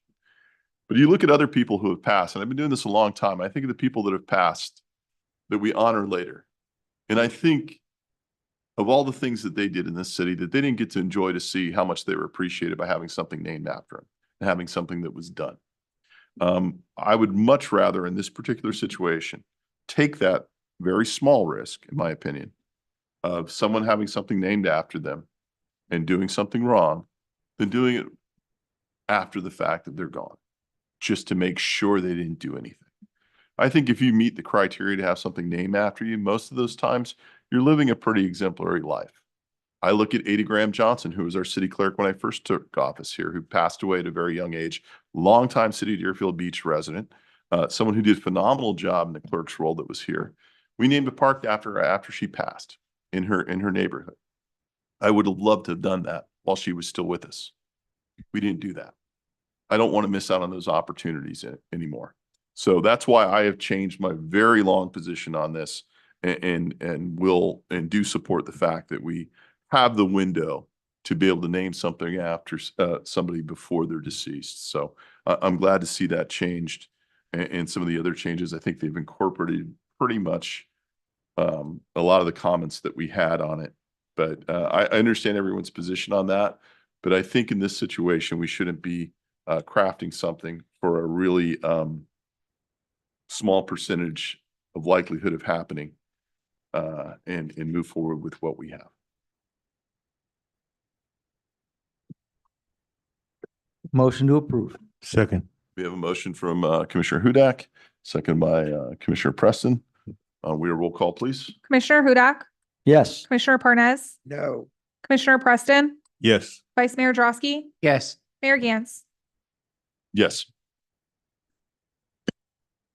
But you look at other people who have passed, and I've been doing this a long time. I think of the people that have passed that we honor later. And I think of all the things that they did in this city that they didn't get to enjoy, to see how much they were appreciated by having something named after them and having something that was done. I would much rather, in this particular situation, take that very small risk, in my opinion, of someone having something named after them and doing something wrong than doing it after the fact that they're gone, just to make sure they didn't do anything. I think if you meet the criteria to have something named after you, most of those times you're living a pretty exemplary life. I look at Ada Graham Johnson, who was our city clerk when I first took office here, who passed away at a very young age, longtime City of Deerfield Beach resident, someone who did a phenomenal job in the clerk's role that was here. We named a park after her after she passed in her neighborhood. I would have loved to have done that while she was still with us. We didn't do that. I don't want to miss out on those opportunities anymore. So that's why I have changed my very long position on this, and do support the fact that we have the window to be able to name something after somebody before they're deceased. So I'm glad to see that changed, and some of the other changes. I think they've incorporated pretty much a lot of the comments that we had on it. But I understand everyone's position on that. But I think in this situation, we shouldn't be crafting something for a really small percentage of likelihood of happening, and move forward with what we have. Motion to approve. Second. We have a motion from Commissioner Hudak, second by Commissioner Preston. We are roll call, please. Commissioner Hudak, Yes. Commissioner Parnas, No. Commissioner Preston, Yes. Vice Mayor Drosky, Yes. Mayor Gantz. Yes.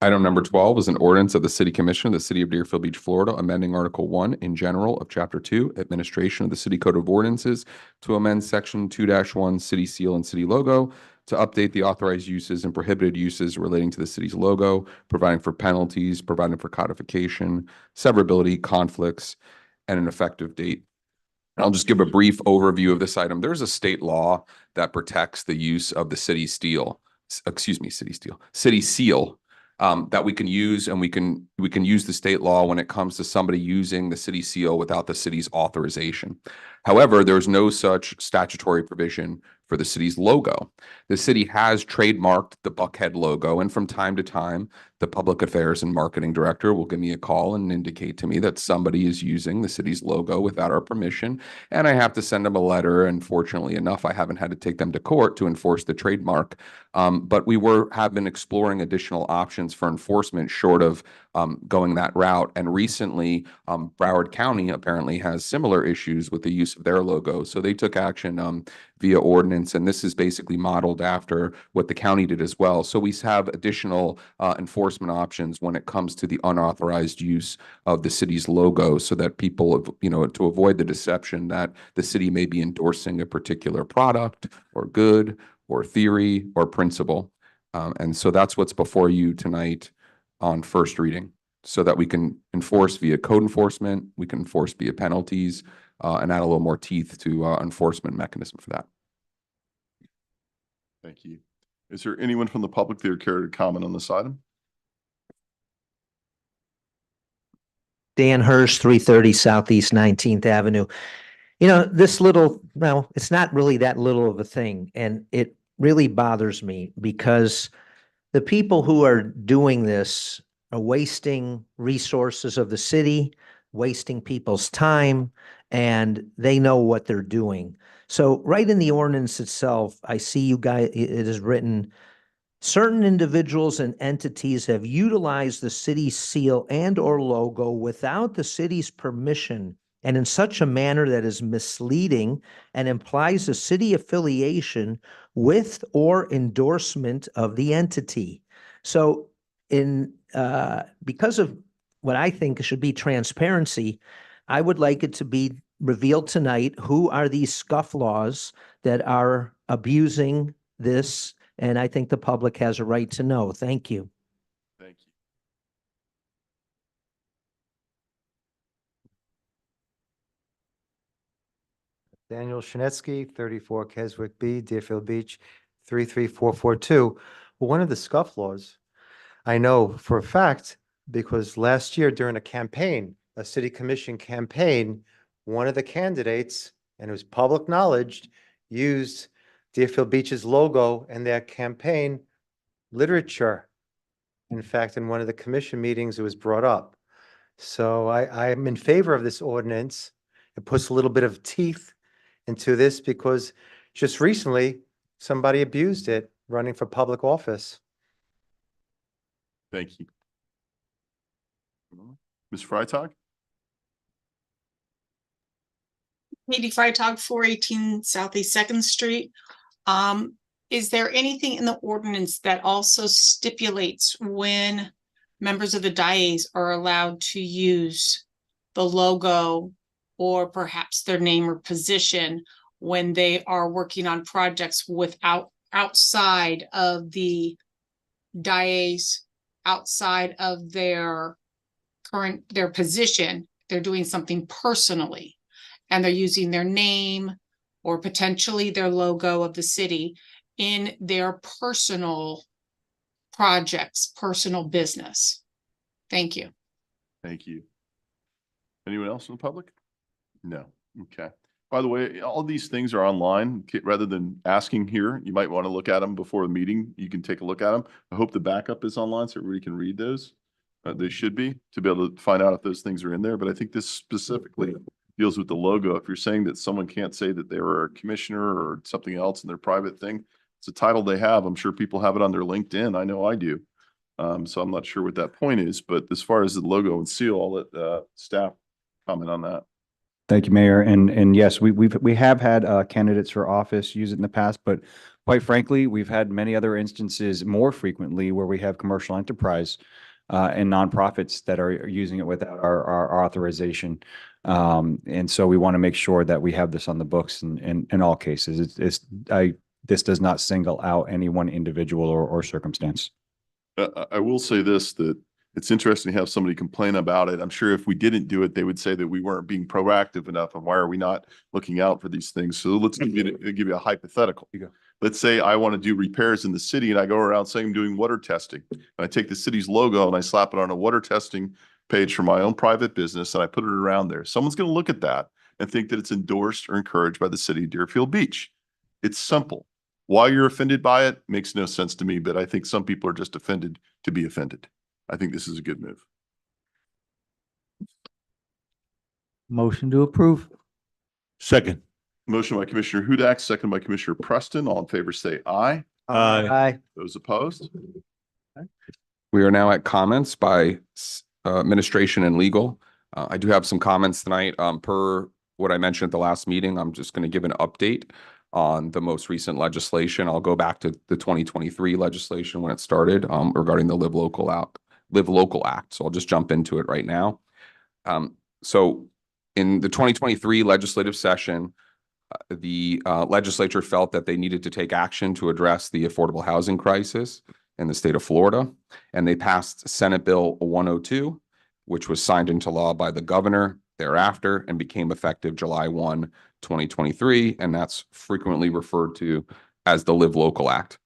Item number 12 is an ordinance of the City Commission of the City of Deerfield Beach, Florida, amending Article 1 in general of Chapter 2, Administration of the City Code of Ordinances, to amend Section 2-1, City Seal and City Logo, to update the authorized uses and prohibited uses relating to the city's logo, providing for penalties, providing for codification, severability, conflicts, and an effective date. I'll just give a brief overview of this item. There's a state law that protects the use of the city seal, city seal, that we can use, and we can use the state law when it comes to somebody using the city seal without the city's authorization. However, there's no such statutory provision for the city's logo. The city has trademarked the Buckhead logo, and from time to time, the public affairs and marketing director will give me a call and indicate to me that somebody is using the city's logo without our permission, and I have to send them a letter. And fortunately enough, I haven't had to take them to court to enforce the trademark. But we have been exploring additional options for enforcement short of going that route. And recently, Broward County apparently has similar issues with the use of their logo. So they took action via ordinance, and this is basically modeled after what the county did as well. So we have additional enforcement options when it comes to the unauthorized use of the city's logo, so that people, to avoid the deception that the city may be endorsing a particular product or good or theory or principle. And so that's what's before you tonight on first reading, so that we can enforce via code enforcement, we can enforce via penalties, and add a little more teeth to enforcement mechanism for that. Thank you. Is there anyone from the public that would care to comment on this item? Dan Hirsch, 330 Southeast 19th Avenue. This it's not really that little of a thing, and it really bothers me because the people who are doing this are wasting resources of the city, wasting people's time, and they know what they're doing. So right in the ordinance itself, I see you guys, it is written, certain individuals and entities have utilized the city seal and or logo without the city's permission and in such a manner that is misleading and implies a city affiliation with or endorsement of the entity. So because of what I think should be transparency, I would like it to be revealed tonight who are these scofflaws that are abusing this, and I think the public has a right to know. Thank you. Thank you. Daniel Shinetsky, 34 Keswick B, Deerfield Beach, 33442. Well, one of the scofflaws, I know for a fact, because last year during a campaign, a city commission campaign, one of the candidates, and it was public knowledge, used Deerfield Beach's logo in their campaign literature. In fact, in one of the commission meetings, it was brought up. So I'm in favor of this ordinance. It puts a little bit of teeth into this because just recently, somebody abused it running for public office. Thank you. Ms. Freitag? Katie Freitag, 418 Southeast Second Street. Is there anything in the ordinance that also stipulates when members of the DIAs are allowed to use the logo or perhaps their name or position when they are working on projects outside of the DIAs, outside of their position? They're doing something personally and they're using their name or potentially their logo of the city in their personal projects, personal business. Thank you. Thank you. Anyone else in the public? No. Okay. By the way, all these things are online. Rather than asking here, you might want to look at them before the meeting. You can take a look at them. I hope the backup is online so everybody can read those. They should be to be able to find out if those things are in there. But I think this specifically deals with the logo. If you're saying that someone can't say that they were a commissioner or something else in their private thing, it's a title they have. I'm sure people have it on their LinkedIn. I know I do. So I'm not sure what that point is, but as far as the logo and seal, I'll let staff comment on that. Thank you, Mayor. And yes, we have had candidates for office use it in the past, but quite frankly, we've had many other instances more frequently where we have commercial enterprise and nonprofits that are using it without our authorization. And so we want to make sure that we have this on the books in all cases. This does not single out any one individual or circumstance. I will say this, that it's interesting to have somebody complain about it. I'm sure if we didn't do it, they would say that we weren't being proactive enough. And why are we not looking out for these things? So let's give you a hypothetical. Let's say I want to do repairs in the city and I go around saying I'm doing water testing. And I take the city's logo and I slap it on a water testing page for my own private business and I put it around there. Someone's going to look at that and think that it's endorsed or encouraged by the city of Deerfield Beach. It's simple. Why you're offended by it makes no sense to me, but I think some people are just offended to be offended. I think this is a good move. Motion to approve. Second. Motion by Commissioner Hudak, second by Commissioner Preston. All in favor say aye. Aye. Those opposed? We are now at comments by administration and legal. I do have some comments tonight. Per what I mentioned at the last meeting, I'm just going to give an update on the most recent legislation. I'll go back to the 2023 legislation when it started regarding the Live Local Act. So I'll just jump into it right now. So in the 2023 legislative session, the legislature felt that they needed to take action to address the affordable housing crisis in the state of Florida. And they passed Senate Bill 102, which was signed into law by the governor thereafter and became effective July 1, 2023. And that's frequently referred to as the Live Local Act.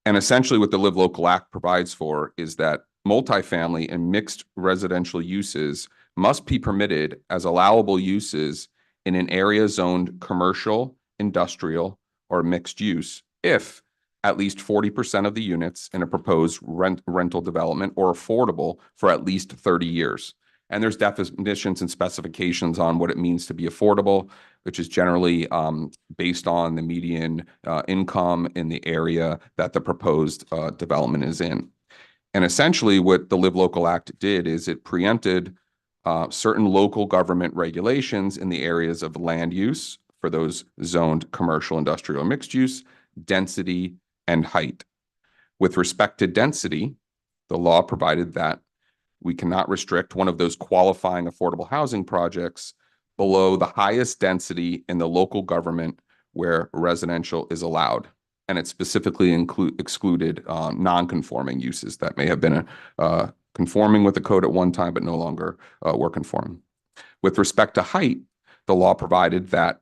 And essentially what the Live Local Act provides for is that multifamily and mixed residential uses must be permitted as allowable uses in an area zoned commercial, industrial, or mixed use if at least 40% of the units in a proposed rental development are affordable for at least 30 years. And there's definitions and specifications on what it means to be affordable, which is generally based on the median income in the area that the proposed development is in. And essentially what the Live Local Act did is it preempted certain local government regulations in the areas of land use for those zoned commercial, industrial, mixed use, density, and height. With respect to density, the law provided that we cannot restrict one of those qualifying affordable housing projects below the highest density in the local government where residential is allowed. And it specifically excluded non-conforming uses that may have been conforming with the code at one time, but no longer were conforming. With respect to height, the law provided that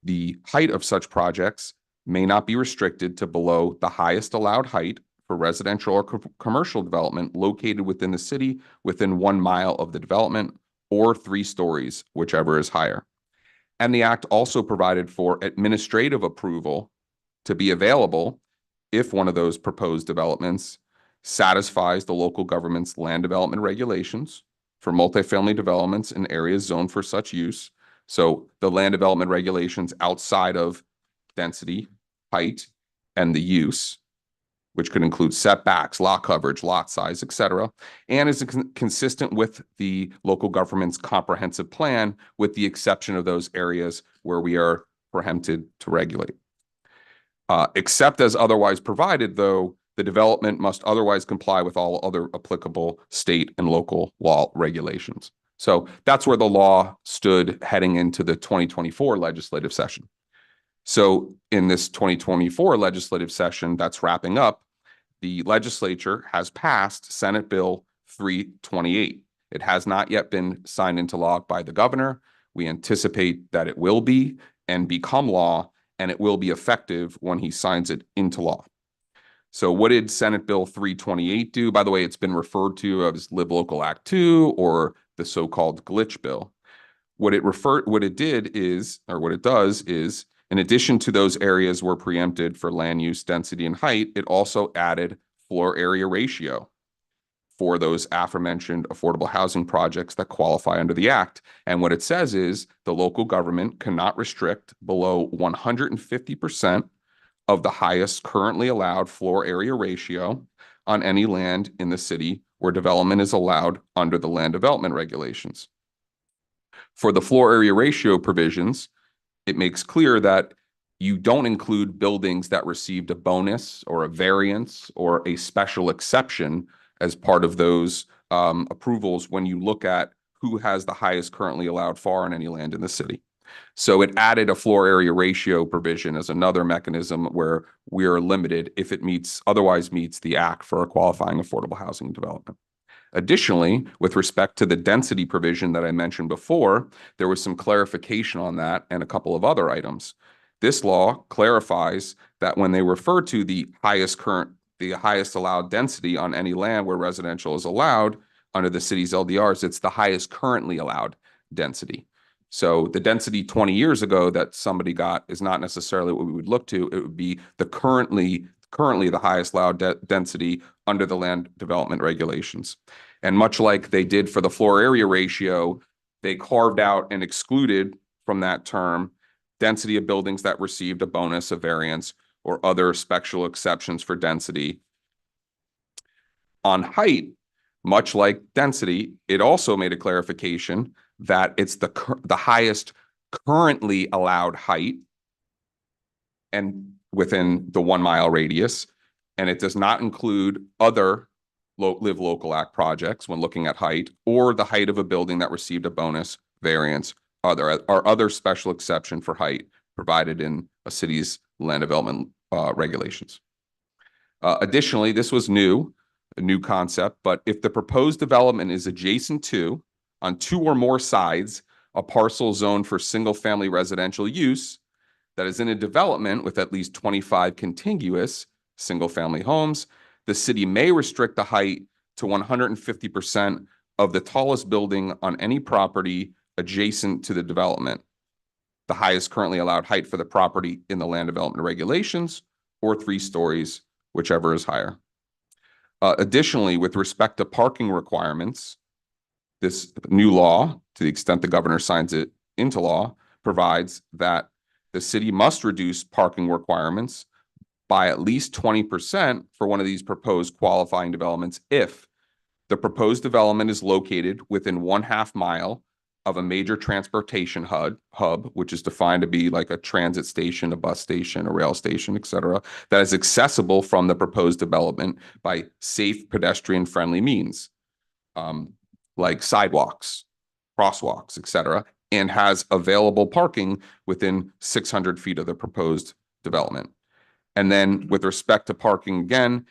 the height of such projects may not be restricted to below the highest allowed height for residential or commercial development located within the city within 1 mile of the development, or 3 stories, whichever is higher. And the act also provided for administrative approval to be available if one of those proposed developments satisfies the local government's land development regulations for multifamily developments in areas zoned for such use. So the land development regulations outside of density, height, and the use, which could include setbacks, lot coverage, lot size, et cetera, and is consistent with the local government's comprehensive plan, with the exception of those areas where we are prohibited to regulate. Except as otherwise provided, though, the development must otherwise comply with all other applicable state and local law regulations. So that's where the law stood heading into the 2024 legislative session. So in this 2024 legislative session that's wrapping up, the legislature has passed Senate Bill 328. It has not yet been signed into law by the governor. We anticipate that it will be and become law, and it will be effective when he signs it into law. So what did Senate Bill 328 do? By the way, it's been referred to as Live Local Act 2 or the so-called glitch bill. What it does is, in addition to those areas were preempted for land use, density, and height, it also added floor area ratio for those aforementioned affordable housing projects that qualify under the act. And what it says is the local government cannot restrict below 150% of the highest currently allowed floor area ratio on any land in the city where development is allowed under the land development regulations. For the floor area ratio provisions, it makes clear that you don't include buildings that received a bonus or a variance or a special exception as part of those approvals when you look at who has the highest currently allowed FAR on any land in the city. So it added a floor area ratio provision as another mechanism where we are limited if it otherwise meets the act for a qualifying affordable housing development. Additionally, with respect to the density provision that I mentioned before, there was some clarification on that and a couple of other items. This law clarifies that when they refer to the highest allowed density on any land where residential is allowed under the city's LDRs, it's the highest currently allowed density. So the density 20 years ago that somebody got is not necessarily what we would look to. It would be the currently the highest allowed density under the land development regulations. And much like they did for the floor area ratio, they carved out and excluded from that term density of buildings that received a bonus, a variance, or other special exceptions for density. On height, much like density, it also made a clarification that it's the highest currently allowed height and within the 1 mile radius, and it does not include other Live Local Act projects when looking at height, or the height of a building that received a bonus, variance, or other special exception for height provided in a city's land development regulations. Additionally, this was a new concept, but if the proposed development is adjacent to, on 2 or more sides, a parcel zoned for single-family residential use that is in a development with at least 25 contiguous single-family homes, the city may restrict the height to 150% of the tallest building on any property adjacent to the development, the highest currently allowed height for the property in the land development regulations, or 3 stories, whichever is higher. Additionally, with respect to parking requirements, this new law, to the extent the governor signs it into law, provides that the city must reduce parking requirements by at least 20% for one of these proposed qualifying developments if the proposed development is located within 1/2 mile of a major transportation hub, which is defined to be like a transit station, a bus station, a rail station, et cetera, that is accessible from the proposed development by safe pedestrian-friendly means, like sidewalks, crosswalks, et cetera, and has available parking within 600 feet of the proposed development. And then with respect to parking, again,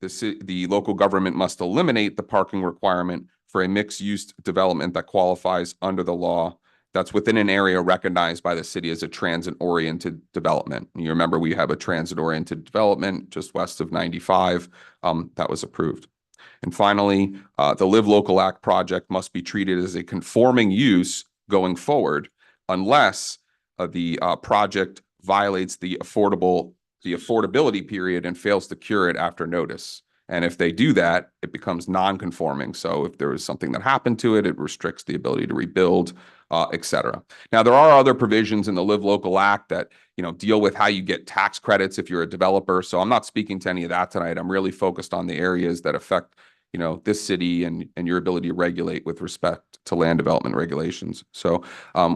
the local government must eliminate the parking requirement for a mixed-use development that qualifies under the law that's within an area recognized by the city as a transit-oriented development. You remember we have a transit-oriented development just west of 95 that was approved. And finally, the Live Local Act project must be treated as a conforming use going forward unless the project violates the affordability period and fails to cure it after notice. And if they do that, it becomes non-conforming. So if there is something that happened to it, it restricts the ability to rebuild, et cetera. Now, there are other provisions in the Live Local Act that, deal with how you get tax credits if you're a developer. So I'm not speaking to any of that tonight. I'm really focused on the areas that affect this city and your ability to regulate with respect to land development regulations. So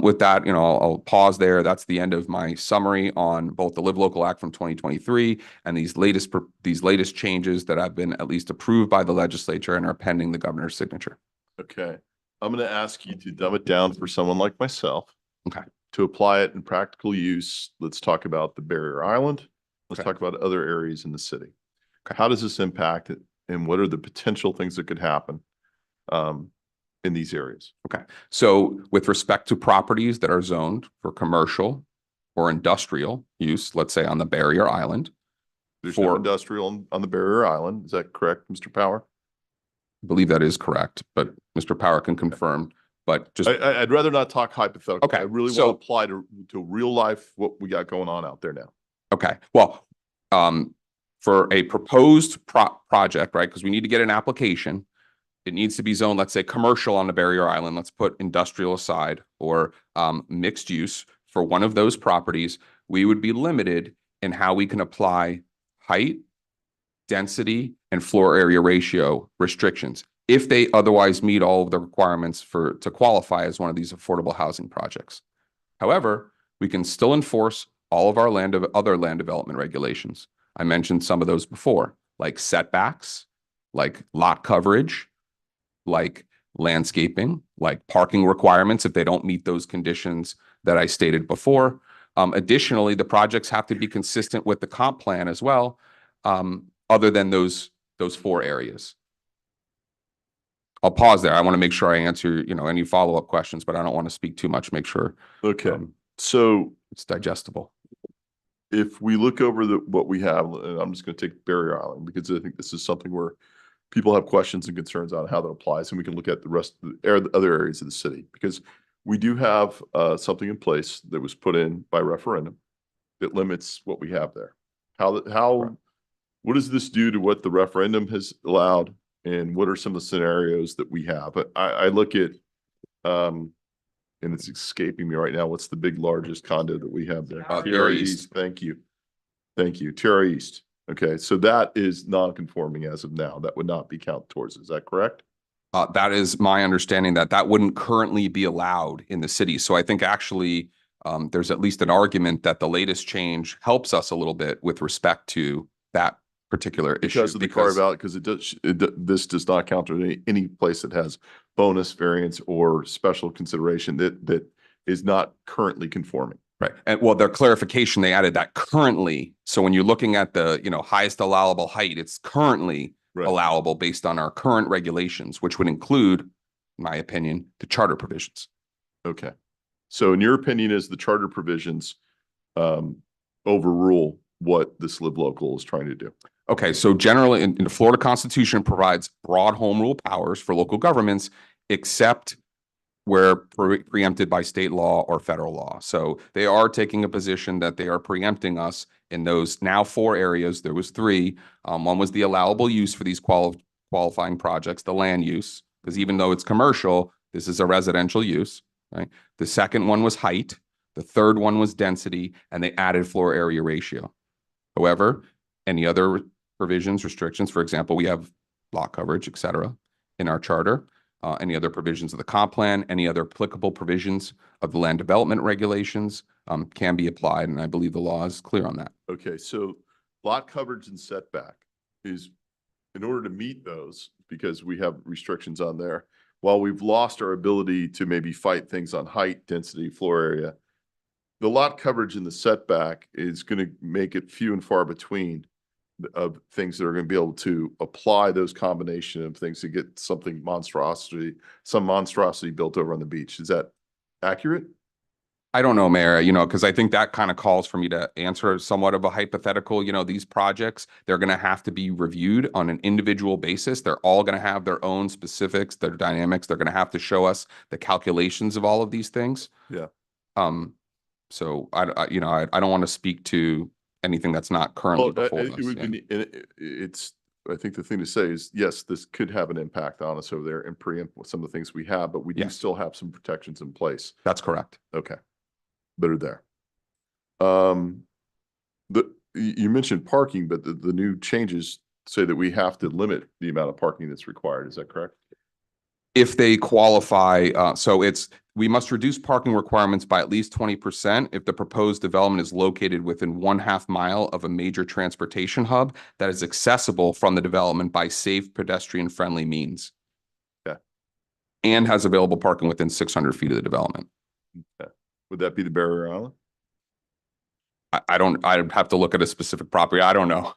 with that, I'll pause there. That's the end of my summary on both the Live Local Act from 2023 and these latest changes that have been at least approved by the legislature and are pending the governor's signature. Okay. I'm going to ask you to dumb it down for someone like myself. Okay. To apply it in practical use, let's talk about the barrier island. Let's talk about other areas in the city. Okay. How does this impact it? And what are the potential things that could happen in these areas? Okay. So with respect to properties that are zoned for commercial or industrial use, let's say on the barrier island. There's no industrial on the barrier island. Is that correct, Mr. Power? I believe that is correct, but Mr. Power can confirm. But just I'd rather not talk hypothetical. Okay. I really So- want to apply to real life what we got going on out there now. Okay, well, for a proposed project, right, because we need to get an application, it needs to be zoned, let's say, commercial on the barrier island. Let's put industrial aside, or mixed use. For one of those properties, we would be limited in how we can apply height, density, and floor area ratio restrictions if they otherwise meet all of the requirements to qualify as one of these affordable housing projects. However, we can still enforce all of our other land development regulations. I mentioned some of those before, like setbacks, like lot coverage, like landscaping, like parking requirements if they don't meet those conditions that I stated before. Additionally, the projects have to be consistent with the comp plan as well, other than those 4 areas. I'll pause there. I want to make sure I answer, any follow-up questions, but I don't want to speak too much. Make sure Okay. So it's digestible. if we look over what we have, and I'm just going to take Barrier Island because I think this is something where people have questions and concerns on how that applies, and we can look at the rest of the other areas of the city, because we do have something in place that was put in by referendum that limits what we have there. What does this do to what the referendum has allowed, and what are some of the scenarios that we have? But I look at, and it's escaping me right now, what's the big largest condo that we have there? Tierra East. Thank you. Thank you. Tierra East. Okay, so that is non-conforming as of now. That would not be counted towards. Is that correct? That is my understanding that wouldn't currently be allowed in the city. So I think actually there's at least an argument that the latest change helps us a little bit with respect to that particular issue. Because of the carve out, because this does not count to any place that has bonus, variance, or special consideration that is not currently conforming. Right. And well, their clarification, they added that currently. So when you're looking at the, highest allowable height, it's currently allowable based on our current regulations, which would include, in my opinion, the charter provisions. Okay. So in your opinion, is the charter provisions overrule what this Live Local is trying to do? Okay. So generally in the Florida Constitution provides broad home rule powers for local governments, except where preempted by state law or federal law. So they are taking a position that they are preempting us in those now 4 areas. There was 3. One was the allowable use for these qualifying projects, the land use, because even though it's commercial, this is a residential use, right? The second one was height. The third one was density, and they added floor area ratio. However, any other provisions, restrictions, for example, we have lot coverage, et cetera, in our charter. Any other provisions of the comp plan, any other applicable provisions of the land development regulations can be applied, and I believe the law is clear on that. Okay, so lot coverage and setback is, in order to meet those, because we have restrictions on there, while we've lost our ability to maybe fight things on height, density, floor area, the lot coverage and the setback is going to make it few and far between of things that are going to be able to apply those combination of things to get some monstrosity built over on the beach. Is that accurate? I don't know, Mayor, because I think that kind of calls for me to answer somewhat of a hypothetical. These projects, they're going to have to be reviewed on an individual basis. They're all going to have their own specifics, their dynamics. They're going to have to show us the calculations of all of these things. Yeah. So I don't want to speak to anything that's not currently before us. It would yeah. be, it's, I think the thing to say is, yes, this could have an impact on us over there and preempt some of the things we have, but we do Yes. still have some protections in place. That's correct. Okay. That are there. You mentioned parking, but the new changes say that we have to limit the amount of parking that's required. Is that correct? If they qualify, we must reduce parking requirements by at least 20% if the proposed development is located within 1/2 mile of a major transportation hub that is accessible from the development by safe pedestrian-friendly means. Okay. And has available parking within 600 feet of the development. Okay. Would that be the Barrier Island? I'd have to look at a specific property. I don't know.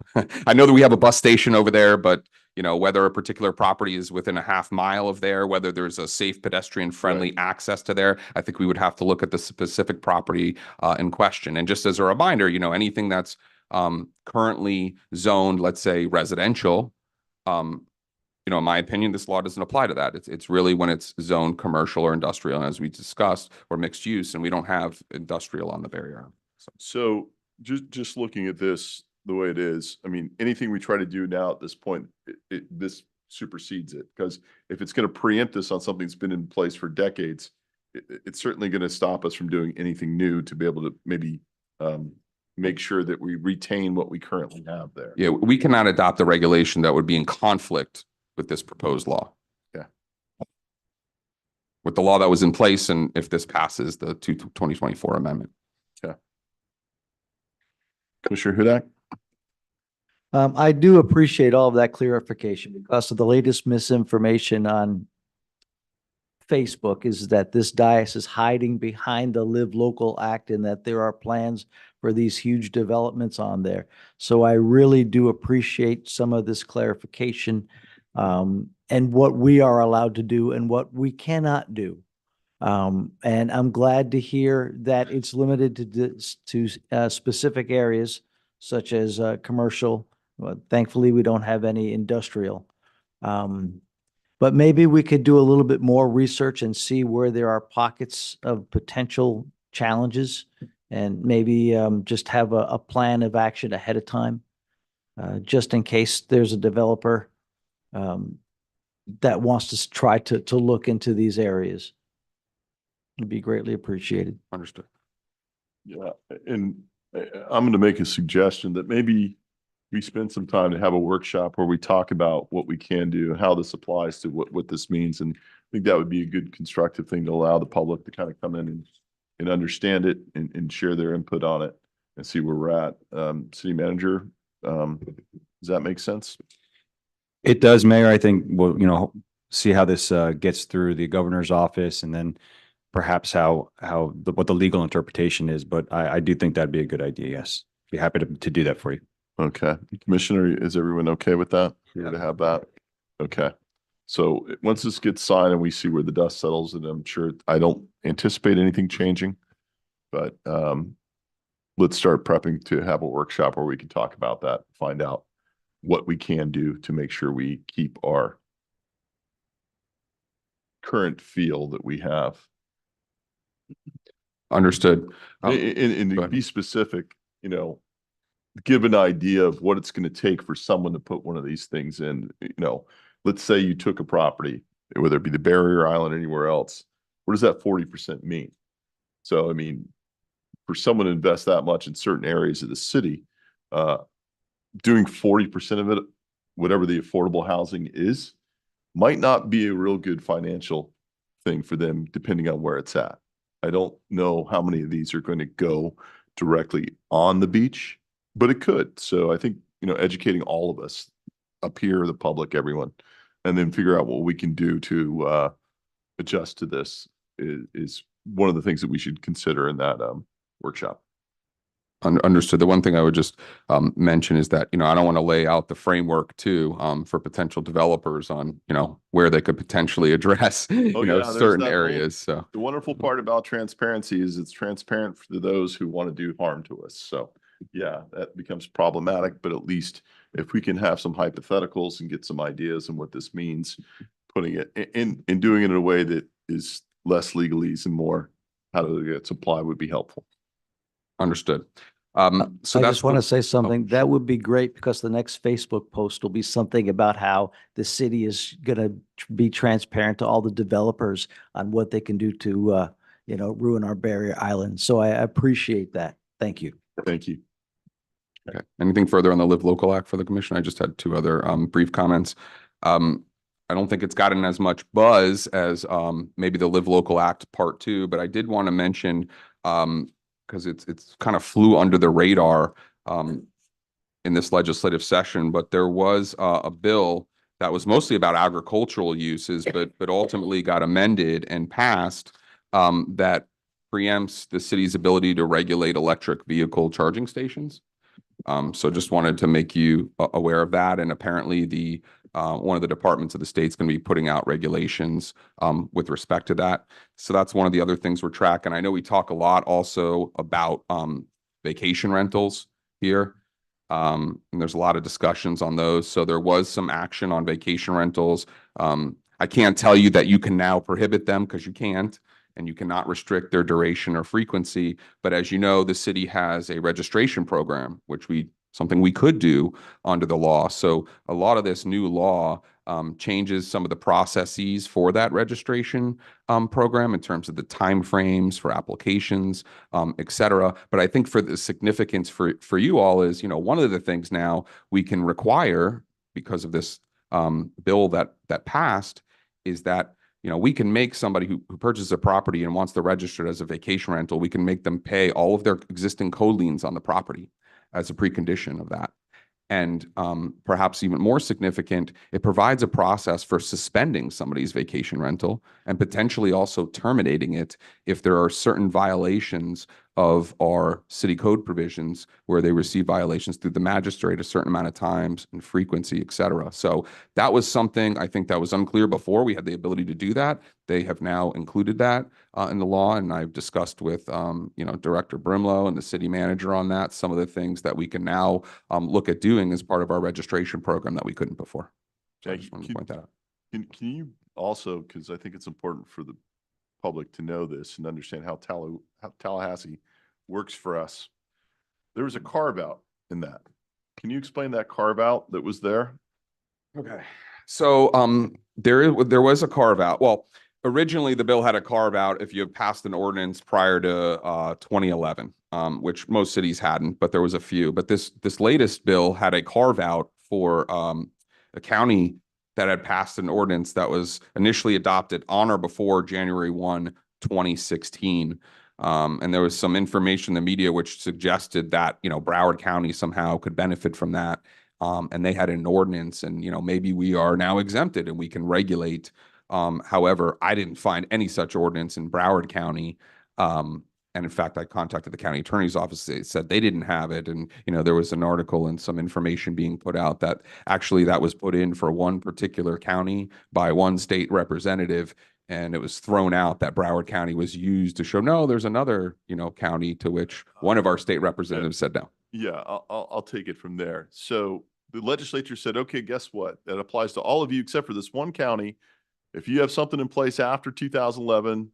I know that we have a bus station over there, but whether a particular property is within a 1/2 mile of there, whether there's a safe pedestrian friendly access to there, I think we would have to look at the specific property in question. And just as a reminder, anything that's currently zoned, let's say residential, in my opinion, this law doesn't apply to that. It's really when it's zoned commercial or industrial, and as we discussed, or mixed use, and we don't have industrial on the barrier. So just looking at this the way it is, I mean, anything we try to do now at this point, this supersedes it. Because if it's going to preempt this on something that's been in place for decades, it's certainly going to stop us from doing anything new to be able to maybe make sure that we retain what we currently have there. Yeah, we cannot adopt a regulation that would be in conflict with this proposed law. Yeah. With the law that was in place, and if this passes the 2024 amendment. Okay. Commissioner Hudak? I do appreciate all of that clarification because of the latest misinformation on Facebook is that this dais is hiding behind the Live Local Act and that there are plans for these huge developments on there. So I really do appreciate some of this clarification and what we are allowed to do and what we cannot do. And I'm glad to hear that it's limited to specific areas such as commercial. Well, thankfully, we don't have any industrial. But maybe we could do a little bit more research and see where there are pockets of potential challenges and maybe just have a plan of action ahead of time, just in case there's a developer that wants to try to look into these areas. It'd be greatly appreciated. Understood. Yeah, and I'm going to make a suggestion that maybe we spend some time to have a workshop where we talk about what we can do and how this applies to what this means. And I think that would be a good constructive thing to allow the public to kind of come in and understand it and share their input on it and see where we're at. City Manager, does that make sense? It does, Mayor. I think we'll, see how this gets through the governor's office and then perhaps what the legal interpretation is. But I do think that'd be a good idea. Yes. Be happy to do that for you. Okay. Commissioner, is everyone okay with that? Yeah. To have that? Okay. So once this gets signed and we see where the dust settles, and I'm sure I don't anticipate anything changing, but let's start prepping to have a workshop where we can talk about that, find out what we can do to make sure we keep our current feel that we have. Understood. And to be specific, give an idea of what it's going to take for someone to put one of these things in. Let's say you took a property, whether it be the Barrier Island or anywhere else. What does that 40% mean? So, I mean, for someone to invest that much in certain areas of the city, doing 40% of it, whatever the affordable housing is, might not be a real good financial thing for them, depending on where it's at. I don't know how many of these are going to go directly on the beach, but it could. So I think, educating all of us up here, the public, everyone, and then figure out what we can do to adjust to this is one of the things that we should consider in that workshop. Understood. The one thing I would just mention is that, I don't want to lay out the framework too for potential developers on, where they could potentially address, Oh, yeah, there's certain that whole- areas. So The wonderful part about transparency is it's transparent to those who want to do harm to us. So yeah, that becomes problematic, but at least if we can have some hypotheticals and get some ideas on what this means, putting it in doing it in a way that is less legalese and more how to get supply would be helpful. understood. So I that's just want to what- say something. That would be great because the next Facebook post will be something about how the city is going to be transparent to all the developers on what they can do to, ruin our barrier island. So I appreciate that. Thank you. Thank you. Okay. Anything further on the Live Local Act for the commission? I just had two other brief comments. I don't think it's gotten as much buzz as maybe the Live Local Act Part 2, but I did want to mention because it's kind of flew under the radar in this legislative session, but there was a bill that was mostly about agricultural uses, but ultimately got amended and passed that preempts the city's ability to regulate electric vehicle charging stations. So just wanted to make you aware of that. And apparently one of the departments of the state's going to be putting out regulations with respect to that. So that's one of the other things we're tracking. I know we talk a lot also about vacation rentals here. And there's a lot of discussions on those. So there was some action on vacation rentals. I can't tell you that you can now prohibit them because you can't. And you cannot restrict their duration or frequency. But as you know, the city has a registration program, which something we could do under the law. So a lot of this new law changes some of the processes for that registration program in terms of the timeframes for applications, et cetera. But I think for the significance for you all is, one of the things now we can require because of this bill that passed is that we can make somebody who purchases a property and wants to register it as a vacation rental, we can make them pay all of their existing code liens on the property as a precondition of that. And perhaps even more significant, it provides a process for suspending somebody's vacation rental and potentially also terminating it if there are certain violations of our city code provisions where they receive violations through the magistrate a certain amount of times and frequency, et cetera. So that was something I think that was unclear before. We had the ability to do that. They have now included that in the law. And I've discussed with, Director Brimlow and the city manager on that, some of the things that we can now look at doing as part of our registration program that we couldn't before. So I just wanted to point that out. Can you also, because I think it's important for the public to know this and understand how Tallahassee works for us. There was a carve out in that. Can you explain that carve out that was there? Okay. So there was a carve out. Well, originally the bill had a carve out if you had passed an ordinance prior to 2011, which most cities hadn't, but there was a few. But this latest bill had a carve out for a county that had passed an ordinance that was initially adopted on or before January 1, 2016. And there was some information in the media which suggested that, Broward County somehow could benefit from that. And they had an ordinance and, maybe we are now exempted and we can regulate. However, I didn't find any such ordinance in Broward County. And in fact, I contacted the county attorney's office. They said they didn't have it. And, there was an article and some information being put out that actually that was put in for one particular county by one state representative. And it was thrown out that Broward County was used to show, no, there's another, county, to which one of our state representatives said no. Yeah, I'll take it from there. So the legislature said, okay, guess what? That applies to all of you except for this one county. If you have something in place after 2011,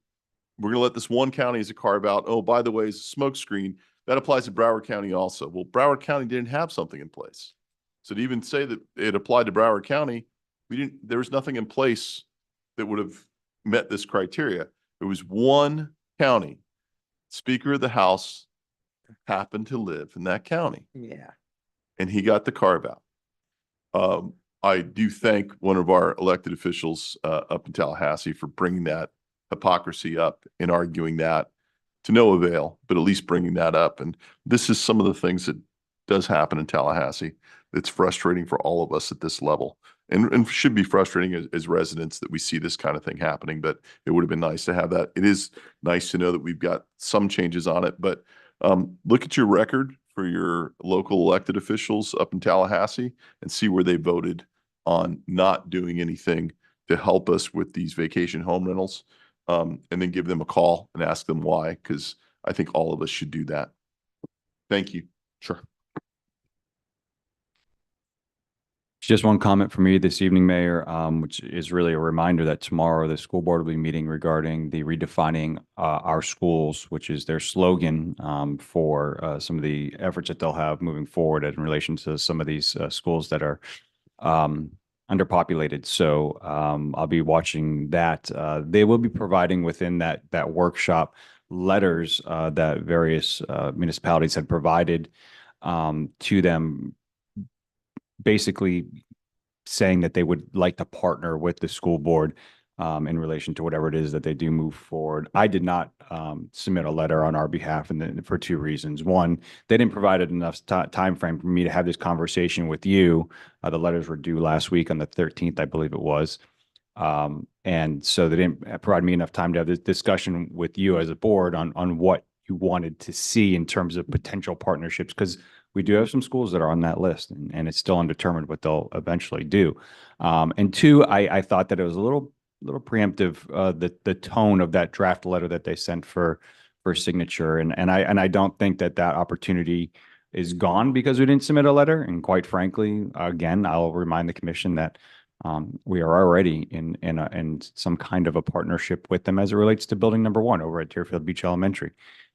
we're going to let this one county as a carve out. Oh, by the way, as a smoke screen, that applies to Broward County also. Well, Broward County didn't have something in place. So to even say that it applied to Broward County, there was nothing in place that would have met this criteria. It was one county. Speaker of the House happened to live in that county. Yeah. And he got the carve out. I do thank one of our elected officials up in Tallahassee for bringing that hypocrisy up and arguing that to no avail, but at least bringing that up. And this is some of the things that does happen in Tallahassee. It's frustrating for all of us at this level. and should be frustrating as residents that we see this kind of thing happening, but it would have been nice to have that. It is nice to know that we've got some changes on it, but look at your record for your local elected officials up in Tallahassee and see where they voted on not doing anything to help us with these vacation home rentals. And then give them a call and ask them why, because I think all of us should do that. Thank you. Sure. Just one comment from me this evening, Mayor, which is really a reminder that tomorrow the school board will be meeting regarding the redefining our schools, which is their slogan for some of the efforts that they'll have moving forward in relation to some of these schools that are underpopulated. So I'll be watching that. They will be providing within that workshop letters that various municipalities had provided to them, basically saying that they would like to partner with the school board in relation to whatever it is that they do move forward. I did not submit a letter on our behalf, and then for two reasons. One, they didn't provide enough time frame for me to have this conversation with you. The letters were due last week on the 13th, I believe it was. And so they didn't provide me enough time to have this discussion with you as a board on what you wanted to see in terms of potential partnerships, because we do have some schools that are on that list, and it's still undetermined what they'll eventually do. And two, I thought that it was a little preemptive, the tone of that draft letter that they sent for signature. And I don't think that opportunity is gone because we didn't submit a letter. And quite frankly, again, I'll remind the commission that we are already in some kind of a partnership with them as it relates to building number 1 over at Deerfield Beach Elementary.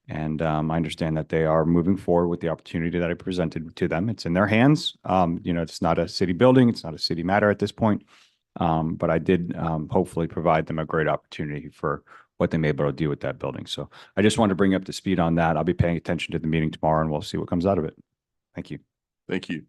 And I understand that they are moving forward with the opportunity that I presented to them. It's in their hands. It's not a city building. It's not a city matter at this point. But I did hopefully provide them a great opportunity for what they may be able to do with that building. So I just wanted to bring up to speed on that. I'll be paying attention to the meeting tomorrow, and we'll see what comes out of it. Thank you. Thank you.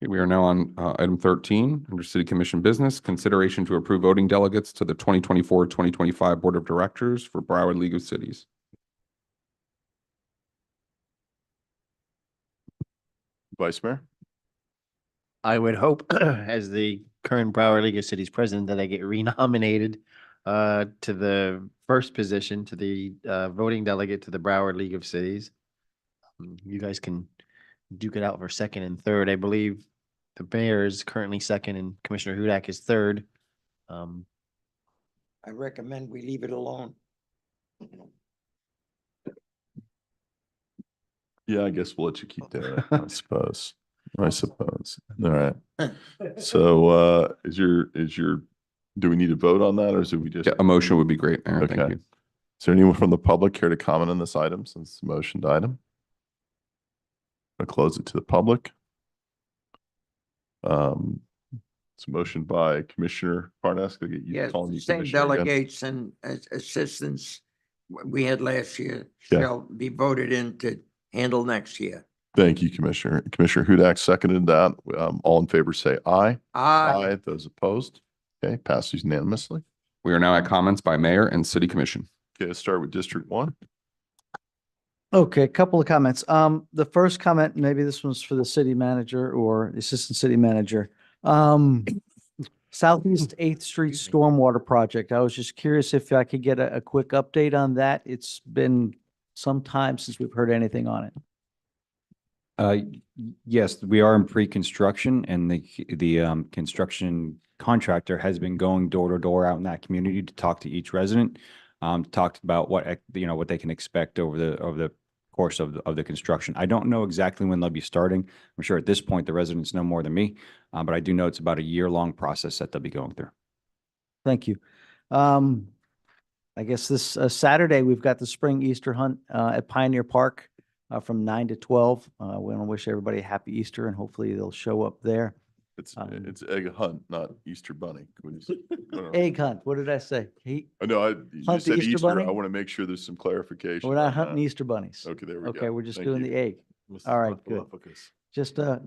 Okay, we are now on item 13 under City Commission business, consideration to approve voting delegates to the 2024-2025 Board of Directors for Broward League of Cities. Vice Mayor. I would hope as the current Broward League of Cities president that I get renominated to the first position, to the voting delegate to the Broward League of Cities. You guys can duke it out for second and third. I believe the mayor is currently second and Commissioner Hudak is third. I recommend we leave it alone. Yeah, I guess we'll let you keep that, I suppose. All right. So do we need to vote on that, or should we just? Yeah, a motion would be great, Mayor. Thank Okay. you. Is there anyone from the public care to comment on this item since it's a motioned item? I'll close it to the public. It's a motion by Commissioner Parnas. I'll get you Yes, calling you same Commissioner again. delegates and assistants we had last year Yeah. shall be voted in to handle next year. Thank you, Commissioner. Commissioner Hudak seconded that. All in favor, say aye. Aye. Those opposed? Okay, passes unanimously. We are now at comments by Mayor and City Commission. Okay, let's start with District 1. Okay, a couple of comments. The first comment, maybe this one's for the city manager or assistant city manager. Southeast 8th Street Stormwater Project. I was just curious if I could get a quick update on that. It's been some time since we've heard anything on it. Yes, we are in pre-construction, and the construction contractor has been going door to door out in that community to talk to each resident, talked about what they can expect over the course of the construction. I don't know exactly when they'll be starting. I'm sure at this point the residents know more than me, but I do know it's about a year-long process that they'll be going through. Thank you. I guess this Saturday, we've got the spring Easter hunt at Pioneer Park from 9 to 12. We want to wish everybody a happy Easter, and hopefully they'll show up there. It's egg hunt, not Easter bunny. Egg hunt. What did I say? I know, you Hunt the said Easter Easter. bunny? I want to make sure there's some clarification. We're not on hunting that. Easter bunnies. Okay, there we go. Okay, we're just Thank doing you. the egg. Mr. All right, good. Papadopoulos.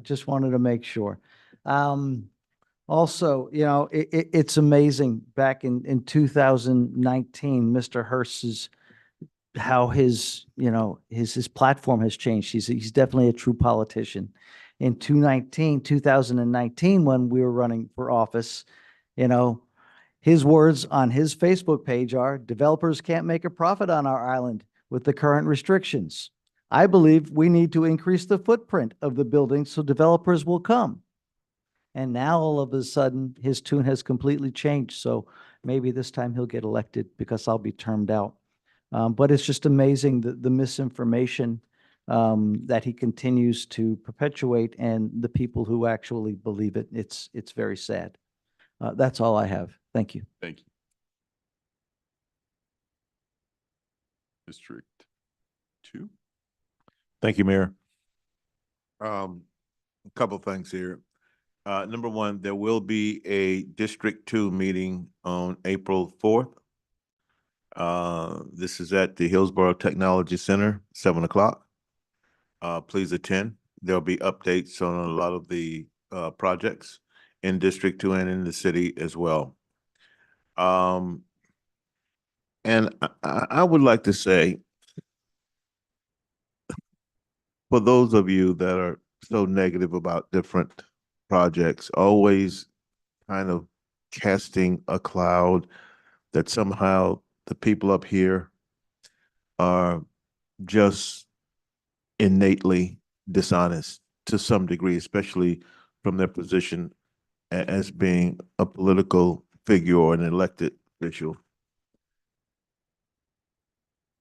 Just wanted to make sure. Also, it's amazing back in 2019, Mr. Hearst's how his platform has changed. He's definitely a true politician. in 2019, when we were running for office, you know, his words on his Facebook page are, developers can't make a profit on our island with the current restrictions. I believe we need to increase the footprint of the building so developers will come. And now all of a sudden, his tune has completely changed. So maybe this time he'll get elected because I'll be termed out. But it's just amazing the misinformation that he continues to perpetuate and the people who actually believe it. It's very sad. That's all I have. Thank you. Thank you. District 2. Thank you, Mayor. A couple things here. Number one, there will be a District 2 meeting on April 4th. This is at the Hillsborough Technology Center, 7 o'clock. Please attend. There'll be updates on a lot of the projects in District 2 and in the city as well. And I would like to say, for those of you that are so negative about different projects, always kind of casting a cloud that somehow the people up here are just innately dishonest to some degree, especially from their position as being a political figure or an elected official.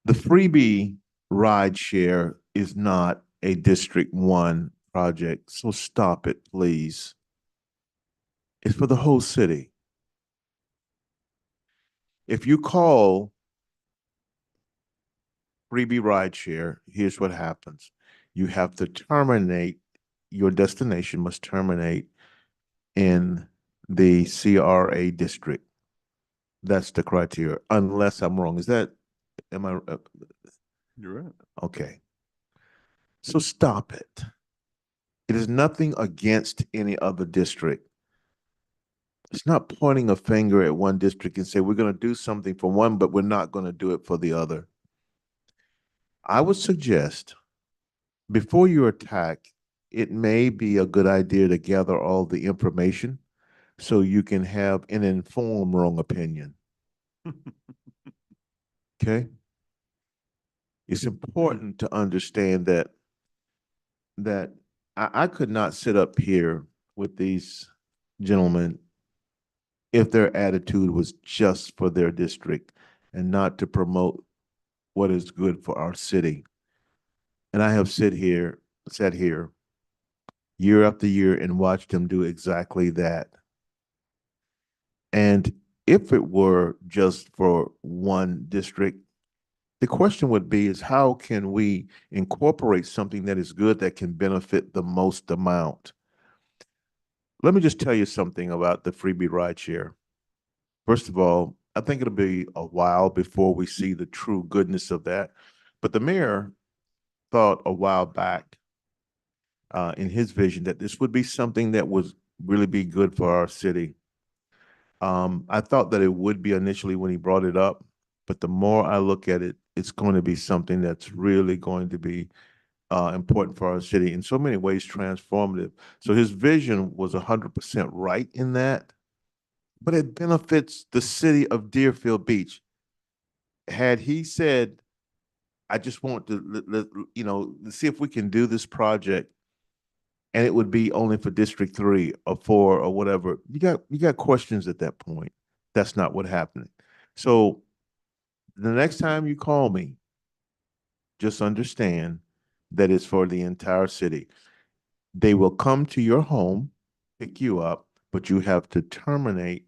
The freebie ride share is not a District 1 project, so stop it, please. It's for the whole city. If you call freebie ride share, here's what happens. You have to terminate, your destination must terminate in the CRA district. That's the criteria, unless I'm wrong. Am I? You're right. Okay. So stop it. It is nothing against any other district. It's not pointing a finger at one district and say, we're going to do something for one, but we're not going to do it for the other. I would suggest, before you attack, it may be a good idea to gather all the information so you can have an informed wrong opinion. Okay? It's important to understand that I could not sit up here with these gentlemen if their attitude was just for their district and not to promote what is good for our city. And I have sat here year after year and watched them do exactly that. And if it were just for one district, the question would be is how can we incorporate something that is good that can benefit the most amount? Let me just tell you something about the freebie rideshare. First of all, I think it'll be a while before we see the true goodness of that. But the mayor thought a while back in his vision that this would be something that would really be good for our city. I thought that it would be initially when he brought it up, but the more I look at it, it's going to be something that's really going to be important for our city in so many ways, transformative. So his vision was 100% right in that, but it benefits the city of Deerfield Beach. Had he said, I just want to, see if we can do this project and it would be only for District 3 or 4 or whatever, you got questions at that point. That's not what happened. So the next time you call me, just understand that it's for the entire city. They will come to your home, pick you up, but you have to terminate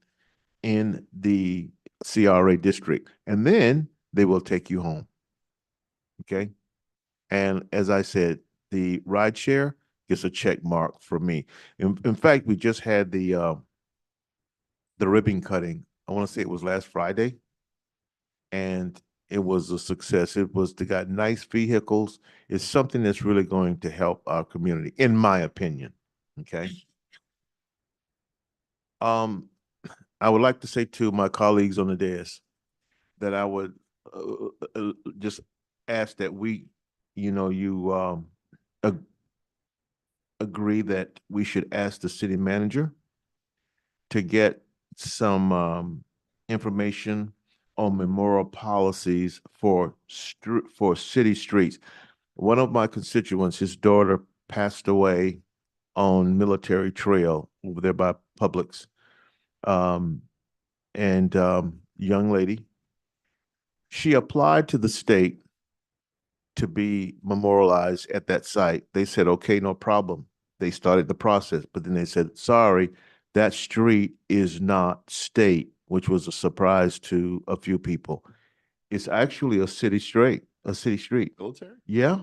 in the CRA district, and then they will take you home. Okay? And as I said, the ride share gets a check mark for me. In fact, we just had the ribbon cutting. I want to say it was last Friday, and it was a success. They got nice vehicles. It's something that's really going to help our community, in my opinion. Okay. I would like to say to my colleagues on the dais that I would just ask that we, you agree that we should ask the city manager to get some information on memorial policies for for city streets. One of my constituents, his daughter passed away on Military Trail over there by Publix. Young lady, she applied to the state to be memorialized at that site. They said, okay, no problem. They started the process, but then they said, sorry, that street is not state, which was a surprise to a few people. It's actually a city street, Military? Yeah,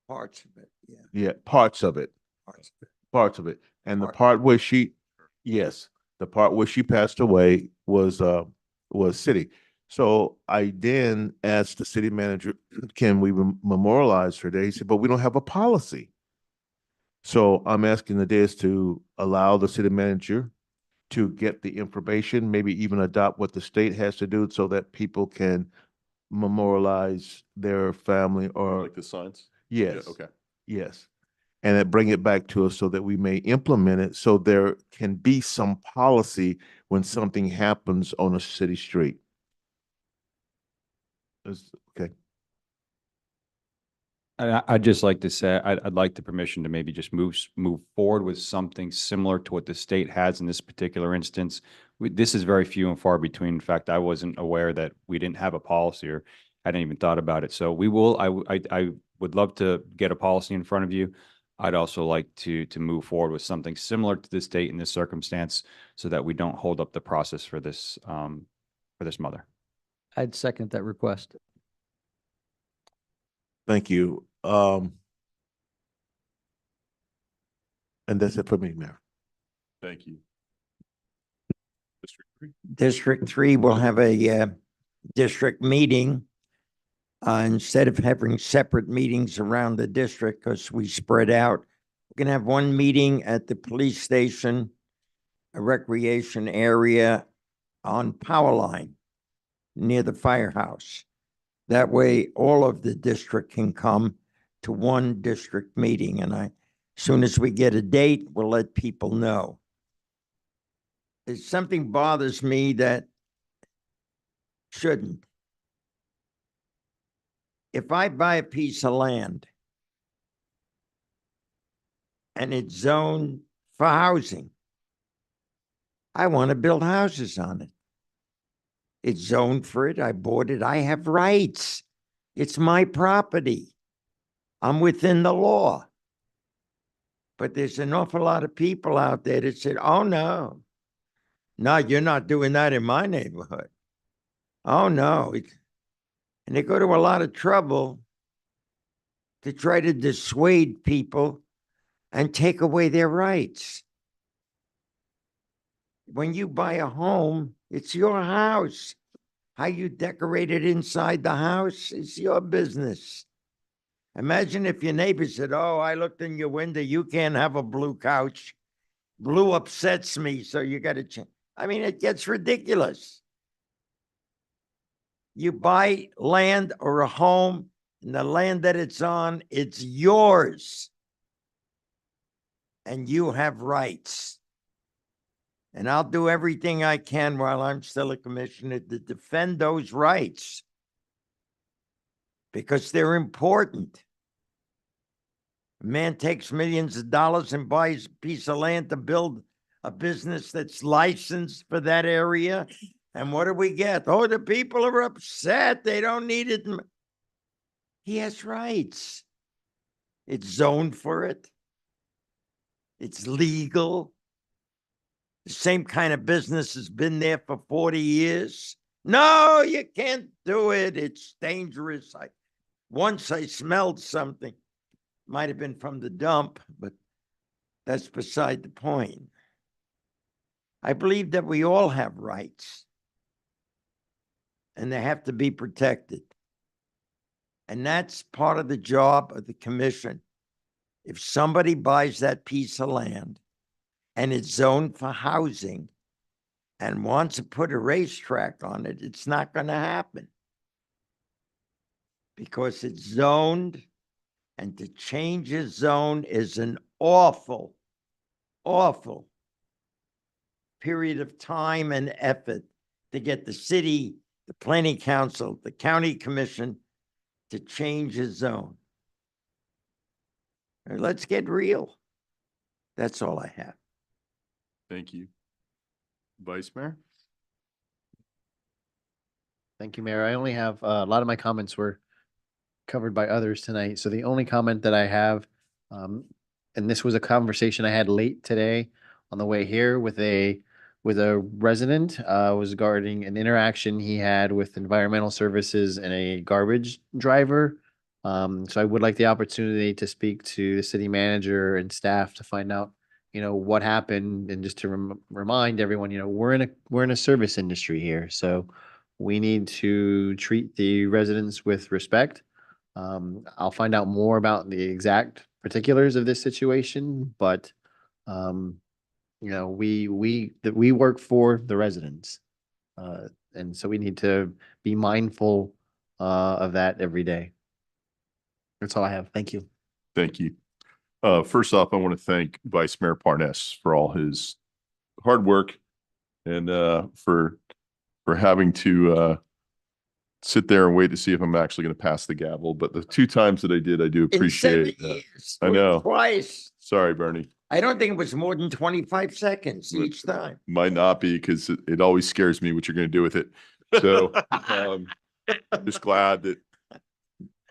Parts of it, yeah. yeah, parts of it, Parts of it. parts of it. And the Part- part where she, yes, the part where she passed away was city. So I then asked the city manager, can we memorialize her there? He said, but we don't have a policy. So I'm asking the dais to allow the city manager to get the information, maybe even adopt what the state has to do so that people can memorialize their family or, Like the signs? yes. Yeah, okay. Yes. And then bring it back to us so that we may implement it, so there can be some policy when something happens on a city street. Okay. I'd just like to say, I'd like the permission to maybe just move forward with something similar to what the state has in this particular instance. This is very few and far between. In fact, I wasn't aware that we didn't have a policy or hadn't even thought about it. So we will, I would love to get a policy in front of you. I'd also like to move forward with something similar to the state in this circumstance so that we don't hold up the process for this mother. I'd second that request. Thank you. And that's it for me, Mayor. Thank you. District 3. District 3 will have a district meeting. Instead of having separate meetings around the district, because we spread out, we're gonna have one meeting at the police station, a recreation area on Power Line near the firehouse. That way, all of the district can come to one district meeting, and as soon as we get a date, we'll let people know. If something bothers me that shouldn't. If I buy a piece of land and it's zoned for housing, I want to build houses on it. It's zoned for it. I bought it. I have rights. It's my property. I'm within the law. But there's an awful lot of people out there that said, oh, no, you're not doing that in my neighborhood. Oh, no. And they go to a lot of trouble to try to dissuade people and take away their rights. When you buy a home, it's your house. How you decorate it inside the house is your business. Imagine if your neighbor said, oh, I looked in your window, you can't have a blue couch. Blue upsets me, so you got to change. I mean, it gets ridiculous. You buy land or a home, and the land that it's on, it's yours. And you have rights. And I'll do everything I can while I'm still a commissioner to defend those rights. Because they're important. A man takes millions of dollars and buys a piece of land to build a business that's licensed for that area. And what do we get? Oh, the people are upset. They don't need it. He has rights. It's zoned for it. It's legal. The same kind of business has been there for 40 years. No, you can't do it. It's dangerous. Once I smelled something. Might have been from the dump, but that's beside the point. I believe that we all have rights. And they have to be protected. And that's part of the job of the commission. If somebody buys that piece of land and it's zoned for housing and wants to put a racetrack on it, it's not going to happen. Because it's zoned, and to change a zone is an awful, awful period of time and effort to get the city, the planning council, the county commission to change a zone. Let's get real. That's all I have. Thank you. Vice Mayor? Thank you, Mayor. I only have, a lot of my comments were covered by others tonight. So the only comment that I have, and this was a conversation I had late today on the way here with a resident, was regarding an interaction he had with environmental services and a garbage driver. So I would like the opportunity to speak to the city manager and staff to find out, what happened, and just to remind everyone, we're in a service industry here, so we need to treat the residents with respect. I'll find out more about the exact particulars of this situation, but we work for the residents. And so we need to be mindful of that every day. That's all I have. Thank you. Thank you. First off, I want to thank Vice Mayor Parnas for all his hard work and for having to sit there and wait to see if I'm actually going to pass the gavel. But the 2 times that I did, I do appreciate that. I know. Twice. Sorry, Bernie. I don't think it was more than 25 seconds each time. Might not be, because it always scares me what you're going to do with it. So I'm just glad that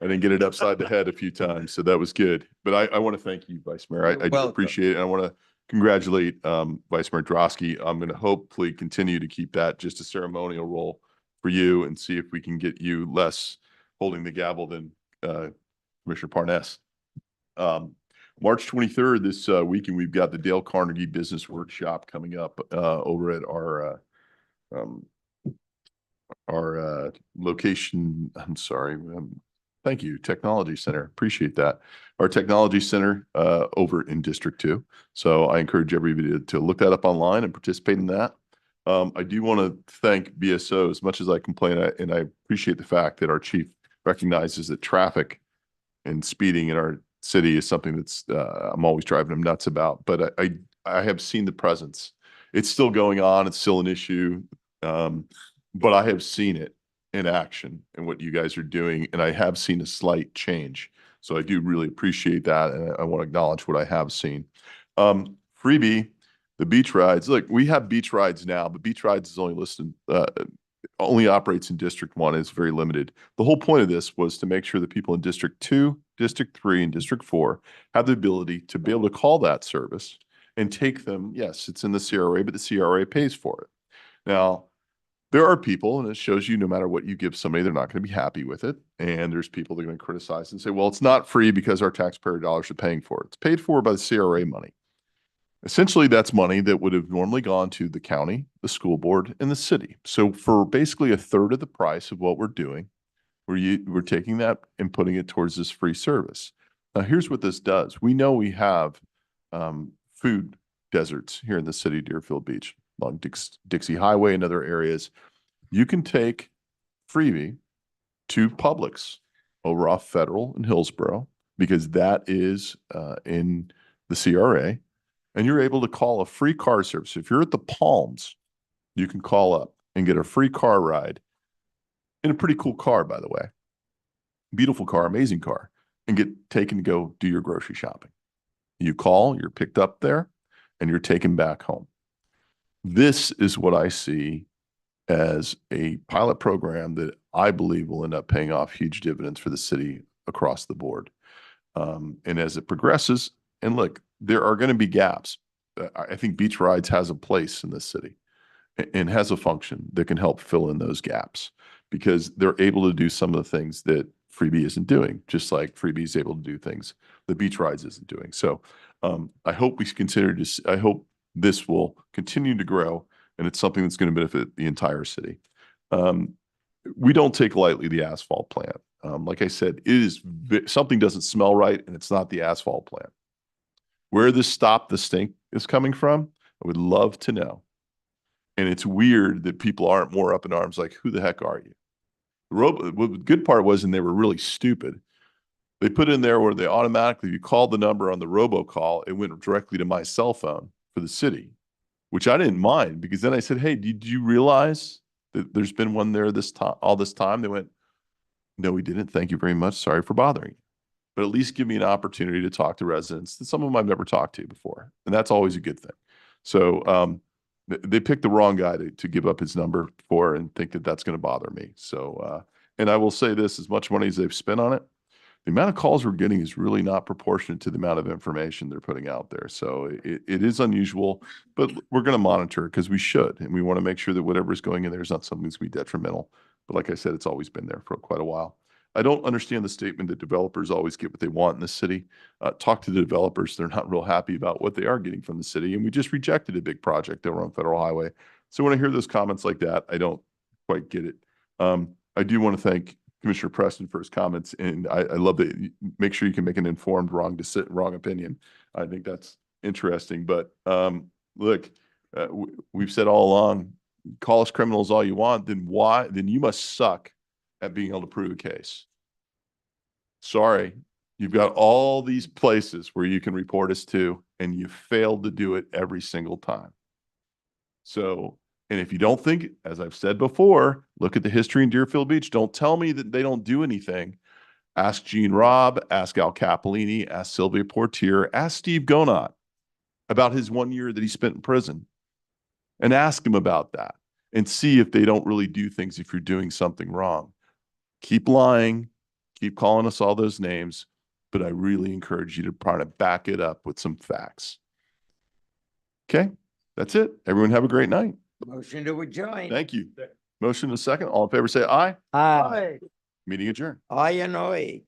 I didn't get it upside the head a few times. So that was good. But I want to thank you, Vice Mayor. I do appreciate it. And I want to congratulate Vice Mayor Drosky. I'm going to hopefully continue to keep that just a ceremonial role for you, and see if we can get you less holding the gavel than Commissioner Parnas. March 23rd, this weekend, we've got the Dale Carnegie Business Workshop coming up over at our location. I'm sorry. Thank you, Technology Center. Appreciate that. Our Technology Center over in District 2. So I encourage everybody to look that up online and participate in that. I do want to thank BSO as much as I complain, and I appreciate the fact that our chief recognizes that traffic and speeding in our city is something that's I'm always driving him nuts about. But I have seen the presence. It's still going on. It's still an issue. But I have seen it in action and what you guys are doing, and I have seen a slight change. So I do really appreciate that, and I want to acknowledge what I have seen. Freebie, the beach rides. Look, we have beach rides now, but beach rides is only listed, only operates in District 1. It's very limited. The whole point of this was to make sure that people in District 2, District 3, and District 4 have the ability to be able to call that service and take them. Yes, it's in the CRA, but the CRA pays for it. Now, there are people, and it shows you no matter what you give somebody, they're not going to be happy with it. And there's people that are going to criticize and say, well, it's not free because our taxpayer dollars are paying for it. It's paid for by the CRA money. Essentially, that's money that would have normally gone to the county, the school board, and the city. So for basically a third of the price of what we're doing, we're taking that and putting it towards this free service. Now, here's what this does. We know we have food deserts here in the city of Deerfield Beach, along Dixie Highway and other areas. You can take Freebie to Publix over off Federal and Hillsborough, because that is in the CRA. And you're able to call a free car service. If you're at the Palms, you can call up and get a free car ride in a pretty cool car, by the way. Beautiful car, amazing car, and get taken to go do your grocery shopping. You call, you're picked up there, and you're taken back home. This is what I see as a pilot program that I believe will end up paying off huge dividends for the city across the board. And as it progresses, and look, there are going to be gaps. I think Beach Rides has a place in this city and has a function that can help fill in those gaps, because they're able to do some of the things that Freebie isn't doing, just like Freebie is able to do things that Beach Rides isn't doing. So I hope I hope this will continue to grow, and it's something that's going to benefit the entire city. We don't take lightly the asphalt plant. Like I said, something doesn't smell right, and it's not the asphalt plant. Where this Stop the Stink is coming from, I would love to know. And it's weird that people aren't more up in arms, like, who the heck are you? The good part was, and they were really stupid, They put in there where they automatically, you called the number on the robocall, it went directly to my cell phone for the city, which I didn't mind because then I said, hey, did you realize that there's been one there this time, all this time? They went, no, we didn't. Thank you very much. Sorry for bothering you. But at least give me an opportunity to talk to residents that some of them I've never talked to before. And that's always a good thing. So they picked the wrong guy to give up his number for and think that that's going to bother me. So, and I will say this, as much money as they've spent on it, the amount of calls we're getting is really not proportionate to the amount of information they're putting out there. So it is unusual, but we're going to monitor because we should. And we want to make sure that whatever is going in there is not something that's going to be detrimental. But like I said, it's always been there for quite a while. I don't understand the statement that developers always get what they want in the city. Talk to the developers. They're not real happy about what they are getting from the city. And we just rejected a big project over on Federal Highway. So when I hear those comments like that, I don't quite get it. I do want to thank Commissioner Preston for his comments. And I love that make sure you can make an informed wrong opinion. I think that's interesting. But look, we've said all along, call us criminals all you want, then you must suck at being able to prove a case. Sorry, you've got all these places where you can report us to, and you failed to do it every single time. So, and if you don't think, as I've said before, look at the history in Deerfield Beach. Don't tell me that they don't do anything. Ask Gene Robb, ask Al Capolini, ask Sylvia Portier, ask Steve Gonot about his 1 year that he spent in prison, and ask him about that and see if they don't really do things if you're doing something wrong. Keep lying, keep calling us all those names, but I really encourage you to try to back it up with some facts. Okay, that's it. Everyone have a great night. Motion to adjourn. Thank you. Motion to second. All in favor say aye. Aye. Meeting adjourned. Aye and aye.